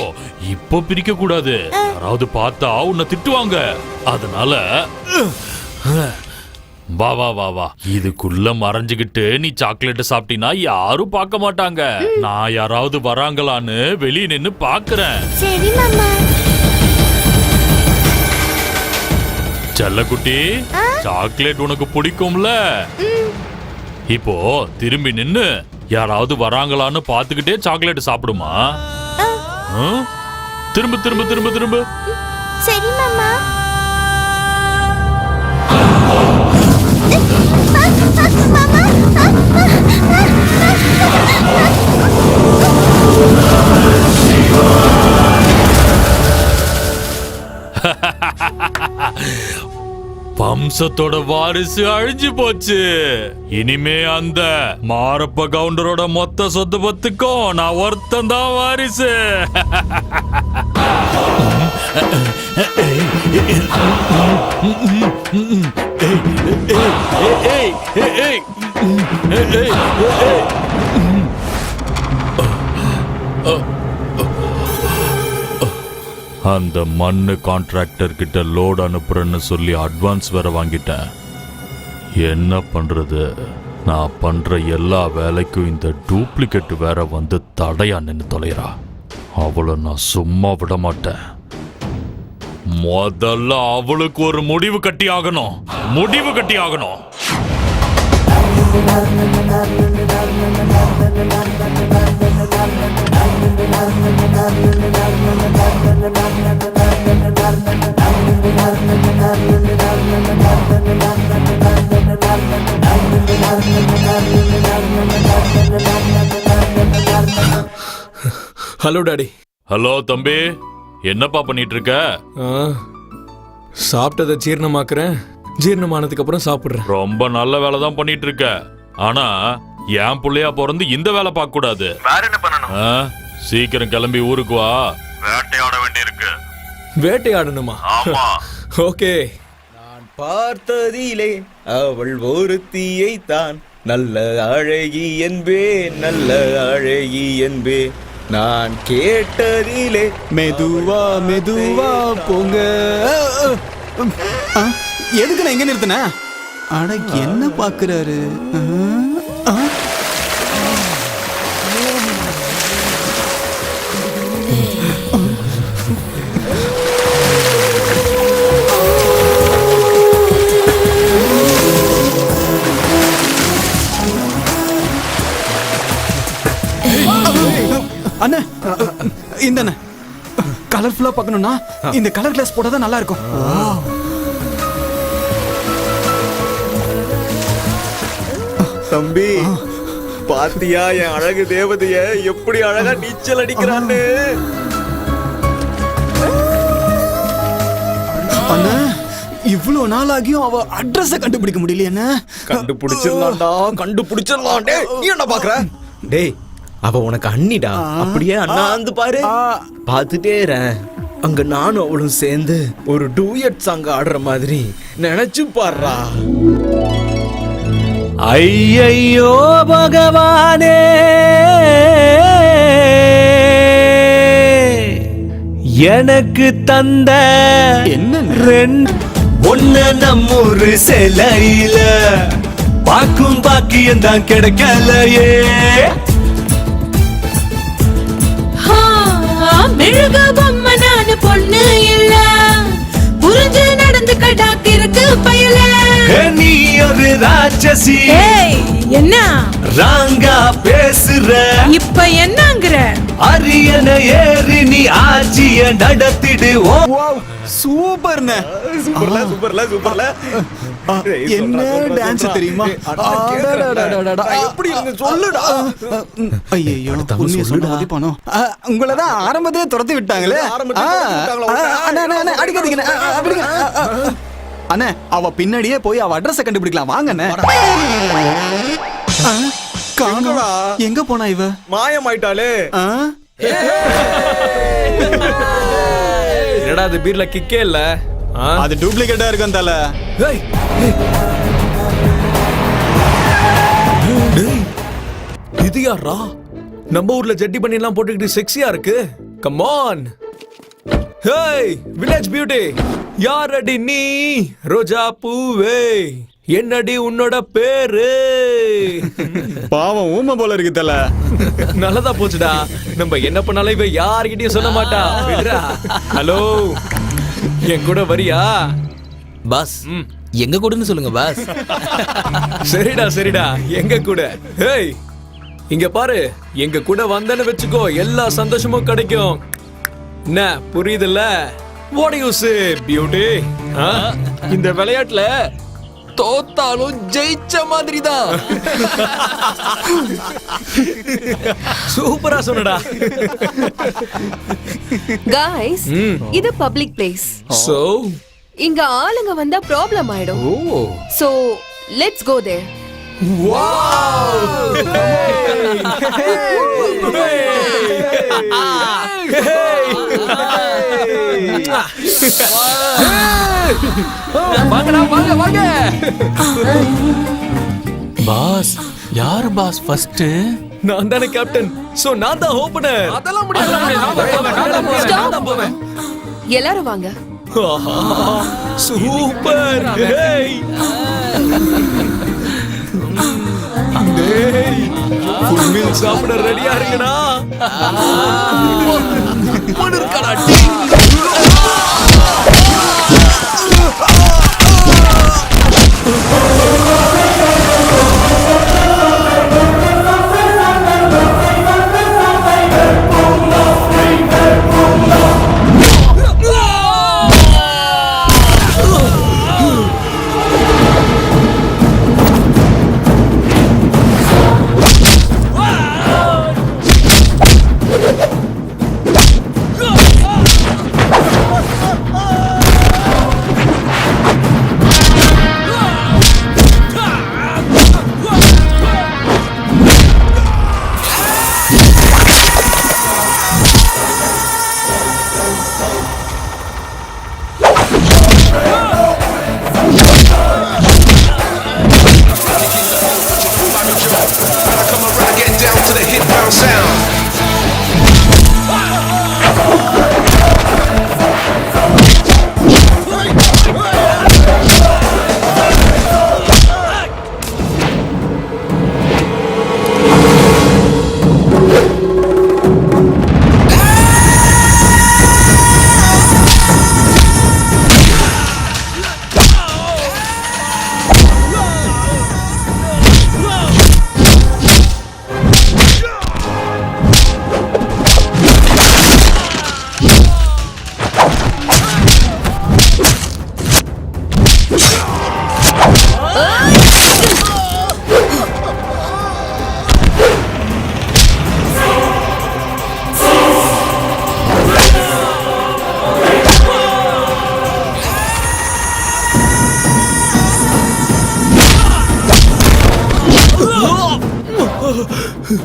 இப்போ பிரிக்க கூடாது, யாராவது பார்த்தா உன்னை திட்டுவாங்க. அதனால வா வா வா வா, இதுக்குள்ள மறைஞ்சுகிட்டு நீ சாக்லேட் சாப்பிட்டீனா யாரும் பார்க்க மாட்டாங்க. நான் யாராவது வராங்களான்னு வெளியே நின்னு பாக்குறேன். சரி மாமா. செல்லக்குட்டி, சாக்லேட் உனக்கு பிடிக்கும்ல? இப்போ திரும்பி நின்னு யாராவது வராங்களான்னு பாத்துக்கிட்டே சாக்லேட் சாப்பிடுமா. திரும்ப திரும்ப திரும்ப திரும்ப. சரி மாமா. வம்சத்தோட வாரிசு அழிஞ்சு போச்சு. இனிமே அந்த மாரப்ப கவுண்டரோட மொத்த சொத்து பத்துக்கும் நான் ஒருத்தன் தான் வாரிசு. அந்த மண்ணு கான்ட்ராக்டர் கிட்ட லோடு அனுப்புறேன்னு சொல்லி அட்வான்ஸ் வேற வாங்கிட்டேன். என்ன பண்றது? நான் பண்ற எல்லா வேலைக்கும் இந்த டூப்ளிகேட் வேற வந்து தடையா நின்று தொலைறா. அவளை நான் சும்மா விட மாட்டேன். முதல்ல அவளுக்கு ஒரு முடிவு கட்டி ஆகணும். Hello daddy. ஹலோ தம்பி, என்னப்பா பண்ணிட்டு இருக்க? சாப்பிட்டதை ஜீரணமாக்குறேன், ஜீரணமானதுக்கு அப்புறம் சாப்பிடுறேன். ரொம்ப நல்ல வேலை தான் பண்ணிட்டு இருக்க. ஆனா என் பிள்ளையா பிறந்து இந்த வேலை பார்க்க கூடாது. வேற என்ன பண்ணணும்? சீக்கிரம் கிளம்பி ஊருக்கு வா, வேட்டையாட வேண்டியிருக்கு. வேட்டையாடணுமா? ஆமா. ஓகே. நான் பார்த்ததிலே அவள் ஒருத்தியை தான் நல்ல அழகி என்பேன், நல்ல அழகி என்பேன். நான் கேட்டதிலே மெதுவா மெதுவா போங்க. எதுக்கு நான் எங்க நிறுத்தின? அட என்ன பாக்குறாரு? அண்ணா, இந்த கலர்ஃபுல்லா பார்க்கணும்னா இந்த கலர் கிளாஸ் போட்டாதான் நல்லா இருக்கும். தம்பி, பாத்தியா என் அழகு தேவதைய எப்படி அழகா நீச்சல் அடிக்கிறான்னு? அண்ணா, இவ்வளவு நாள் ஆகியும் அவ அட்ரஸ கண்டுபிடிக்க முடியல. என்ன கண்டுபிடிச்சிடலாம். டேய், நீ என்ன பாக்குற? டேய், அவ உனக்கு அண்ணிடா. அப்படியே அண்ணாந்து பாரு, பாத்துட்டே இறேன். அங்க நானும் அவளும் சேர்ந்து ஒரு டூயட் சாங் ஆடுற மாதிரி நினைச்சு பாடுறா. ஐயையோ பகவானே, எனக்கு தந்த ஒன்னு நம்மூரு சிலையில பாக்கும் பாக்கியம் தான் கிடைக்கலையே. மெழுக பொம்மை நானு பொண்ணு இல்ல, புரிஞ்சு நடந்து கடாக்கிருக்கு பயல. நீ ஒரு ராட்சசி, என்ன ராங்கா பேசுற? இப்ப என்னங்கிற? அரியன ஏறி நீ ஆட்சிய நடத்திடு. சூப்பர்ண்ணே, சூப்பர்ல. என்ன டான்ஸ் தெரியுமா? எப்படி சொல்லுடா. ஐயோ, உண்மையை சொல்லுடா. பணம் உங்களதான் ஆரம்பத்திலே துரத்தி விட்டாங்களே. அடிக்காதீங்க அண்ணே. அவ பின்னாடியே போய் அவ அட்ரஸ கண்டுபிடிக்கலாம். வாங்கண்ணே. காணோடா. எங்க போனா இவ? மாயமாயிட்டாளே. என்னடா அது பீர்ல கிக்கே இல்ல? அது டூப்ளிகேட்டா இருக்கும் தல. இது யாரா? நம்ம ஊர்ல ஜட்டி பண்ணி எல்லாம் போட்டுக்கிட்டு செக்ஸியா இருக்கு. Come on. Hey village beauty, யாரடி நீ ரோஜா பூவே, என்னடி உன்னோட பேரு? பாவம் ஊமை போல இருக்கு தல. நல்லதா போச்சுடா. நம்ம என்ன பண்ணாலும் இவ யார்கிட்டயும் சொல்ல மாட்டா. விடுடா. ஹலோ, என் கூட வரியா? பாஸ் எங்க கூடன்னு சொல்லுங்க பாஸ். சரிடா சரிடா, எங்க கூட. ஹேய் இங்க பாரு, எங்க கூட வந்தேன்னு வெச்சுக்கோ, எல்லா சந்தோஷமும் கிடைக்கும். என்ன புரியுதுல்ல? What you say beauty? இந்த விளையாட்டுல தோத்தாலும் ஜெயிச்ச மாதிரி தான். சூப்பரா சொன்னடா. गाइस இது பப்ளிக் பிளேஸ். சோ இங்க ஆளுங்க வந்தா ப்ராப்ளம் ஆயிடும். So let's go there. Boss யார் பாஸ் ஃபர்ஸ்ட்? நான் தானே கேப்டன். சோ நான் தான் ஓபனர். அதெல்லாம் முடியாது. எல்லாரும் வாங்க. சூப்பர். ஹேய் டேய், ஃபுல் மீல் சாப்பிட ரெடியா இருக்கடா. மனுர்க்கடா.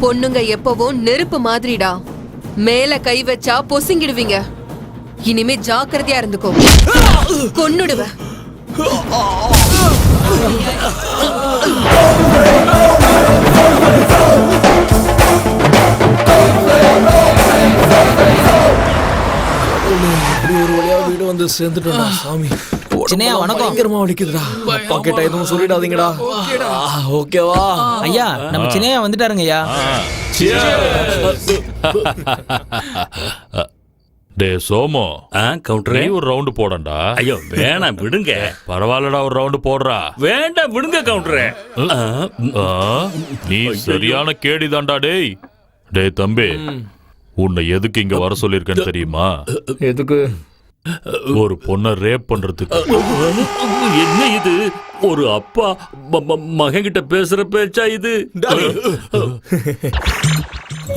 பொண்ணுங்க எப்பவும் நெருப்பு மாதிரிடா. மேல கை வச்சா பொசுங்கிடுவீங்க. இனிமே ஜாக்கிரதையா இருந்துக்கோ. கொன்னுடுவ. ஒரு வழியா வீடு வந்து சேர்ந்துட்டோம்டா சாமி. சின்னையா வணக்கம். பயங்கரமா வலிக்குதுடா. அப்பா கிட்ட எதுவும் சொல்லிடாதீங்கடா. ஓகேவா? ஐயா நம்ம சின்னையா வந்துட்டாருங்க ஐயா. டே சோமோ, கவுண்டரே நீ ஒரு ரவுண்டு போடண்டா. ஐயோ வேணாம் விடுங்க. பரவாயில்லடா, ஒரு ரவுண்டு போடுறா. வேண்டாம் விடுங்க கவுண்டரே. நீ சரியான கேடிதான்டா டேய். டேய் தம்பி, உன்னை எதுக்கு இங்க வர சொல்லிருக்கேன்னு தெரியுமா? எதுக்கு? ஒரு பொண்ணை ரேப் பண்றதுக்கு. என்ன இது? ஒரு அப்பா மகன் கிட்ட பேசுற பேச்சா இது?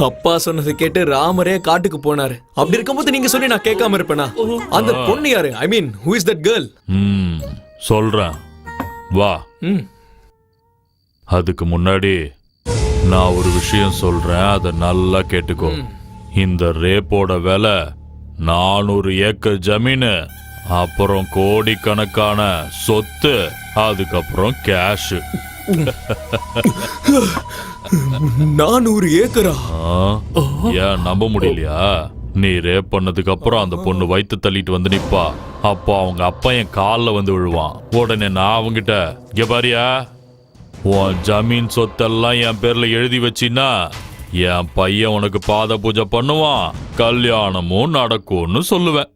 அப்பா சொன்னதை கேட்டு ராமரே காட்டுக்கு போனாரு. அப்படி இருக்கும்போது நீங்க சொல்லி நான் கேட்காம இருப்பேனா? அந்த பொண்ணு யாரு? ஐ மீன் who is that girl? சொல்றேன் வா. அதுக்கு முன்னாடி நான் ஒரு விஷயம் சொல்றேன், அதை நல்லா கேட்டுக்கோ. இந்த ரேப்போட விலை 400 ஏக்கர் ஜமீனு, அப்புறம் கோடிக்கணக்கான சொத்து, அதுக்கப்புறம் கேஷ். 400 ஏக்கரா? ஏன் நம்ப முடியலையா? நீ ரேப் பண்ணதுக்கு அப்புறம் அந்த பொண்ணு வயித்து தள்ளிட்டு வந்து நிப்பா. அப்போ அவங்க அப்பா என் காலில் வந்து விழுவான். உடனே நான் அவங்கிட்ட, இங்க பாரியா, உன் ஜமீன் சொத்தெல்லாம் என் பேர்ல எழுதி வச்சின்னா என் பையன் உனக்கு பாத பூஜை பண்ணுவான், கல்யாணமும் நடக்கும்னு சொல்லுவேன்.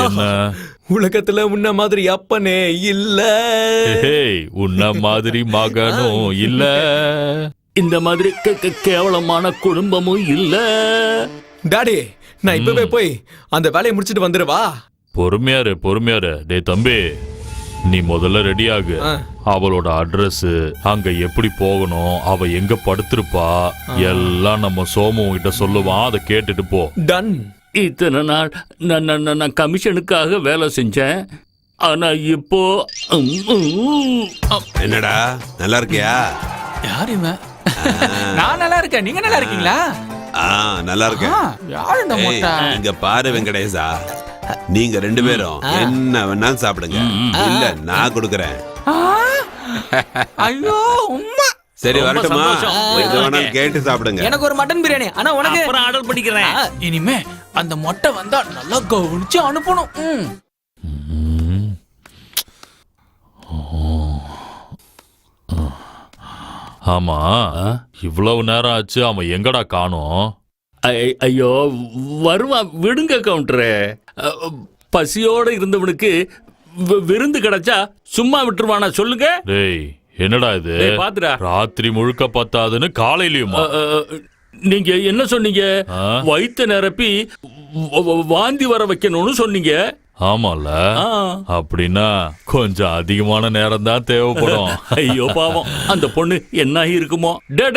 என்ன உலகத்துல உன்ன மாதிரி அப்பனே இல்ல, உன்ன மாதிரி மகனும் இல்ல, இந்த மாதிரி கேவலமான குடும்பமும் இல்ல. டாடி, நான் இப்பவே போய் அந்த வேலையை முடிச்சிட்டு வந்துடுவா. பொறுமையாரு. டேய் தம்பி, நீ முதல்ல ரெடி ஆகு. அவளோட அட்ரஸ், அங்க எப்படி போகணும், அவ எங்க படுத்திருப்பா, எல்லாம் நம்ம சோமு கிட்ட சொல்லுவான். அதை கேட்டுட்டு போ. டன். இத்தனை நாள் நான் கமிஷனுக்காக வேலை செஞ்சேன். ஆனா இப்போ என்னடா நல்லா இருக்கியா? யார் இவன்? நான் நல்லா இருக்கேன். நீங்க நல்லா இருக்கீங்களா? நல்லா இருக்கேன். யார் இந்த மொட்டை? இங்க பாரு வெங்கடேசா, நீங்க 2 பேரும் என்ன வேணாலும் சாப்பிடுங்க, இல்ல நான் கொடுக்கறேன். ஐயோ உம்மா. சரி வரட்டுமா? எது வேணாலும் கேட்டு சாப்பிடுங்க. எனக்கு ஒரு மட்டன் பிரியாணி. ஆனா உனக்கு அப்புறம் ஆர்டர் பண்ணிக்கிறேன். இனிமே அந்த மொட்டை வந்தா நல்லா கவனிச்சு அனுப்பணும். ஆமா, இவ்வளவு நேரம் ஆச்சு, அவன் எங்கடா காணோம்? ஐயோ வருவான், விடுங்க கவுண்டரே. பசியோட இருந்தவனுக்கு விருந்து கிடைச்சா சும்மா விட்டுருவானா சொல்லுங்க? டேய் என்னடா இது? பாத்துடா, ராத்திரி முழுக்க பத்தாதுன்னு காலையிலயுமா? நீங்க என்ன சொன்னீங்க? வயிற்று நிரப்பி வாந்தி வர வைக்கணும்னு சொன்னீங்க. ஆமால, அப்படின்னா கொஞ்சம் அதிகமான நேரம் தான் தேவைப்படும். ஐயோ பாவம், அந்த பொண்ணு என்ன இருக்குமோ? டே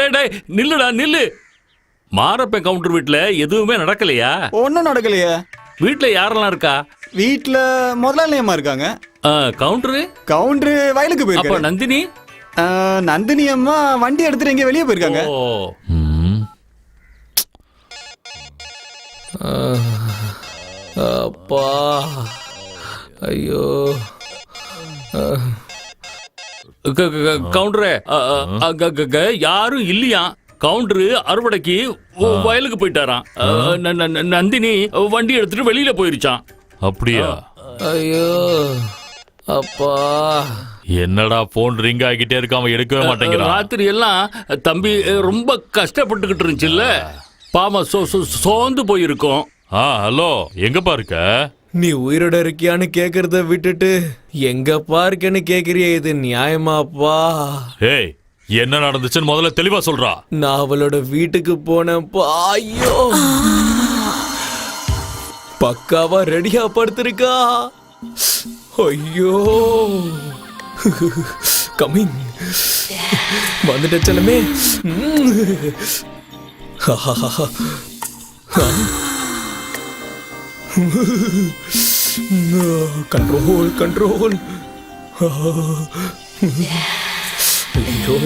நில்லுடா நில்லு. மாரப்பன் கவுண்டர் வீட்டுல எதுவுமே நடக்கலையா? ஒன்னும் நடக்கலையே. வீட்டுல யாரெல்லாம் இருக்கா? வீட்டுல முதலாளியம்மா இருக்காங்க. கவுண்டரு வயலுக்கு போயிருக்காரு. நந்தினி நந்தினி அம்மா வண்டி எடுத்துட்டு எங்க வெளியே போயிருக்காங்க. அப்பா ஐயோ. கவுண்டரே, யாரும் இல்லையா? கவுண்டரு அறுவடைக்கு வயலுக்கு போயிட்டாராம். நந்தினி வண்டி எடுத்துட்டு வெளியில போயிருச்சான். அப்படியா? ஐயோ அப்பா. என்னடா போன் ரிங் ஆகிட்டே இருக்க, அவன் எடுக்கவே மாட்டேங்கிறான். ராத்திரி எல்லாம் தம்பி ரொம்ப கஷ்டப்பட்டுக்கிட்டு இருந்துச்சுல்ல, பாவம் சோர்ந்து போயிருக்கோம். ஹலோ, எங்கப்பா இருக்க? நீ உயிரோட இருக்கியான்னு கேக்குறத விட்டுட்டு எங்கப்பா இருக்கேன்னு கேக்குறிய, இது நியாயமாப்பா? ஏய், என்ன நடந்துச்சுன்னு முதல்ல தெளிவா சொல்றா. நான் அவளோட வீட்டுக்கு போனப்பா. ஐயோ, பக்காவா ரெடியா படுத்திருக்கா. ஐயோ, கமிங் வந்துட்ட செல்லமே. Control control. ஐயோ,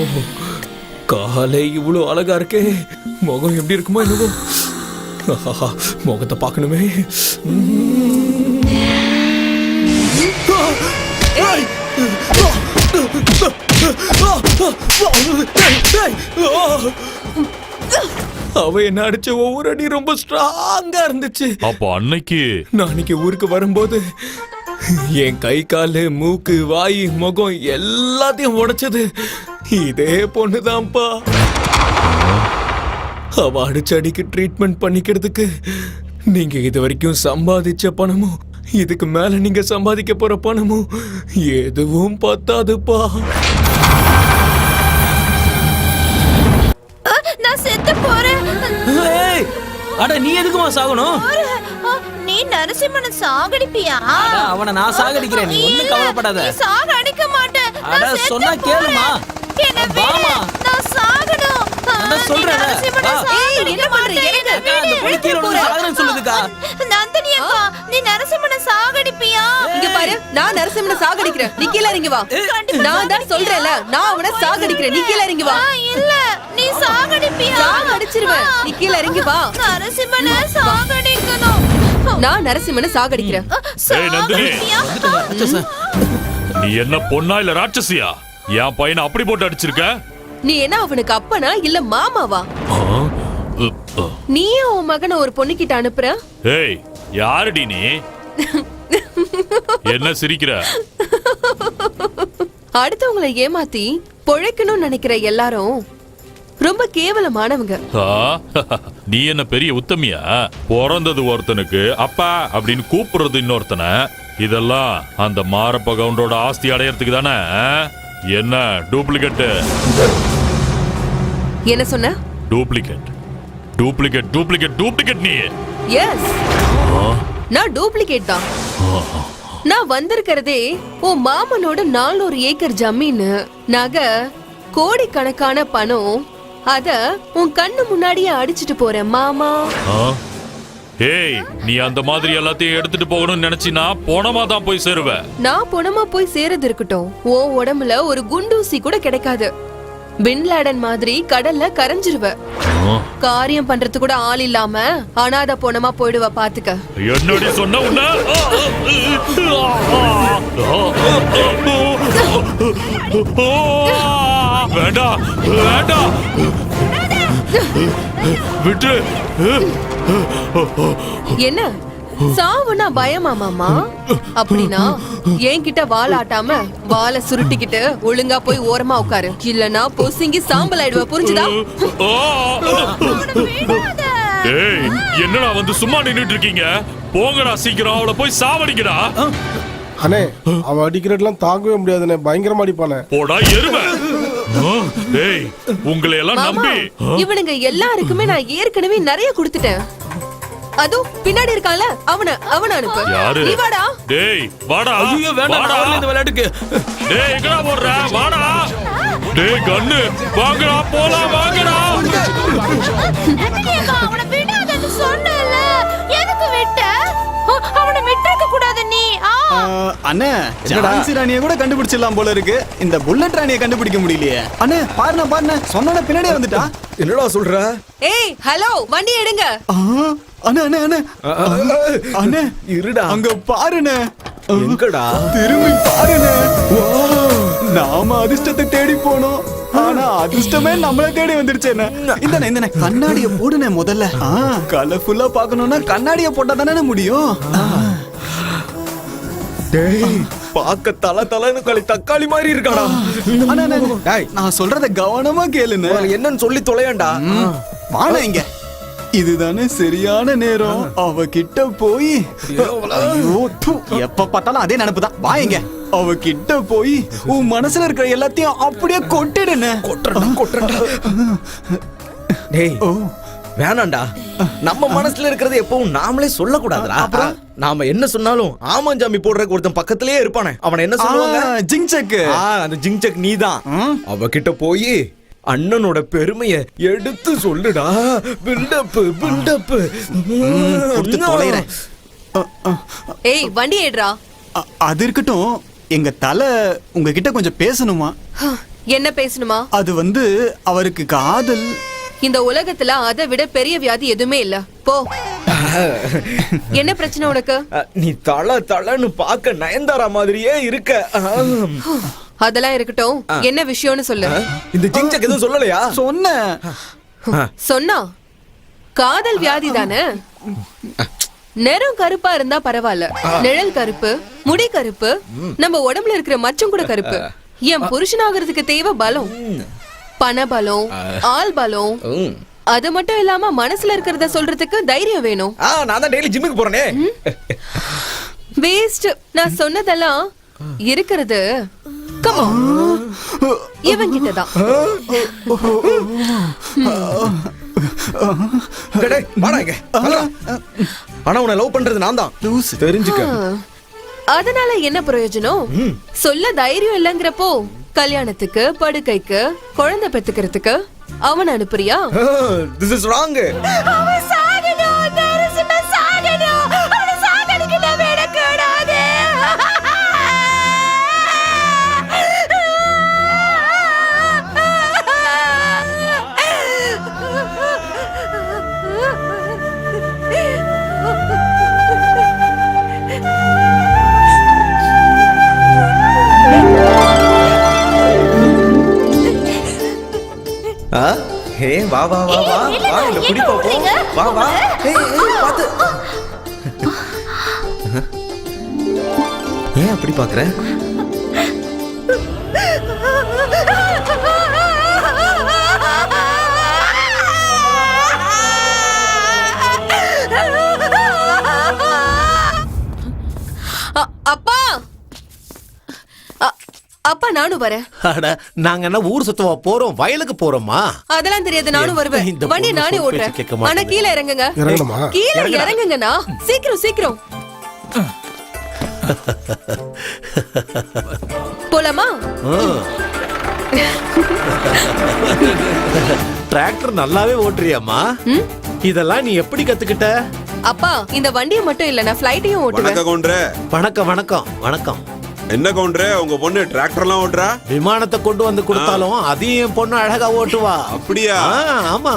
காலை இவ்வளவு அழகா இருக்கே, முகம் எப்படி இருக்குமோ என்னவோ. முகத்தை பார்க்கணுமே. அவ என்ன அடிச்ச ஒவ்வொரு அடி ரொம்ப ஸ்ட்ராங்கா இருந்துச்சு. அப்போ அன்னைக்கு நான் அன்னைக்கு ஊருக்கு வரும்போது என் கை காலு மூக்கு வாய் முகம் எல்லாத்தையும் உடைச்சது இதே பொண்ணுதான்ப்பா. அவ அடிச்ச அடிக்கு ட்ரீட்மெண்ட் பண்ணிக்கிறதுக்கு நீங்க இது வரைக்கும் சம்பாதிச்ச பணமும் இதுக்கு மேல நீங்க சம்பாதிக்க போற பணமும் எதுவும் பத்தாதுப்பா. நான் செத்து போறேன். அட, நீ எதுக்குமா சாகணும்? நீ நரசிம்மனை சாகடிப்பியா? அவனை நான் சாகடிக்கிறேன், நீ ஒண்ணும் கவலைப்படாத. நீ சாகடிக்க மாட்டேன். அட சொன்னா கேளுமா. என்ன வாமா, நான் சாகணும். நான் சொல்றேன். என்ன பண்றீங்க? அந்த பொலிக்கீர ஒன்னு சாகறேன்னு சொல்லுதுக்கா. நந்தினி அக்கா, நீ நரசிம்மனை சாகடிப்பியா? இங்க பாரு, நான் நரசிம்மனை சாகடிக்கிறேன், நீ கீழ இறங்கி வா. நான் தான் சொல்றேன்ல, நான் அவனை சாகடிக்கிறேன், நீ கீழ இறங்கி வா. இல்ல, நீ சாகடிப்பியா? சாகடிச்சிருவேன், நீ கீழ இறங்கி வா. நரசிம்மனை சாகடிக்க நான் நரசிம்மனை சாகடிக்கிறேன். ஏய் நந்தினி, நீ என்ன பொண்ணா இல்ல ராட்சசியா? என் பையனை அப்படி போட்டு அடிச்சிருக்க? நீ என்ன அவனுக்கு அப்பனா இல்ல மாமாவா? நீயே உன் மகனை ஒரு பொண்ணுகிட்ட அனுப்புற? ஏய் யாருடி நீ? என்ன சிரிக்கிற? அடுத்தவங்களை ஏமாத்தி பொழைக்கணும்னு நினைக்கிற எல்லாரும் ரொம்ப கேவலமானவங்க. நீ என்ன பெரிய உத்தமியா? பிறந்தது ஒருத்தனுக்கு அப்பா அப்படின்னு கூப்பிடுறது இன்னொருத்தனை. இதெல்லாம் அந்த மாரப்ப கவுண்டரோட ஆஸ்தி அடையறதுக்கு தானே? என்ன டூப்ளிகேட்? என்ன சொன்ன? டூப்ளிகேட் டூப்ளிகேட் டூப்ளிகேட் டூப்ளிகேட் நீ? எஸ், நான் டூப்ளிகேட் தான். நான் வந்திருக்கிறதே உன் மாமனோட 400 ஏக்கர் ஜமீன், நகை, கோடிக்கணக்கான பணம், அத உன் கண்ணு முன்னாடியே அடிச்சிட்டு போறேன் மாமா. ஏய், நீ அந்த மாதிரி எல்லாத்தையும் எடுத்துட்டு போகணும்னு நினைச்சினா போனமா தான் போய் சேருவ. நான் போனமா போய் சேரது இருக்கட்டும், ஓ உடம்புல ஒரு குண்டூசி கூட கிடைக்காது. பின்லாடன் மாதிரி கடல்ல கரைஞ்சிருவ. காரியம் பண்றது கூட ஆள் இல்லாம அனாதை போனமா போயிடுவ. பாத்துக்க. என்னடி சொன்ன உன்ன? வேண்டாம் வேண்டாம் விட்டு. என்ன சாவுனா பயமா மாமா? அப்படின்னா என்கிட்ட வால் ஆட்டாம வாலை சுருட்டிக்கிட்டு ஒழுங்கா போய் ஓரமா உட்காரு, இல்லனா பொசுங்கி சாம்பல் ஆயிடுவ. புரிஞ்சுதா? ஏய், என்னடா வந்து சும்மா நின்னுட்டு இருக்கீங்க? போங்கடா சீக்கிரம், அவளை போய் சாவடிங்கடா. அண்ணே, அவன் அடிக்கிறதெல்லாம் தாங்கவே முடியாதுண்ணே, பயங்கரமா அடிப்பானே. போடா எருமை. ஏய், உங்களை எல்லாம் நம்பி இவனுங்க எல்லாருக்குமே நான் ஏற்கனவே நிறைய கொடுத்துட்டேன். அதோ பின்னாடி இருக்கான்ல, அவன அனுப்பு. யாரு? நீ வாடா. டேய் வாடா. ஐயோ வேண்டாம், நான் வரல இந்த விளையாட்டுக்கு. டேய் எங்கடா போற? வாடா. டேய் கண்ணு வாங்கடா, போலாம் வாங்கடா. அவனை விடாதன்னு சொன்னல, எதுக்கு விட்ட? அவனை விட்டுக்க கூடாது நீ. அண்ணே, ஜான்சி ராணியை கூட கண்டுபிடிச்சிடலாம் போல இருக்கு, இந்த புல்லட் ராணியை கண்டுபிடிக்க முடியலையே. அண்ணே பாருண்ணே, சொன்ன பின்னாடியே வந்துட்டா. என்னடா சொல்ற? ஏய் ஹலோ, வண்டி எடுங்க. அண்ணே அண்ணே அண்ணே அண்ணே, இருடா, அங்க பாருண்ணே. எங்கடா? திரும்பி பாருண்ணே. நாம அதிர்ஷ்டத்தை தேடி போனோம், ஆனா அதிர்ஷ்டமே நம்மள தேடி வந்துருச்சு. இந்த கண்ணாடிய போடுனே முதல்ல. கலர்ஃபுல்லா பாக்கணும்னா கண்ணாடிய போட்டா தானே முடியும். டேய், பாக்க தலன்னு தக்காளி மாதிரி இருக்காடா. நான் சொல்றத கவனமா கேளுன்னு. என்னன்னு சொல்லி தொலையாண்டா. வாணா இங்க, இதுதானே சரியான நேரம். அவ கிட்ட போய், எப்ப பார்த்தாலும் அதே நினைப்புதான். வா இங்க, அவ கிட்ட போய் உன் மனசுல இருக்கிற எல்லாத்தையும் அப்படியே கொட்டிடுன்னு. கொட்டுறா. டேய் வேணாண்டா, நம்ம மனசுல இருக்கிறது எப்பவும் நாமளே சொல்லக்கூடாதுடா. நாம என்ன சொன்னாலும் ஆமாஞ்சாமி போடுறதுக்கு ஒருத்தன் பக்கத்திலேயே இருப்பானே, அவனை என்ன சொல்லுவாங்க? ஜிங்சக். அந்த ஜிங்சக் நீதான். அவகிட்ட போய் அண்ணனோட பெருமைய எடுத்து சொல்லுடா. பில்டப் கொடுத்து தொலைறேன். ஏய் வண்டி ஏடுறா. அது இருக்கட்டும், எங்க தலை உங்ககிட்ட கொஞ்சம் பேசணுமா? என்ன பேசணுமா? அது வந்து அவருக்கு காதல். இந்த உலகத்துல அதை விட பெரிய வியாதி எதுவுமே இல்ல. போ. என்ன பிரச்சனை உனக்கு? நீ தலன்னு பாக்க நயன்தாரா மாதிரியே இருக்க. அதெல்லாம் இருக்கட்டும், என்ன விஷயம்னு சொல்லு. இந்த ஜிங்சக் எதுவும் சொல்லலையா? சொன்னா காதல் வியாதி தானே. நிறம் கருப்பா இருந்தா பரவாயில்ல, நிழல் கருப்பு, முடி கருப்பு, நம்ம உடம்புல இருக்கிற மச்சம் கூட கருப்பு. என் புருஷனாகிறதுக்கு தேவை பலம், பண பலம், ஆள் பலம். அது மட்டும் இல்லாம மனசுல இருக்கிறத சொல்றதுக்கு தைரியம் வேணும். நான் தான் டெய்லி ஜிம்முக்கு போறேனே. வேஸ்ட். நான் சொன்னதெல்லாம் இருக்கிறது இவன் கிட்டதான். ஆனா உன்னை லவ் பண்றது நான் தான், தெரிஞ்சுக்க. அதனால என்ன பிரயோஜனம்? சொல்ல தைரியம் இல்லங்கிறப்போ கல்யாணத்துக்கு, படுக்கைக்கு, குழந்தை பெத்துக்கிறதுக்கு அவன் அனுப்புறியா? This is wrong. அவன் சாகணும், நரசிம்ம சாகணும். அவனை சாகடிக்க நான் விடக்கூடாது. ஹே வா வா வா வா வா இந்த புடி பாப்போம் வா வா பாத்து ஏன் அப்படி பாக்குற அப்பா அப்பா நானும் வரேன். நாங்க என்ன ஊர் சுத்தவா போறோம், வயலுக்கு போறோமா? அதெல்லாம் தெரியாது, நானும் வருவேன். வண்டி நானே ஓட்டுறேன். ஆனா கீழே இறங்குங்க. கீழே இறங்குங்கண்ணா, சீக்கிரம் சீக்கிரம். போலாமா? டிராக்டர் நல்லாவே ஓட்டுறியாமா? இதெல்லாம் நீ எப்படி கத்துக்கிட்ட? அப்பா இந்த வண்டியை மட்டும் இல்ல, நான் ஃளைட்டையும் ஓட்டுவேன். வணக்கம் வணக்கம் வணக்கம். என்ன கவுண்டரே, உங்க பொண்ணு டிராக்டர்லாம் ஓட்டுறா? விமானத்தை கொண்டு வந்து கொடுத்தாலும் அதையும் என் பொண்ணு அழகா ஓட்டுவா. அப்படியா? ஆமா,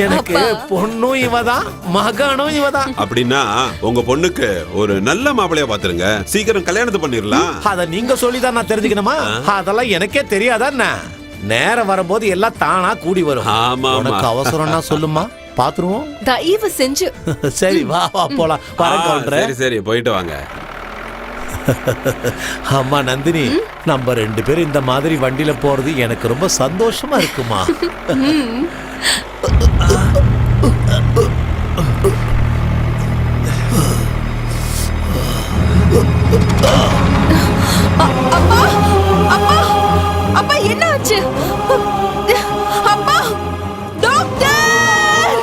எனக்கு பொண்ணும் இவதான், மகனும் இவதான். அப்படின்னா உங்க பொண்ணுக்கு ஒரு நல்ல மாப்பிளைய பாத்துருங்க, சீக்கிரம் கல்யாணத்தை பண்ணிடலாம். அத நீங்க சொல்லிதான் நான் தெரிஞ்சுக்கணுமா? அதெல்லாம் எனக்கே தெரியாதா? நேரம் வரும்போது எல்லாம் தானா கூடி வரும். ஆமா, உனக்கு அவசரம்னா சொல்லுமா, பாத்துருவோம். தயவு செஞ்சு. சரி வா வா போலாம். சரி சரி போயிட்டு வாங்க. அம்மா நந்தினி, நம்ம 2 பேரும் இந்த மாதிரி வண்டியில போறது எனக்கு ரொம்ப சந்தோஷமா இருக்குமா. அப்பா அப்பா அப்பா என்ன ஆச்சு? அப்பா டாக்டர்!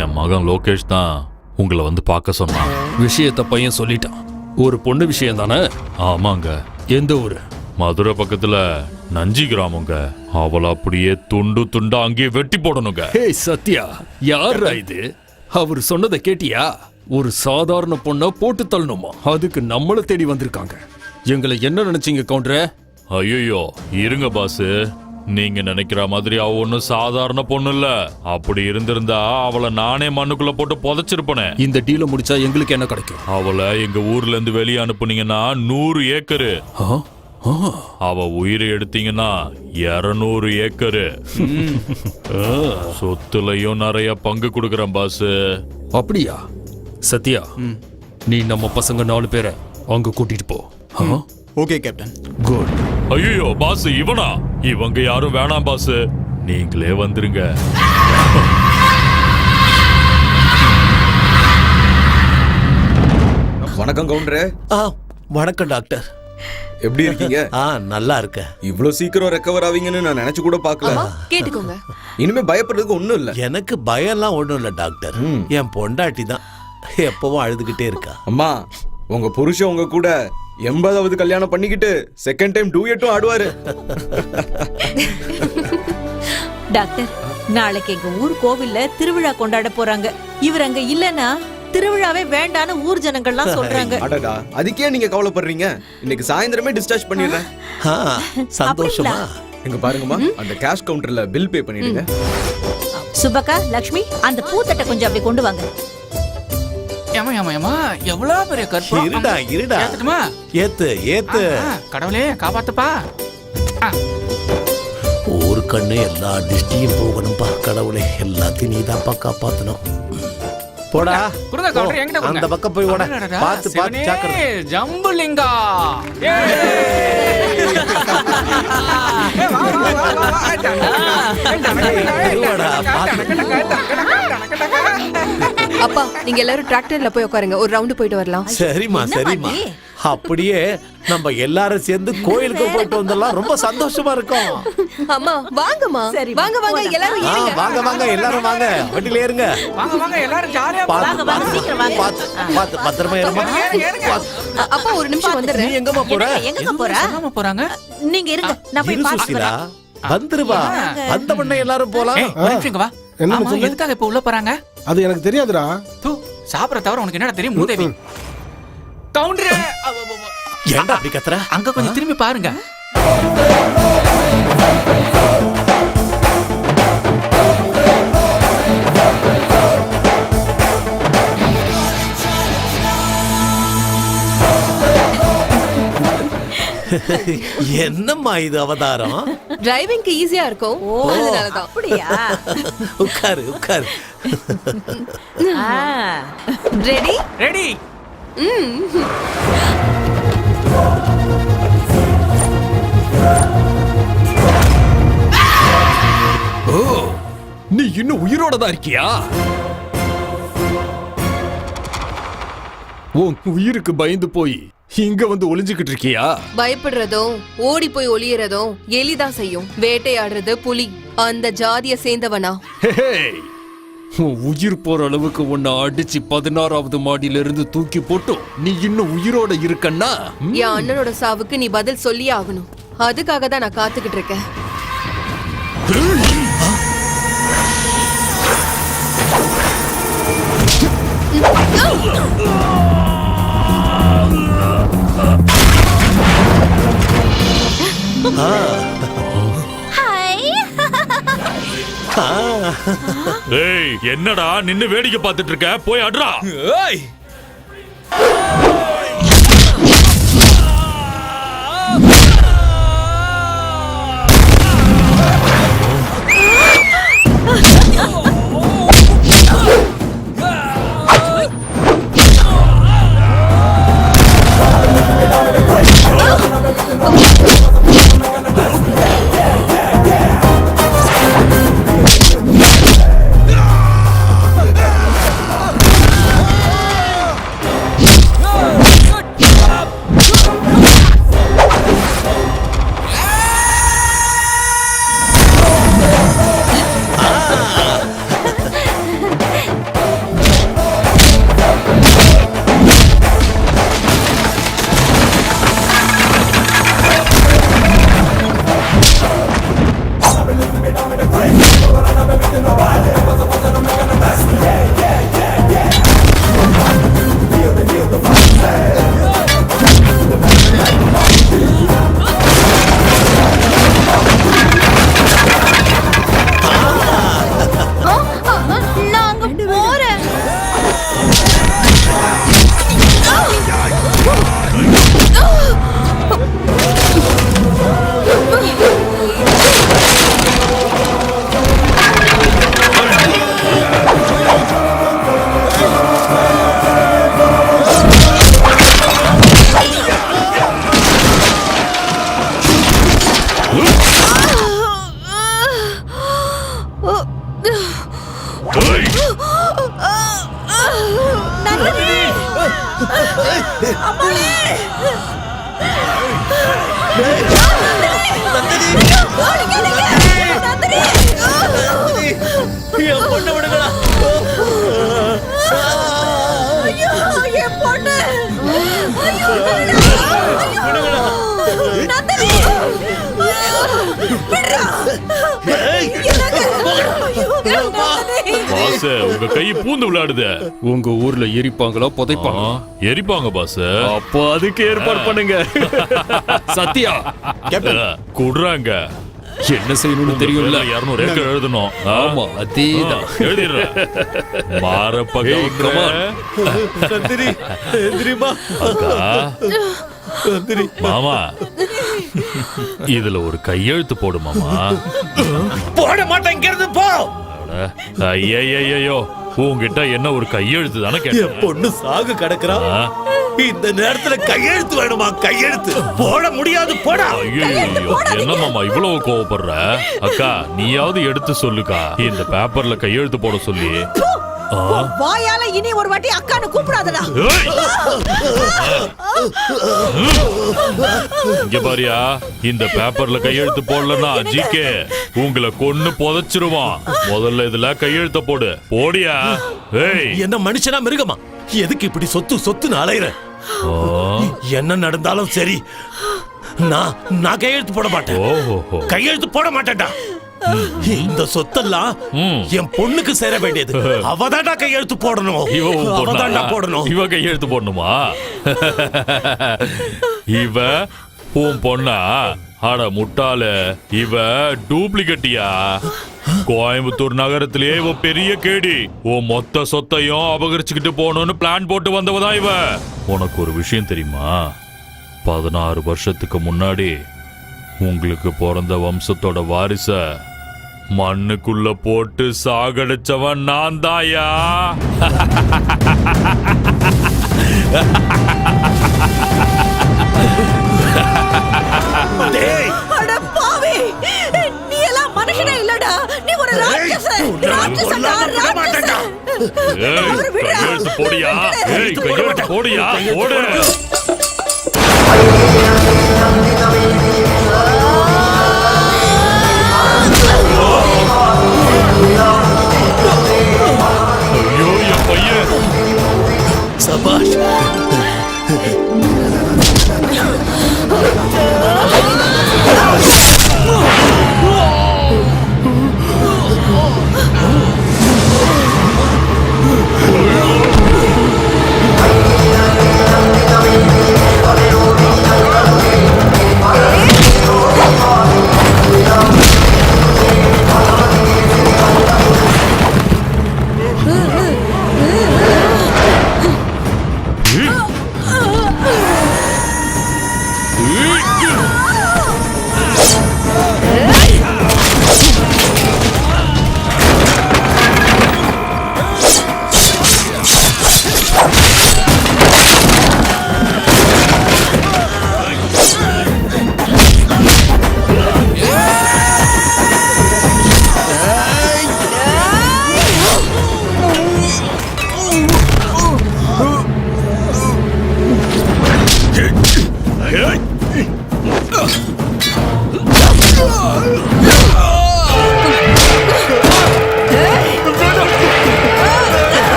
என் மகன் லோகேஷ் தான் உங்களை வந்து பார்க்க சொன்னான். விஷயத்த பையன் சொல்லிட்டான். ஒரு பொண்ணு விஷயம் தானே? ஆமாங்க. எந்த ஊரு? மதுரை பக்கத்துல நஞ்சி கிராமங்க. அவளை அப்படியே துண்டு துண்டா அங்கேயே வெட்டி போடணுங்க. ஹே சத்யா, யாரா இது? அவர் சொன்னதை கேட்டியா? ஒரு சாதாரண பொண்ணை போட்டு தள்ளணுமா? அதுக்கு நம்மள தேடி வந்திருக்காங்க. எங்களை என்ன நினைச்சீங்க கவுண்டரே? ஐயோ இருங்க பாஸ், நீங்க நினைக்கிற மாதிரி அவ ஒன்னும் சாதாரண பொண்ணு இல்ல. அப்படி இருந்திருந்தா அவளை நானே மண்ணுக்குள்ள போட்டு புதைச்சிருப்பேனே. இந்த டீல முடிச்சா எங்களுக்கு என்ன கிடைக்கும்? அவளை எங்க ஊர்ல இருந்து வெளியே அனுப்புனீங்கன்னா 100 ஏக்கரு. அவ உயிரை எடுத்தீங்கன்னா 200 ஏக்கரு. சொத்துலயும் நிறைய பங்கு கொடுக்கறேன் பாஸ். அப்படியா? சத்யா, நீ நம்ம பசங்க 4 பேரை அங்க கூட்டிட்டு போ. Okay captain. குட். ஐயோ பாஸ், இவனா? இவங்க யாரும் வேணாம் பாஸ், நீங்களே வந்துருங்க. வணக்கம் கவுண்டரே. வணக்கம் டாக்டர். எப்படி இருக்கீங்க? நல்லா இருக்க. இவ்வளவு சீக்கிரம் ரெக்கவர் ஆவீங்கன்னு நான் நினைச்சு கூட பார்க்கல. கேட்டுக்கோங்க. இனிமே பயப்படுறதுக்கு ஒண்ணும் இல்ல. எனக்கு பயம்லாம் ஒண்ணும் இல்ல டாக்டர். என் பொண்டாட்டி தான் எப்பவும் அழுதுகிட்டே இருக்கா. அம்மா, உங்க புருஷன் உங்க கூட 80வது கல்யாணம் பண்ணிக்கிட்டு செகண்ட் டைம் டூயட்டும் ஆடுவாரு. டாக்டர், நாளைக்கு எங்க ஊர் கோவில்ல திருவிழா கொண்டாட போறாங்க. இவர் அங்க இல்லனா திருவிழாவே வேண்டான்னு ஊர் ஜனங்கள்லாம் சொல்றாங்க. அடடா, அதுக்கே நீங்க கவலைப்படுறீங்க. இன்னைக்கு சாயந்தரமே டிஸ்சார்ஜ் பண்ணிடுறேன். சந்தோஷமா? எங்க பாருங்கம்மா, அந்த கேஷ் கவுண்டர்ல பில் பே பண்ணிடுங்க. சுபக்கா, லக்ஷ்மி, அந்த பூத்தட்டை கொஞ்சம் அப்படி கொண்டு வாங்க. எவ்வளவு பெரிய கற்பூரம். இருடா இருடா. ஏத்துட்டுமா? ஏத்து ஏத்து. கடவுளே காப்பாத்துப்பா. ஒரு கண்ணு எல்லா டிஸ்டியும் போகணும்பா. கடவுளே, எல்லாத்தையும் நீதான்ப்பா காப்பாத்தணும். போடா குடுங்க கவுண்டர், என்கிட்ட கொடுங்க. அந்த பக்கம் போய் ஓட. பாத்து பாத்து ஜாக்கிரதை. ஜம்புலிங்கா. அப்பா நீங்க எல்லாரும் டிராக்டர்ல போய் உட்காருங்க, ஒரு ரவுண்ட் போயிட்டு வரலாம். சரிம்மா சரிம்மா. அப்படியே நம்ம எல்லாரும் சேர்ந்து கோயிலுக்கு போயிட்டு வந்தெல்லாம் ரொம்ப சந்தோஷமா இருக்கும். அம்மா வாங்கம்மா, வாங்க வாங்க எல்லாரும் ஏறுங்க. வாங்க வாங்க எல்லாரும் வாங்க, வண்டியில ஏறுங்க. வாங்க வாங்க எல்லாரும் ஜாலியா வாங்க வாங்க சீக்கிரம் வாங்க. பாத்து பத்திரமா ஏறுமா. அப்பா ஒரு நிமிஷம் வந்துடுறேன். நீ எங்கம்மா போற? எங்க போற? சொல்லாம போறாங்க. நீங்க இருங்க, நான் போய் பாத்துட்டு சுசிலா வரேன். வந்துருவா. வந்த உடனே எல்லாரும் போலாம். வா. என்ன சொல்லு? எதுக்காக இப்ப உள்ள போறாங்க? அது எனக்கு தெரியாதுடா. சாப்பிட தவிர உனக்கு என்னடா தெரியும்? மூதேவி. கவுண்டரே, ஏன்டா அப்படி கத்துற? அங்க கொஞ்சம் திரும்பி பாருங்க. என்னம்மா இது அவதாரம்? டிரைவிங்க்கு ஈஸியா இருக்கும் அதனாலதான். அப்படியா? உட்காரு உட்காரு. Ready ready. ஓ, நீ இன்னும் உயிரோட தான் இருக்கியா? உன் உயிருக்கு பயந்து போய் இங்க வந்து ஒளிஞ்சுக்கிட்டு இருக்கியா? பயப்படுறதும் ஓடி போய் ஒளியறதும் எலிதான் செய்யும். வேட்டையாடுறது புலி. அந்த ஜாதிய சேர்ந்தவனா? உன் உயிர் போற அளவுக்கு உன்னை அடிச்சு 16வது மாடியில இருந்து தூக்கி போட்டு நீ இன்னும் உயிரோட இருக்கன்னா என் அண்ணனோட சாவுக்கு நீ பதில் சொல்லியே ஆகணும். அதுக்காக தான் நான் காத்துக்கிட்டு இருக்கேன். ஏய், என்னடா நின்னு வேடிக்கை பார்த்துட்டு இருக்க? போய் அட்ரா. பாஸ், உங்க கை பூந்து விளையாடுது. உங்க ஊர்ல எரிப்பாங்களா புதைப்பாங்க? எரிப்பாங்க பாஸ். அப்போ அதுக்கு ஏற்பாடு பண்ணுங்க. சத்யா குடுறாங்க. என்ன செய்யணும்னு தெரியும்ல. 200 ஏக்கர் எழுதணும். ஆமா, அதேதான். எழுதிடுறேன். மாமா, இதுல ஒரு கையெழுத்து போடு மாமா. போட மாட்டேன், இங்கிருந்து போ. ஐயோ, உங்ககிட்ட என்ன ஒரு கையெழுத்து தானே கேட்டேன். பொண்ணு சாகு கிடக்குறா. இந்த நேரத்துல கையெழுத்து வேணுமா? கையெழுத்து போட முடியாது. போடா. ஐயோ, என்ன மாமா இவ்வளவு கோவப்படுற? அக்கா, நீயாவது எடுத்து சொல்லுக்கா. இந்த பேப்பர்ல கையெழுத்து போட சொல்லி. வாயால இனி ஒரு வாட்டி அக்கான்னு கூப்பிடாதடா. இங்க பாரியா, இந்த பேப்பர்ல கையெழுத்து போடலன்னா ஜிகே உங்களை கொன்னு புதைச்சிருவான். முதல்ல இதுல கையெழுத்த போடு. போடியா. என்ன மனுஷனா மிருகமா? எதுக்கு இப்படி சொத்துன்னு அலையிற? என்ன நடந்தாலும் சரி, நான் கையெழுத்து போட மாட்டேன். கையெழுத்து போட மாட்டேன்டா. இந்த சொத்தெல்லாம் என் பொண்ணுக்கு சேர வேண்டியது. அவதான்டா கையெழுத்து போடணும். அவதான்டா போடணும். இவ கையெழுத்து போடணுமா? இவ உன் பொண்ணா? அட முட்டாள, இவ டூப்ளிகேட்டியா? கோயம்புத்தூர் நகரத்திலேயே இவ பெரிய கேடி. உன் மொத்த சொத்தையும் அபகரிச்சுக்கிட்டு போகணும்னு பிளான் போட்டு வந்தவதான் இவ. உனக்கு ஒரு விஷயம் தெரியுமா? 16 வருஷத்துக்கு முன்னாடி உங்களுக்கு பிறந்த வம்சத்தோட வாரிச மண்ணுக்குள்ள போட்டு சாகடிச்சவன் நான் தாயா. அட பாவி, நீ எல்லாம் மனுஷனே இல்லடா, நீ ஒரு ராட்சசன். ராட்சசன்டா, ராட்சசன். அவரை விடுடா. கையெழுத்து போடியா, கையெழுத்து போடியா, போடு. ஐயோ என் பையன். சபாஷ்.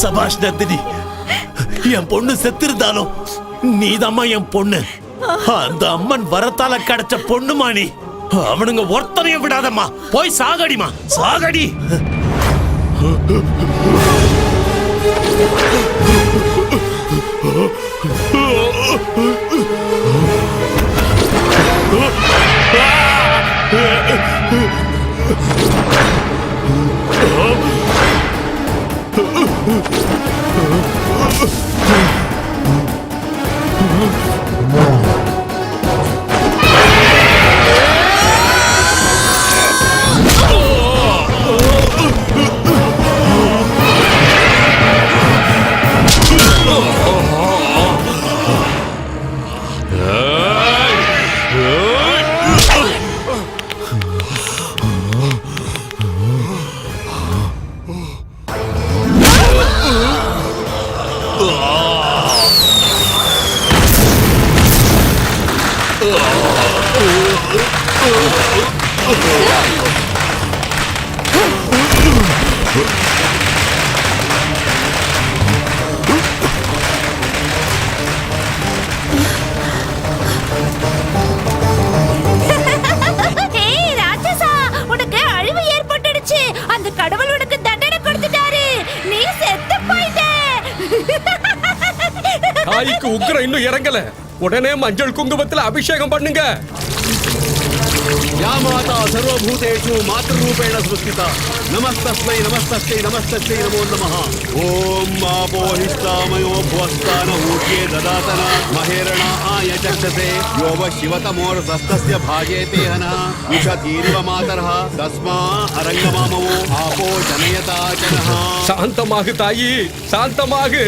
சபாஷ் நந்தினி, என் பொண்ணு செத்திருந்தாலும் நீதாம்மா என் பொண்ணு. அந்த அம்மன் வரத்தால கிடைச்ச பொண்ணுமா நீ. அவனுங்க ஒருத்தனையும் விடாதம்மா, போய் சாகடிமா, சாகடி. தாய்க்கு உக்கிரம் இன்னும் இறங்கல. உடனே மஞ்சள் குங்குமத்தில் அபிஷேகம் பண்ணுங்க. या माता सर्वभूतेषु मातृरूपेण संस्थिता नमस्तस्मै नमस्तस्यै नमस्तस्यै नमो नमः। ओम आपोहिष्टामयो भुवस्तान ऊर्जे ददातन महेरणा आय चक्षसे यो व शिवतमोर्धस्तस्य भाजेते हनः उषतीरिव मातरः तस्मा अरङ्गमामवो आपो जनयता जनः। சாந்தமாகு தாயி, சாந்தமாகு.